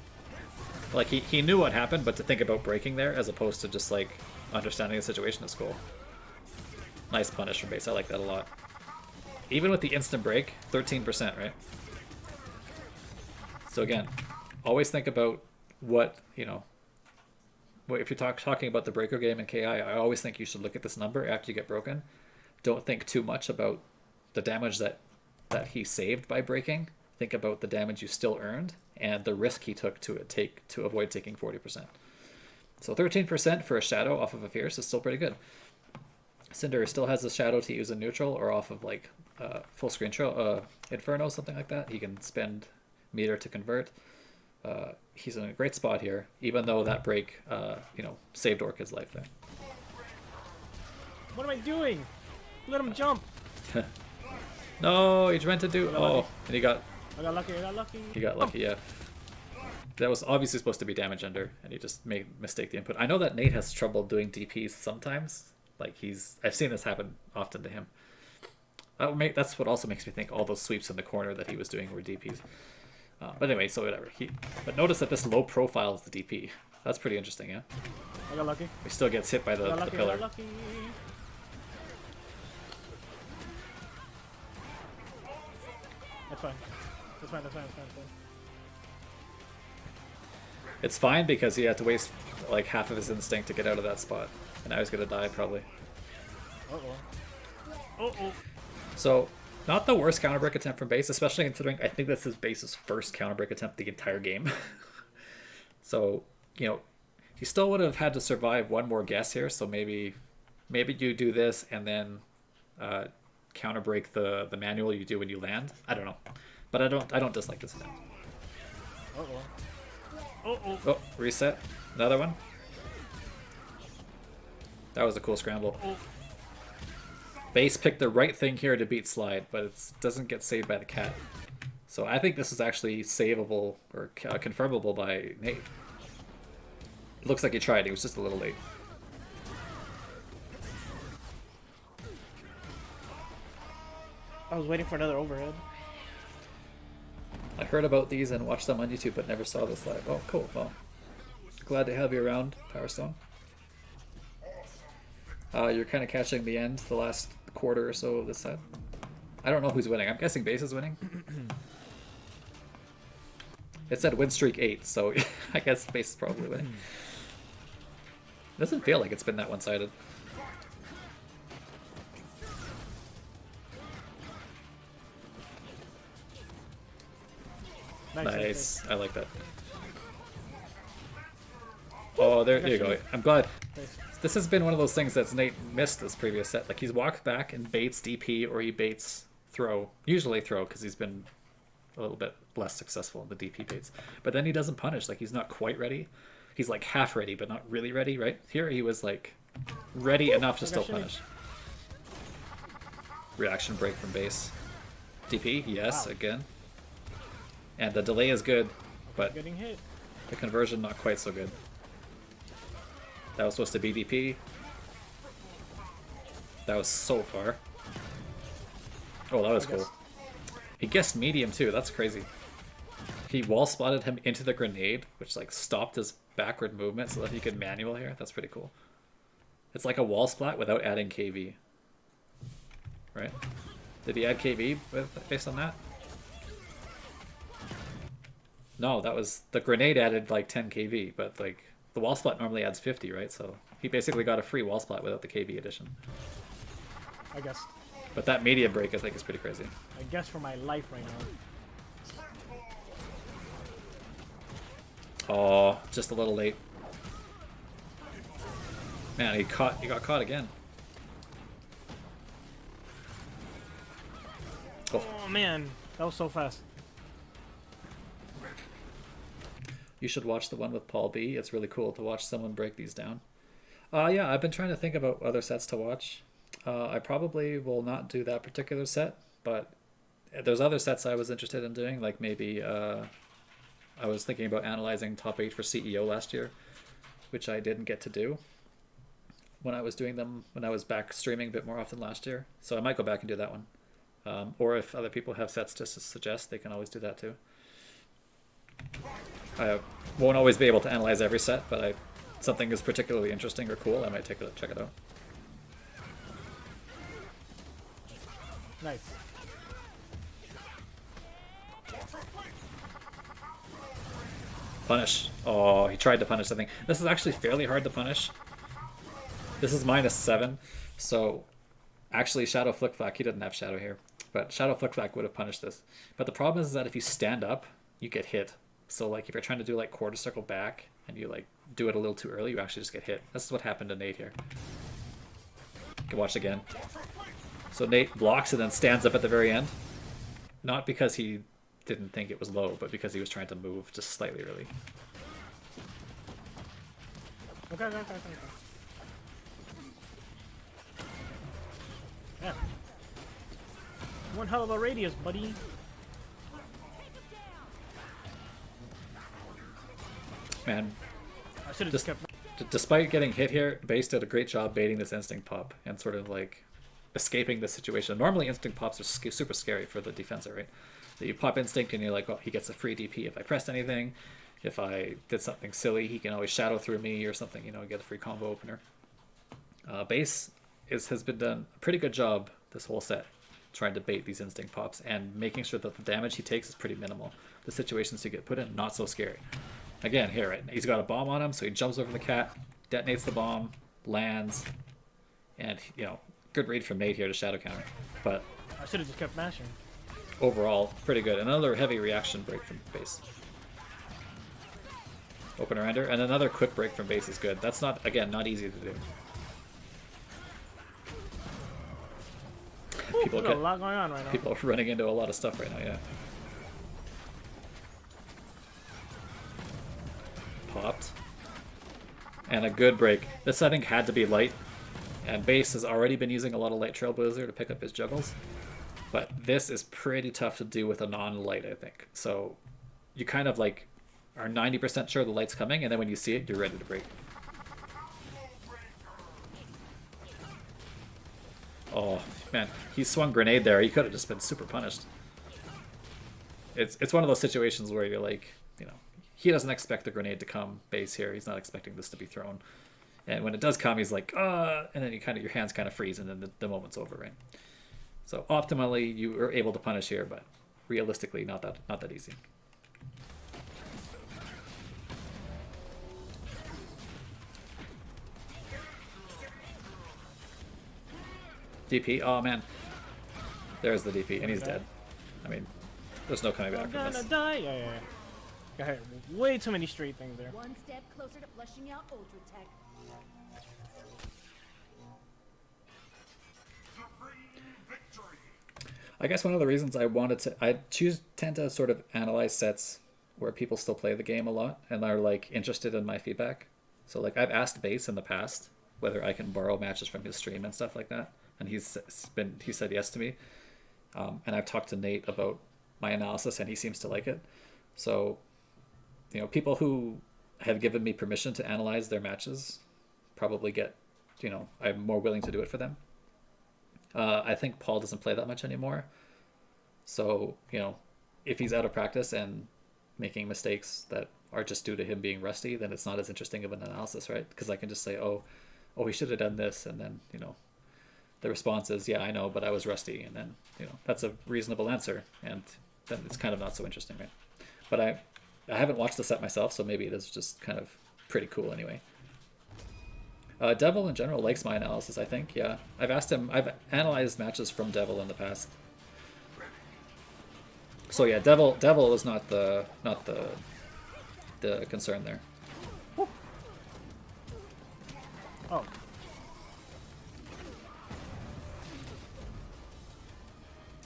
Like he knew what happened, but to think about breaking there as opposed to just like understanding the situation is cool. Nice punish from base. I like that a lot. Even with the instant break, 13%, right? So again, always think about what, you know, if you're talking about the breaker game in KI, I always think you should look at this number after you get broken. Don't think too much about the damage that he saved by breaking. Think about the damage you still earned and the risk he took to avoid taking 40%. So 13% for a shadow off of a fierce is still pretty good. Cinder still has a shadow to use in neutral or off of like full screen Inferno, something like that. He can spend meter to convert. He's in a great spot here, even though that break, you know, saved Orchid's life there. What am I doing? Let him jump. No, he meant to do. Oh, and he got. I got lucky. I got lucky. He got lucky. Yeah. That was obviously supposed to be damage under, and he just mistake the input. I know that Nate has trouble doing DPs sometimes. Like I've seen this happen often to him. That's what also makes me think all those sweeps in the corner that he was doing were DPs. But anyway, so whatever. But notice that this low profile is the DP. That's pretty interesting, yeah? I got lucky. He still gets hit by the pillar. I got lucky. That's fine. That's fine. It's fine because he had to waste like half of his instinct to get out of that spot. And now he's gonna die probably. Uh-oh. So, not the worst counter break attempt from base, especially considering I think this is base's first counter break attempt the entire game. So, you know, he still would have had to survive one more guess here. So maybe you do this and then counter break the manual you do when you land. I don't know, but I don't dislike this attempt. Oh, reset. Another one. That was a cool scramble. Base picked the right thing here to beat slide, but it doesn't get saved by the cat. So I think this is actually savable or confirmable by Nate. It looks like he tried. He was just a little late. I was waiting for another overhead. I heard about these and watched them on YouTube, but never saw this live. Oh, cool. Well, glad to have you around, Power Stone. You're kind of catching the end, the last quarter or so of this set. I don't know who's winning. I'm guessing base is winning. It said win streak 8, so I guess base is probably winning. Doesn't feel like it's been that one-sided. Nice. I like that. Oh, there you go. I'm glad. This has been one of those things that's Nate missed this previous set. Like he's walked back and baits DP or he baits throw. Usually throw because he's been a little bit less successful in the DP baits. But then he doesn't punish. Like he's not quite ready. He's like half ready, but not really ready, right? Here he was like ready enough to still punish. Reaction break from base. DP, yes, Wow. again. And the delay is good, but Getting hit. the conversion not quite so good. That was supposed to be DP. That was so far. Oh, that was I guess. cool. He guessed medium too, that's crazy. He wall spotted him into the grenade, which like stopped his backward movement so that he could manual here. That's pretty cool. It's like a wall splat without adding KV. Right? Did he add KV based on that? No, that was the grenade added like 10 KV, but like the wall splat normally adds 50, right? So he basically got a free wall splat without the KV addition. I guess. But that media break I think is pretty crazy. I guess for my life right now. Oh, just a little late. Man, he got caught again. Oh, Oh man, that was so fast. you should watch the one with Paul B. It's really cool to watch someone break these down. Yeah, I've been trying to think about other sets to watch. I probably will not do that particular set, but there's other sets I was interested in doing, like maybe I was thinking about analyzing top 8 for CEO last year, which I didn't get to do when I was doing them, when I was back streaming a bit more often last year. So I might go back and do that one. Or if other people have sets to suggest, they can always do that too. I won't always be able to analyze every set, but something is particularly interesting or cool, I might check it out. Nice. Punish. Oh, he tried to punish something. This is actually fairly hard to punish. This is -7, so actually Shadow Flickflack, he didn't have Shadow here, but Shadow Flickflack would have punished this. But the problem is that if you stand up, you get hit. So like if you're trying to do like quarter circle back and you like do it a little too early, you actually just get hit. This is what happened to Nate here. You can watch again. So Nate blocks and then stands up at the very end. Not because he didn't think it was low, but because he was trying to move just slightly early. Okay. Yeah. One hell of a radius, buddy. Man, I should have Just- just kept. despite getting hit here, Base did a great job baiting this instinct pop and sort of like escaping the situation. Normally instinct pops are super scary for the defensor, right? That you pop instinct and you're like, oh, he gets a free DP if I pressed anything. If I did something silly, he can always shadow through me or something, you know, get a free combo opener. Base has been done a pretty good job this whole set trying to bait these instinct pops and making sure that the damage he takes is pretty minimal. The situations he get put in, not so scary. Again, here, right, he's got a bomb on him, so he jumps over the cat, detonates the bomb, lands, and, you know, good read from Nate here to shadow counter. But I should have just kept mashing. overall, pretty good. Another heavy reaction break from Base. Opener ender, and another quick break from Base is good. That's not, again, not easy to do. People There's a lot going on right now. People are running into a lot of stuff right now, yeah. Popped. And a good break. This, I think, had to be light. And Base has already been using a lot of light Trailblazer to pick up his juggles. But this is pretty tough to do with a non-light, I think. So you kind of like are 90% sure the light's coming, and then when you see it, you're ready to break. Oh, man. He swung grenade there. He could have just been super punished. It's one of those situations where you're like, you know, he doesn't expect the grenade to come Base here. He's not expecting this to be thrown. And when it does come, he's like, and then your hands kind of freeze, and then the moment's over, right? So optimally, you were able to punish here, but realistically, not that easy. DP, oh man. There's the DP, and he's dead. I mean, there's no coming back I'm from gonna this. die. Yeah. Got hit way too many straight things there. One step closer to flushing out Ultra Tech. Supreme victory. I guess one of the reasons I tend to sort of analyze sets where people still play the game a lot and are like interested in my feedback. So like I've asked Base in the past whether I can borrow matches from his stream and stuff like that, and he said yes to me. And I've talked to Nate about my analysis, and he seems to like it. So, people who have given me permission to analyze their matches probably get, I'm more willing to do it for them. I think Paul doesn't play that much anymore. So, if he's out of practice and making mistakes that are just due to him being rusty, then it's not as interesting of an analysis, right? Because I can just say, oh, he should have done this. And then, the response is, yeah, I know, but I was rusty. And then, that's a reasonable answer. And then it's kind of not so interesting, right? But I haven't watched the set myself, so maybe it is just kind of pretty cool anyway. Devil in general likes my analysis, I think. Yeah, I've analyzed matches from Devil in the past. So yeah, Devil is not the concern there. Oh.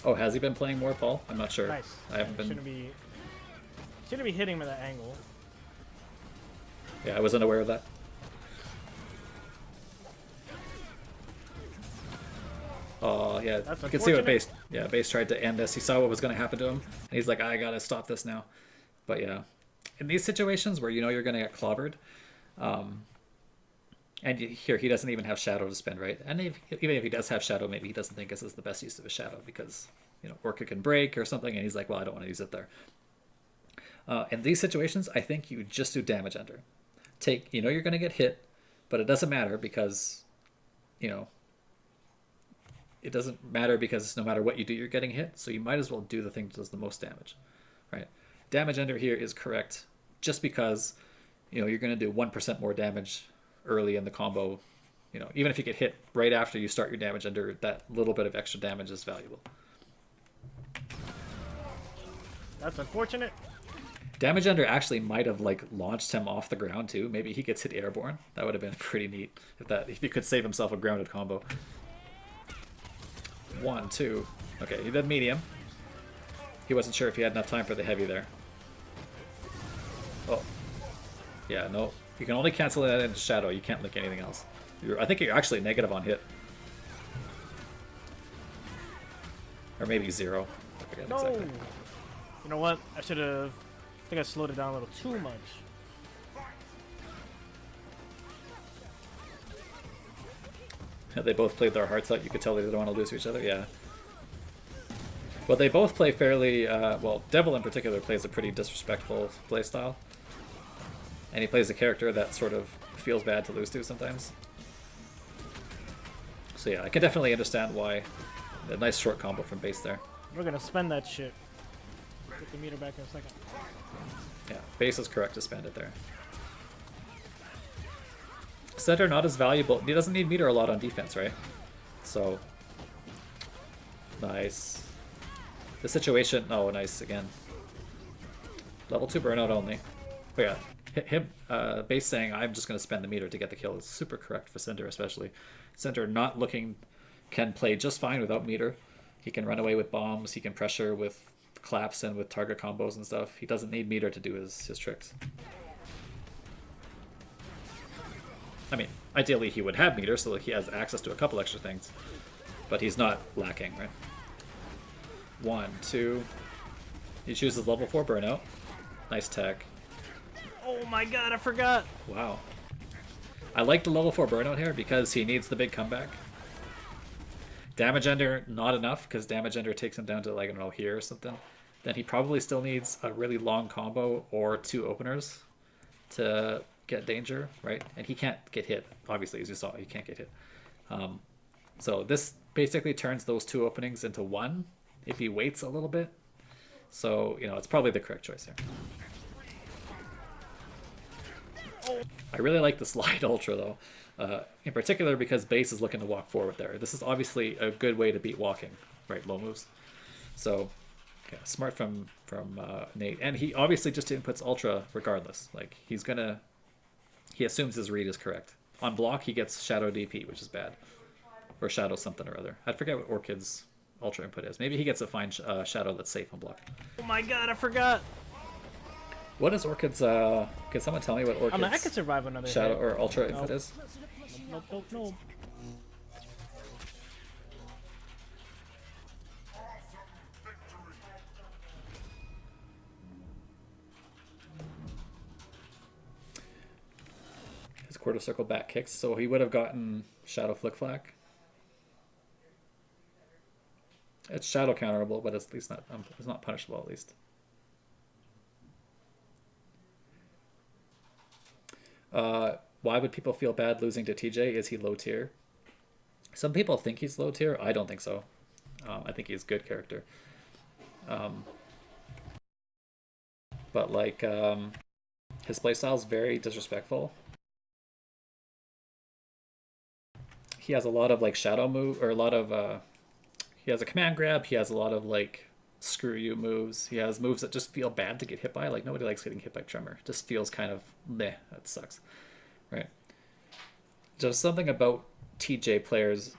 Oh, has he been playing more, Paul? I'm not sure. Nice. I haven't been. Shouldn't be hitting him at that angle. Yeah, I wasn't aware of that. Oh yeah, That's you can see what unfortunate. Base tried to end this. He saw what was going to happen to him, and he's like, I gotta stop this now. But yeah, in these situations where you're going to get clobbered, and here he doesn't even have Shadow to spend, right? And even if he does have Shadow, maybe he doesn't think this is the best use of his Shadow because Orchid can break or something, and he's like, well, I don't want to use it there. In these situations, I think you just do damage under. You're going to get hit, but it doesn't matter because, it doesn't matter because no matter what you do, you're getting hit. So you might as well do the thing that does the most damage, right? Damage under here is correct just because, you're going to do 1% more damage early in the combo. Even if you get hit right after you start your damage under, that little bit of extra damage is valuable. That's unfortunate. Damage under actually might have launched him off the ground too. Maybe he gets hit airborne. That would have been pretty neat if he could save himself a grounded combo. 1, 2. Okay, he did medium. He wasn't sure if he had enough time for the heavy there. Oh. Yeah, no. You can only cancel that into Shadow. You can't link anything else. I think you're actually negative on hit. Or maybe 0. I forget No. exactly. You know what? I think I slowed it down a little too much. They both played their hearts out. You could tell they didn't want to lose to each other. Yeah. Well, they both play fairly... well, Devil in particular plays a pretty disrespectful playstyle. And he plays a character that sort of feels bad to lose to sometimes. So yeah, I can definitely understand why. A nice short combo from Base there. We're gonna spend that shit. Get the meter back in a second. Yeah, Base is correct to spend it there. Cinder not as valuable. He doesn't need meter a lot on defense, right? So nice. The situation. Oh, nice again. Level 2 burnout only. Oh yeah, Base saying I'm just going to spend the meter to get the kill is super correct for Cinder, especially. Cinder not looking can play just fine without meter. He can run away with bombs. He can pressure with claps and with target combos and stuff. He doesn't need meter to do his tricks. I mean, ideally he would have meter so that he has access to a couple extra things, but he's not lacking, right? 1, 2. He chooses level 4 burnout. Nice tech. Oh my god, I forgot. Wow. I like the level 4 burnout here because he needs the big comeback. Damage Ender, not enough, because Damage Ender takes him down to, I don't know, here or something. Then he probably still needs a really long combo or 2 openers to get danger, right? And he can't get hit. Obviously, as you saw, he can't get hit. So this basically turns those 2 openings into 1 if he waits a little bit. So, it's probably the correct choice here. I really like the slide ultra though, in particular because Base is looking to walk forward there. This is obviously a good way to beat walking, right? Low moves. So, yeah, smart from Nate, and he obviously just inputs ultra regardless. He assumes his read is correct. On block, he gets Shadow DP, which is bad, or Shadow something or other. I forget what Orchid's ultra input is. Maybe he gets a fine Shadow that's safe on block. Oh my god, I forgot. What is Orchid's, can someone tell me what Orchid's I could survive another Shadow hit. or Ultra input Nope. is? Nope. quarter circle back kicks, so he would have gotten Shadow Flick Flack. It's shadow counterable, but it's at least not it's not punishable at least. Why would people feel bad losing to TJ? Is he low tier? Some people think he's low tier. I don't think so. I think he's a good character. But like his playstyle is very disrespectful. He has a lot of like shadow move, or a lot of he has a command grab. He has a lot of like screw you moves. He has moves that just feel bad to get hit by. Like nobody likes getting hit by Tremor. It just feels kind of meh. That sucks, right? Just something about TJ players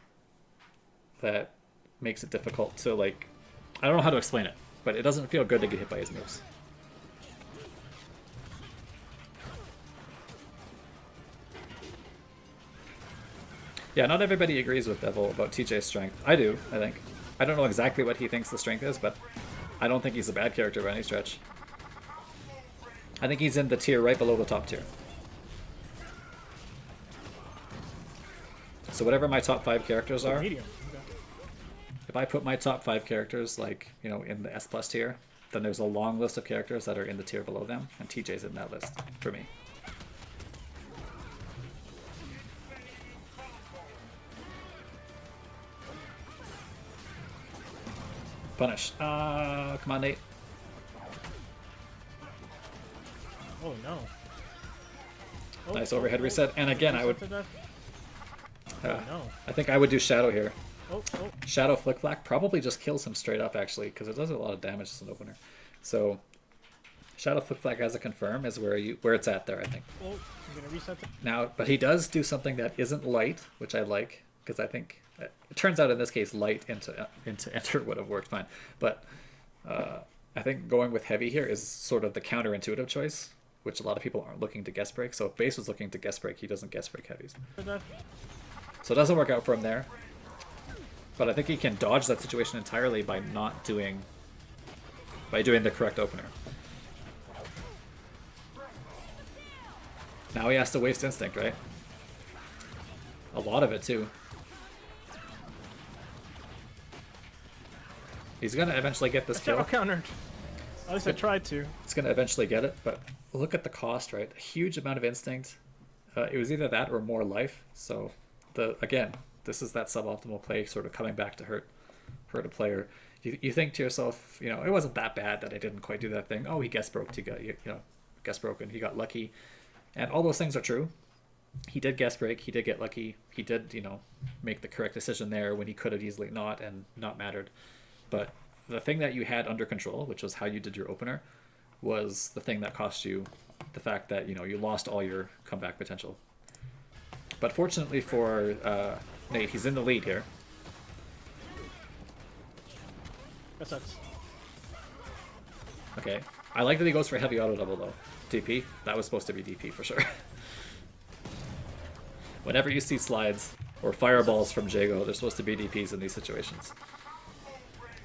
that makes it difficult to like. I don't know how to explain it, but it doesn't feel good to get hit by his moves. Yeah, not everybody agrees with Devil about TJ's strength. I do, I think. I don't know exactly what he thinks the strength is, but I don't think he's a bad character by any stretch. I think he's in the tier right below the top tier. So whatever my top 5 characters are, Medium. Okay. if I put my top 5 characters like, you know, in the S+ tier, then there's a long list of characters that are in the tier below them, and TJ's in that list for me. Punish. Come on, Nate. Oh no. Oh, Nice overhead reset. And again, I would. reset to death? Oh no. I think I would do Shadow here. Oh, oh. Shadow Flick Flack probably just kills him straight up, actually, because it does a lot of damage as an opener. So Shadow Flick Flack as a confirm is where it's at there, I think. Oh, I'm gonna reset. Now, but he does do something that isn't light, which I like, because I think it turns out in this case light into enter would have worked fine. But I think going with heavy here is sort of the counterintuitive choice, which a lot of people aren't looking to guess break. So if Base was looking to guess break, he doesn't guess break heavies. So it doesn't work out for him there. But I think he can dodge that situation entirely by not doing the correct opener. Now he has to waste instinct, right? A lot of it too. He's gonna eventually get this kill. Shadow countered. At least I tried to. It's gonna eventually get it, but look at the cost, right? A huge amount of instinct. It was either that or more life. So again, this is that suboptimal play sort of coming back to hurt a player. You think to yourself, you know, it wasn't that bad that I didn't quite do that thing. Oh, he guest broke. He got guest broken. He got lucky, and all those things are true. He did guest break. He did get lucky. He did, make the correct decision there when he could have easily not and not mattered. But the thing that you had under control, which was how you did your opener, was the thing that cost you the fact that, you lost all your comeback potential. But fortunately for Nate, he's in the lead here. That sucks. Okay. I like that he goes for heavy auto double though. DP. That was supposed to be DP for sure. Whenever you see slides or fireballs from Jago, they're supposed to be DPs in these situations.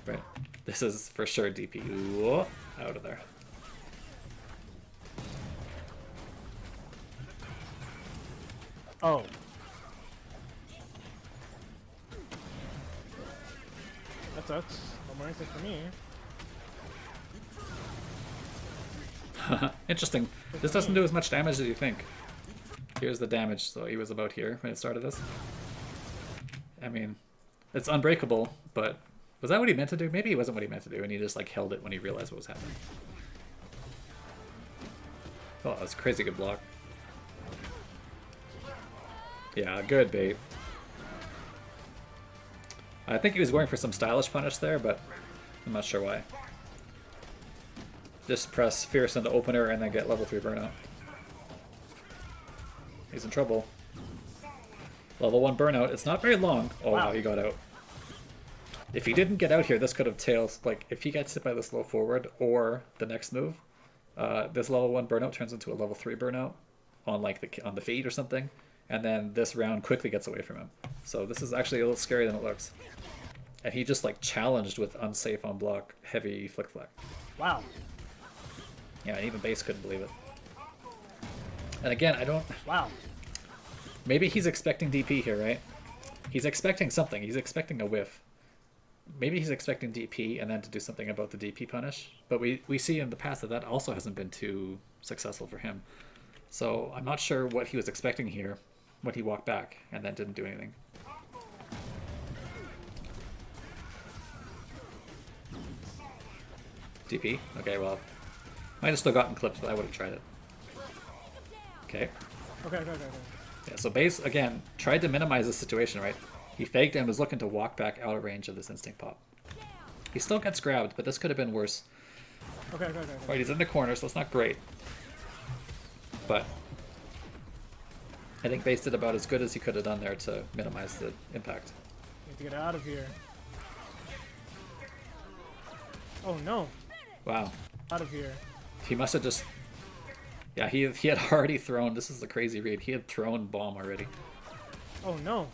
Right. This is for sure DP. Whoa, out of there. Oh. That sucks. No more instinct for me. Interesting. This doesn't do as much damage as you think. Here's the damage. So he was about here when it started this. I mean, it's unbreakable, but was that what he meant to do? Maybe it wasn't what he meant to do, and he just like held it when he realized what was happening. Oh, that's a crazy good block. Yeah, good bait. I think he was going for some stylish punish there, but I'm not sure why. Just press Fierce into opener and then get level 3 burnout. He's in trouble. Level 1 burnout. It's not very long. Oh, wow, he got out. If he didn't get out here, this could have tails. Like, if he gets hit by this low forward or the next move, this level 1 burnout turns into a level 3 burnout on like on the feed or something, and then this round quickly gets away from him. So this is actually a little scarier than it looks. And he just like challenged with unsafe on block heavy flick flack. Wow. Yeah, and even Base couldn't believe it. And again, I don't. Wow. Maybe he's expecting DP here, right? He's expecting something. He's expecting a whiff. Maybe he's expecting DP and then to do something about the DP punish. But we see in the past that also hasn't been too successful for him. So I'm not sure what he was expecting here when he walked back and then didn't do anything. DP? Okay, well, might have still gotten clipped, but I would have tried it. Okay. Okay. Yeah, so base, again, tried to minimize the situation, right? He faked and was looking to walk back out of range of this instinct pop. He still gets grabbed, but this could have been worse. Okay. Right, he's in the corner, so it's not great. But I think base did about as good as he could have done there to minimize the impact. Need to get out of here. Oh no. Wow. Out of here. He must have just... Yeah, he had already thrown... This is the crazy read. He had thrown bomb already. Oh no.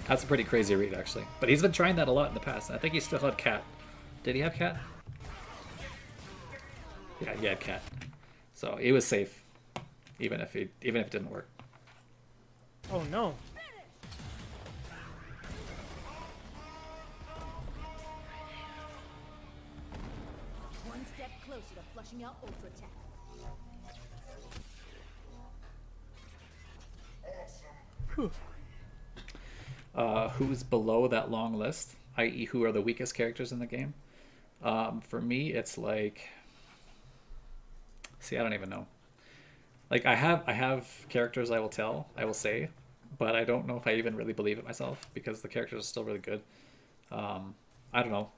That's a pretty crazy read, actually. But he's been trying that a lot in the past. I think he still had cat. Did he have cat? Yeah, he had cat. So he was safe, even if it didn't work. Oh no. One step closer to flushing out Ultra Attack. Who's below that long list, i.e. who are the weakest characters in the game? For me, it's like... See, I don't even know. Like, I have characters I will say, but I don't know if I even really believe it myself, because the characters are still really good. I don't know.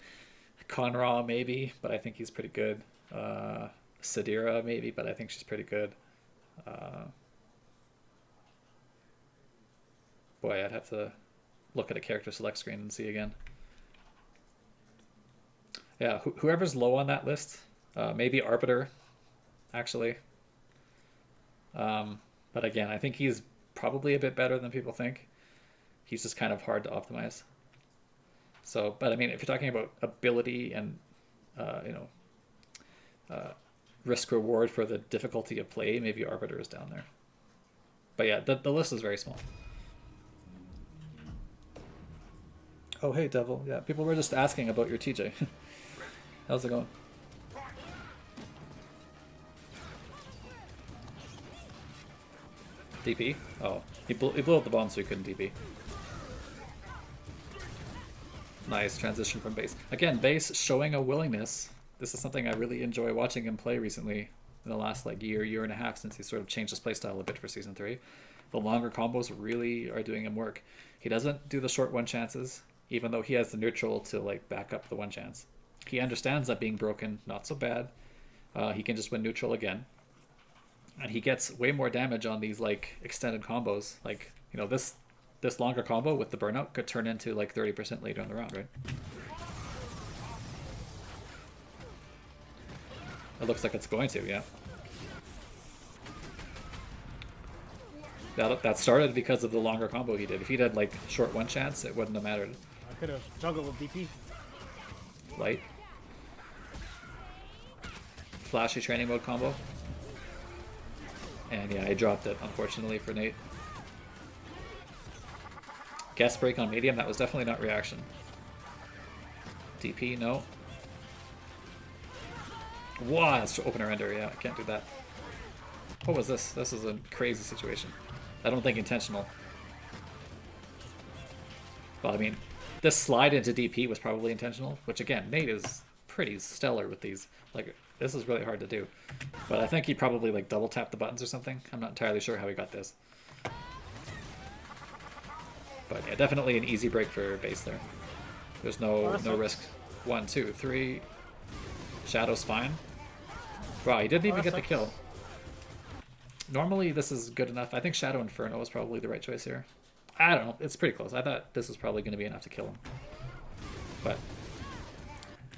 Conra, maybe, but I think he's pretty good. Sadira, maybe, but I think she's pretty good. Boy, I'd have to look at a character select screen and see again. Yeah, whoever's low on that list, maybe Arbiter, actually. But again, I think he's probably a bit better than people think. He's just kind of hard to optimize. So, but I mean, if you're talking about ability and, risk reward for the difficulty of play, maybe Arbiter is down there. But yeah, the list is very small. Oh, hey, Devil. Yeah, people were just asking about your TJ. How's it going? DP? Oh, he blew up the bomb so he couldn't DP. Nice transition from base. Again, base showing a willingness. This is something I really enjoy watching him play recently in the last year and a half since he sort of changed his playstyle a bit for Season 3. The longer combos really are doing him work. He doesn't do the short one chances, even though he has the neutral to back up the one chance. He understands that being broken, not so bad. He can just win neutral again. And he gets way more damage on these extended combos. This longer combo with the burnout could turn into 30% later in the round, right? It looks like it's going to, yeah. That started because of the longer combo he did. If he did short one chance, it wouldn't have mattered. I could have juggled with DP. Light. Flashy training mode combo. And yeah, I dropped it, unfortunately, for Nate. Guest break on medium, that was definitely not reaction. DP, no. Wow, that's opener ender, yeah, I can't do that. What was this? This is a crazy situation. I don't think intentional. Well, I mean, this slide into DP was probably intentional, which again, Nate is pretty stellar with these. This is really hard to do. But I think he probably double tapped the buttons or something. I'm not entirely sure how he got this. But yeah, definitely an easy break for base there. There's no risk. 1, 2, 3. Shadow's fine. Wow, he didn't even get the kill. Normally this is good enough. I think Shadow Inferno was probably the right choice here. I don't know. It's pretty close. I thought this was probably going to be enough to kill him. But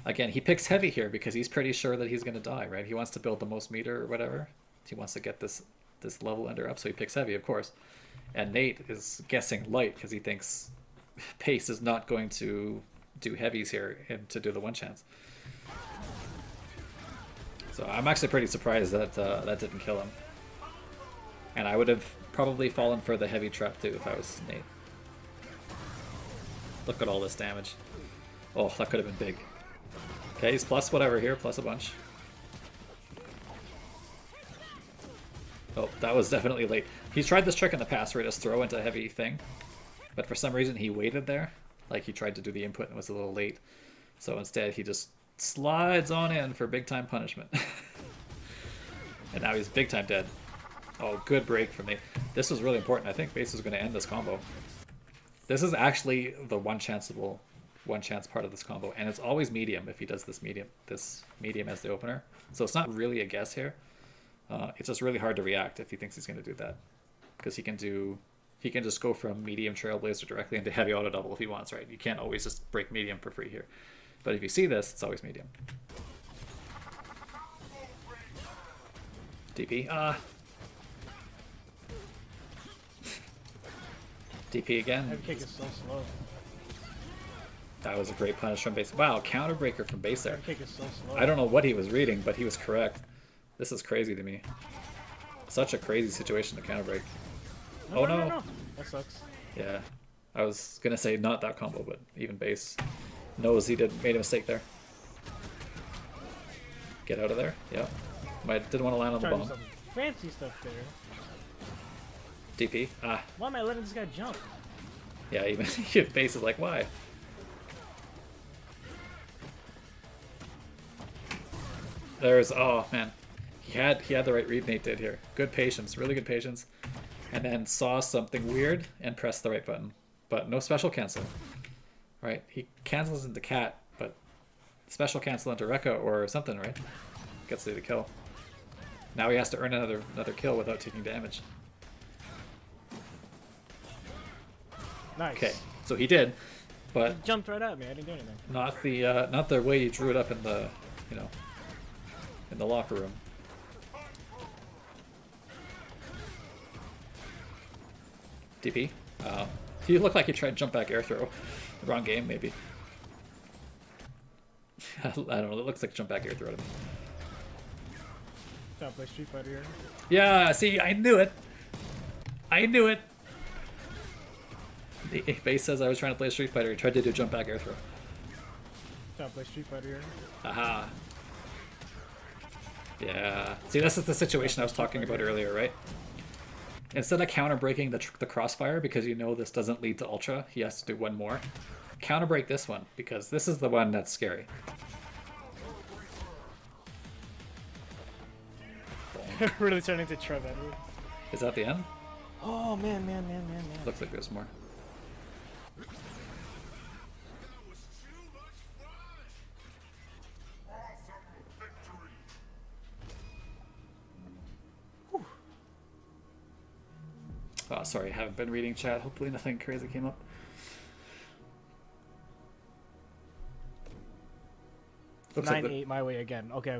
again, he picks heavy here because he's pretty sure that he's going to die, right? He wants to build the most meter or whatever. He wants to get this level ender up, so he picks heavy, of course. And Nate is guessing light because he thinks Pace is not going to do heavies here and to do the one chance. So I'm actually pretty surprised that that didn't kill him. And I would have probably fallen for the heavy trap too if I was Nate. Look at all this damage. Oh, that could have been big. Okay, he's plus whatever here, plus a bunch. Oh, that was definitely late. He's tried this trick in the past where he just throw into a heavy thing. But for some reason he waited there. Like he tried to do the input and was a little late. So instead he just slides on in for big time punishment. And now he's big time dead. Oh, good break from me. This was really important. I think Base is going to end this combo. This is actually the one chance part of this combo. And it's always medium if he does this medium as the opener. So it's not really a guess here. It's just really hard to react if he thinks he's going to do that, because he can just go from medium Trailblazer directly into heavy auto double if he wants, right? You can't always just break medium for free here, but if you see this, it's always medium. DP, DP again. Heavy kick is so slow. That was a great punish from Base. Wow, counter breaker from Base there. Heavy kick is so slow. I don't know what he was reading, but he was correct. This is crazy to me. Such a crazy situation to counter break. No, no. That sucks. Yeah. I was gonna say not that combo, but even Base knows he made a mistake there. Get out of there. Yep. Didn't want to land on the Trying to bomb. do some fancy stuff there. DP. Ah. Why am I letting this guy jump? Yeah, even Base is like, why? There's, oh man. He had the right read Nate did here. Good patience, really good patience. And then saw something weird and pressed the right button. But no special cancel. Right? He cancels into Cat, but special cancel into Rekka or something, right? Gets the kill. Now he has to earn another kill without taking damage. Nice. Okay, so he did, but He jumped right at me. I didn't do anything. not the way he drew it up in the in the locker room. DP. He looked like he tried jump back air throw. Wrong game, maybe. I don't know. It looks like jump back air throw to me. Trying to play Street Fighter here. Yeah, see, I knew it. I knew it. The Base says I was trying to play Street Fighter. He tried to do jump back air throw. Trying to play Street Fighter here. Aha. Yeah. See, this is the situation I was talking about earlier, right? Instead of counter breaking the crossfire, because you know this doesn't lead to ultra, he has to do one more. Counter break this one, because this is the one that's scary. Really turning to Trev Edward. Is that the end? Oh man. Looks like there's more. That was too much fun. Awesome victory. Oh, sorry, I haven't been reading chat. Hopefully nothing crazy came up. Looks like 9-8 my way again. Okay.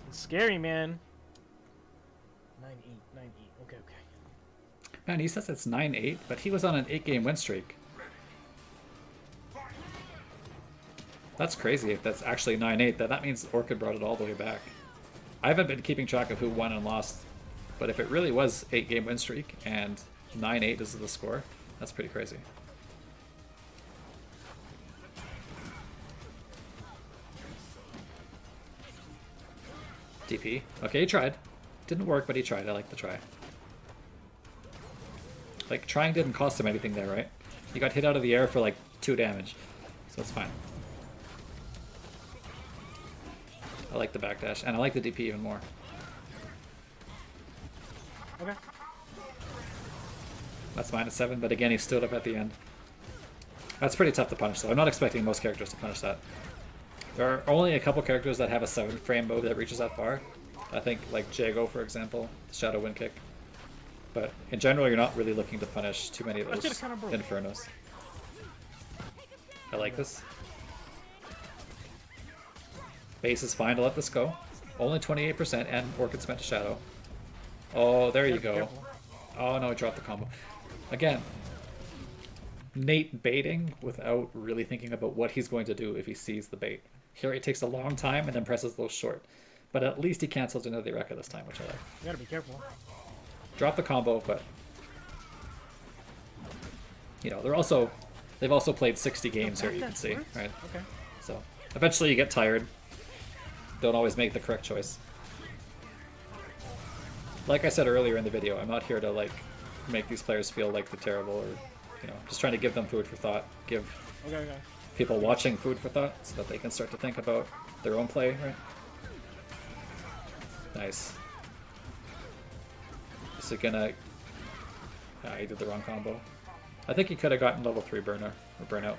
It's scary, man. 9-8. Okay. Man, he says it's 9-8, but he was on an 8-game win streak. That's crazy if that's actually 9-8. That means Orchid brought it all the way back. I haven't been keeping track of who won and lost, but if it really was 8-game win streak and 9-8 is the score, that's pretty crazy. DP. Okay, he tried. Didn't work, but he tried. I like the try. Like, trying didn't cost him anything there, right? He got hit out of the air for like 2 damage, so it's fine. I like the backdash, and I like the DP even more. Okay. That's -7, but again, he stood up at the end. That's pretty tough to punish, though. I'm not expecting most characters to punish that. There are only a couple characters that have a 7-frame move that reaches that far. I think, like Jago, for example, Shadow Wind Kick. But in general, you're not really looking to punish too many of those Infernos. I like this. Base is fine to let this go. Only 28%, and Orchid spent a Shadow. Oh, there you go. Careful. Oh no, he dropped the combo. Again, Nate baiting without really thinking about what he's going to do if he sees the bait. Here it takes a long time and then presses those short. But at least he cancels into the Rekka this time, which I like. You gotta be careful. Drop the combo, but you know, they've also played 60 games here. You can see, right? Okay. So eventually you get tired. Don't always make the correct choice. Like I said earlier in the video, I'm not here to like make these players feel like they're terrible, or you know, just trying to give them food for thought. Give Okay. people watching food for thought so that they can start to think about their own play, right? Nice. Is it gonna... Ah, he did the wrong combo. I think he could have gotten level 3 burner, or burnout.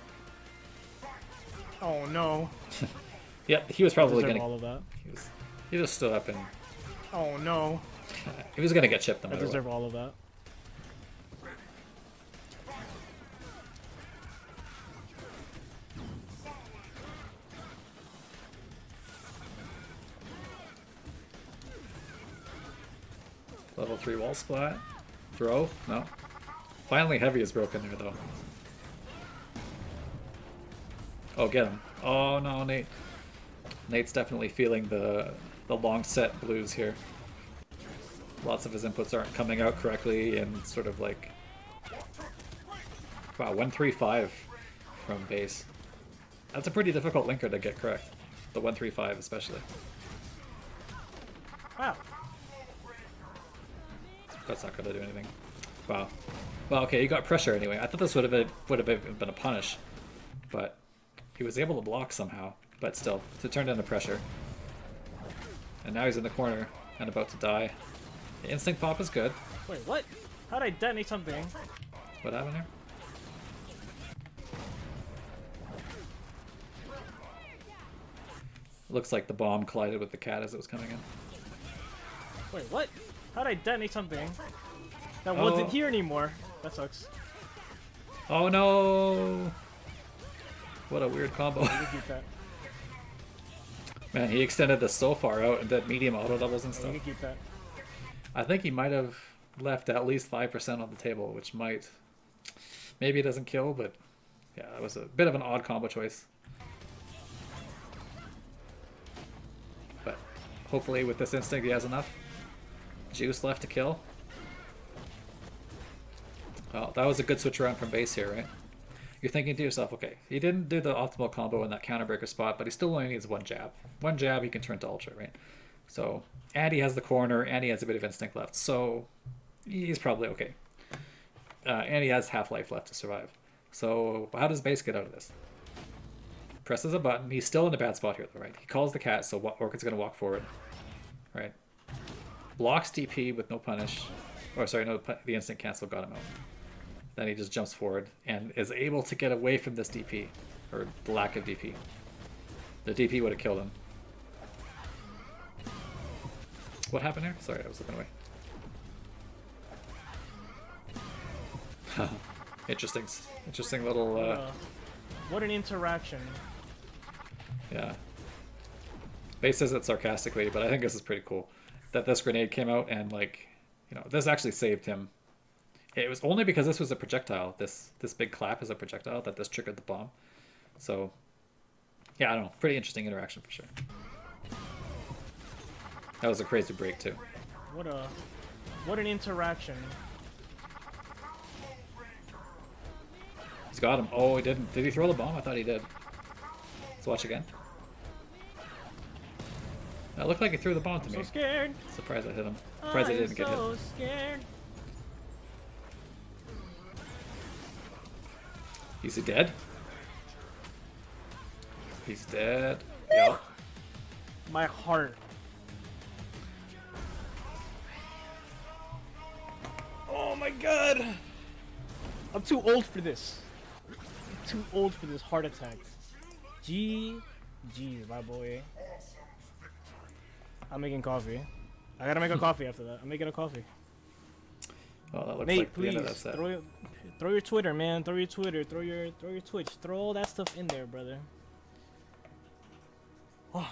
Oh no. Yep, he was probably Deserve gonna... all of that. He just stood up and... Oh no. He was gonna get chipped no I matter deserve what. all of that. Level 3 wall splat. Throw? No. Finally heavy is broken there though. Oh, get him. Oh no, Nate. Nate's definitely feeling the long set blues here. Lots of his inputs aren't coming out correctly and sort of like... Wow, 135 from base. That's a pretty difficult linker to get correct. The 135 especially. Wow. That's not gonna do anything. Wow. Well, okay, he got pressure anyway. I thought this would have been a punish, but he was able to block somehow. But still, to turn down the pressure. And now he's in the corner and about to die. The instinct pop is good. Wait, what? How'd I detonate something? What happened here? Looks like the bomb collided with the cat as it was coming in. Wait, what? How'd I detonate something that Oh. wasn't here anymore? That sucks. Oh no! What a weird combo. You can keep that. Man, he extended this so far out and did medium auto doubles and You stuff. can keep that. I think he might have left at least 5% on the table, which might... Maybe it doesn't kill, but yeah, that was a bit of an odd combo choice. But hopefully with this instinct he has enough juice left to kill. Well, that was a good switch around from base here, right? You're thinking to yourself, okay, he didn't do the optimal combo in that counterbreaker spot, but he still only needs one jab. One jab, he can turn to ultra, right? So, and he has the corner, and he has a bit of instinct left, so he's probably okay. And he has half-life left to survive. So, how does base get out of this? Presses a button. He's still in a bad spot here, though, right? He calls the cat, so Orchid's going to walk forward, right? Blocks DP with no punish. Or, sorry, no, the instant cancel got him out. Then he just jumps forward and is able to get away from this DP, or the lack of DP. The DP would have killed him. What happened here? Sorry, I was looking away. Interesting little, What an interaction. yeah. Base says it sarcastically, but I think this is pretty cool. That this grenade came out and, like, you know, this actually saved him. It was only because this was a projectile. This big clap is a projectile that this triggered the bomb. So, yeah, I don't know. Pretty interesting interaction for sure. That was a crazy break too. What an interaction. He's got him. Oh, he didn't. Did he throw the bomb? I thought he did. Let's watch again. It looked like he threw the bomb to me. So scared. Surprised I hit him. Surprised I didn't get hit. So scared. Is he dead? He's dead. Yep. My heart. Oh my god! I'm too old for this. I'm too old for this heart attack. Jeez, my boy. I'm making coffee. I gotta make a coffee after that. I'm making a coffee. Oh, that looks Nate, like the please end of that set. throw your Twitter, man. Throw your Twitter. Throw your Twitch. Throw all that stuff in there, brother. Oh.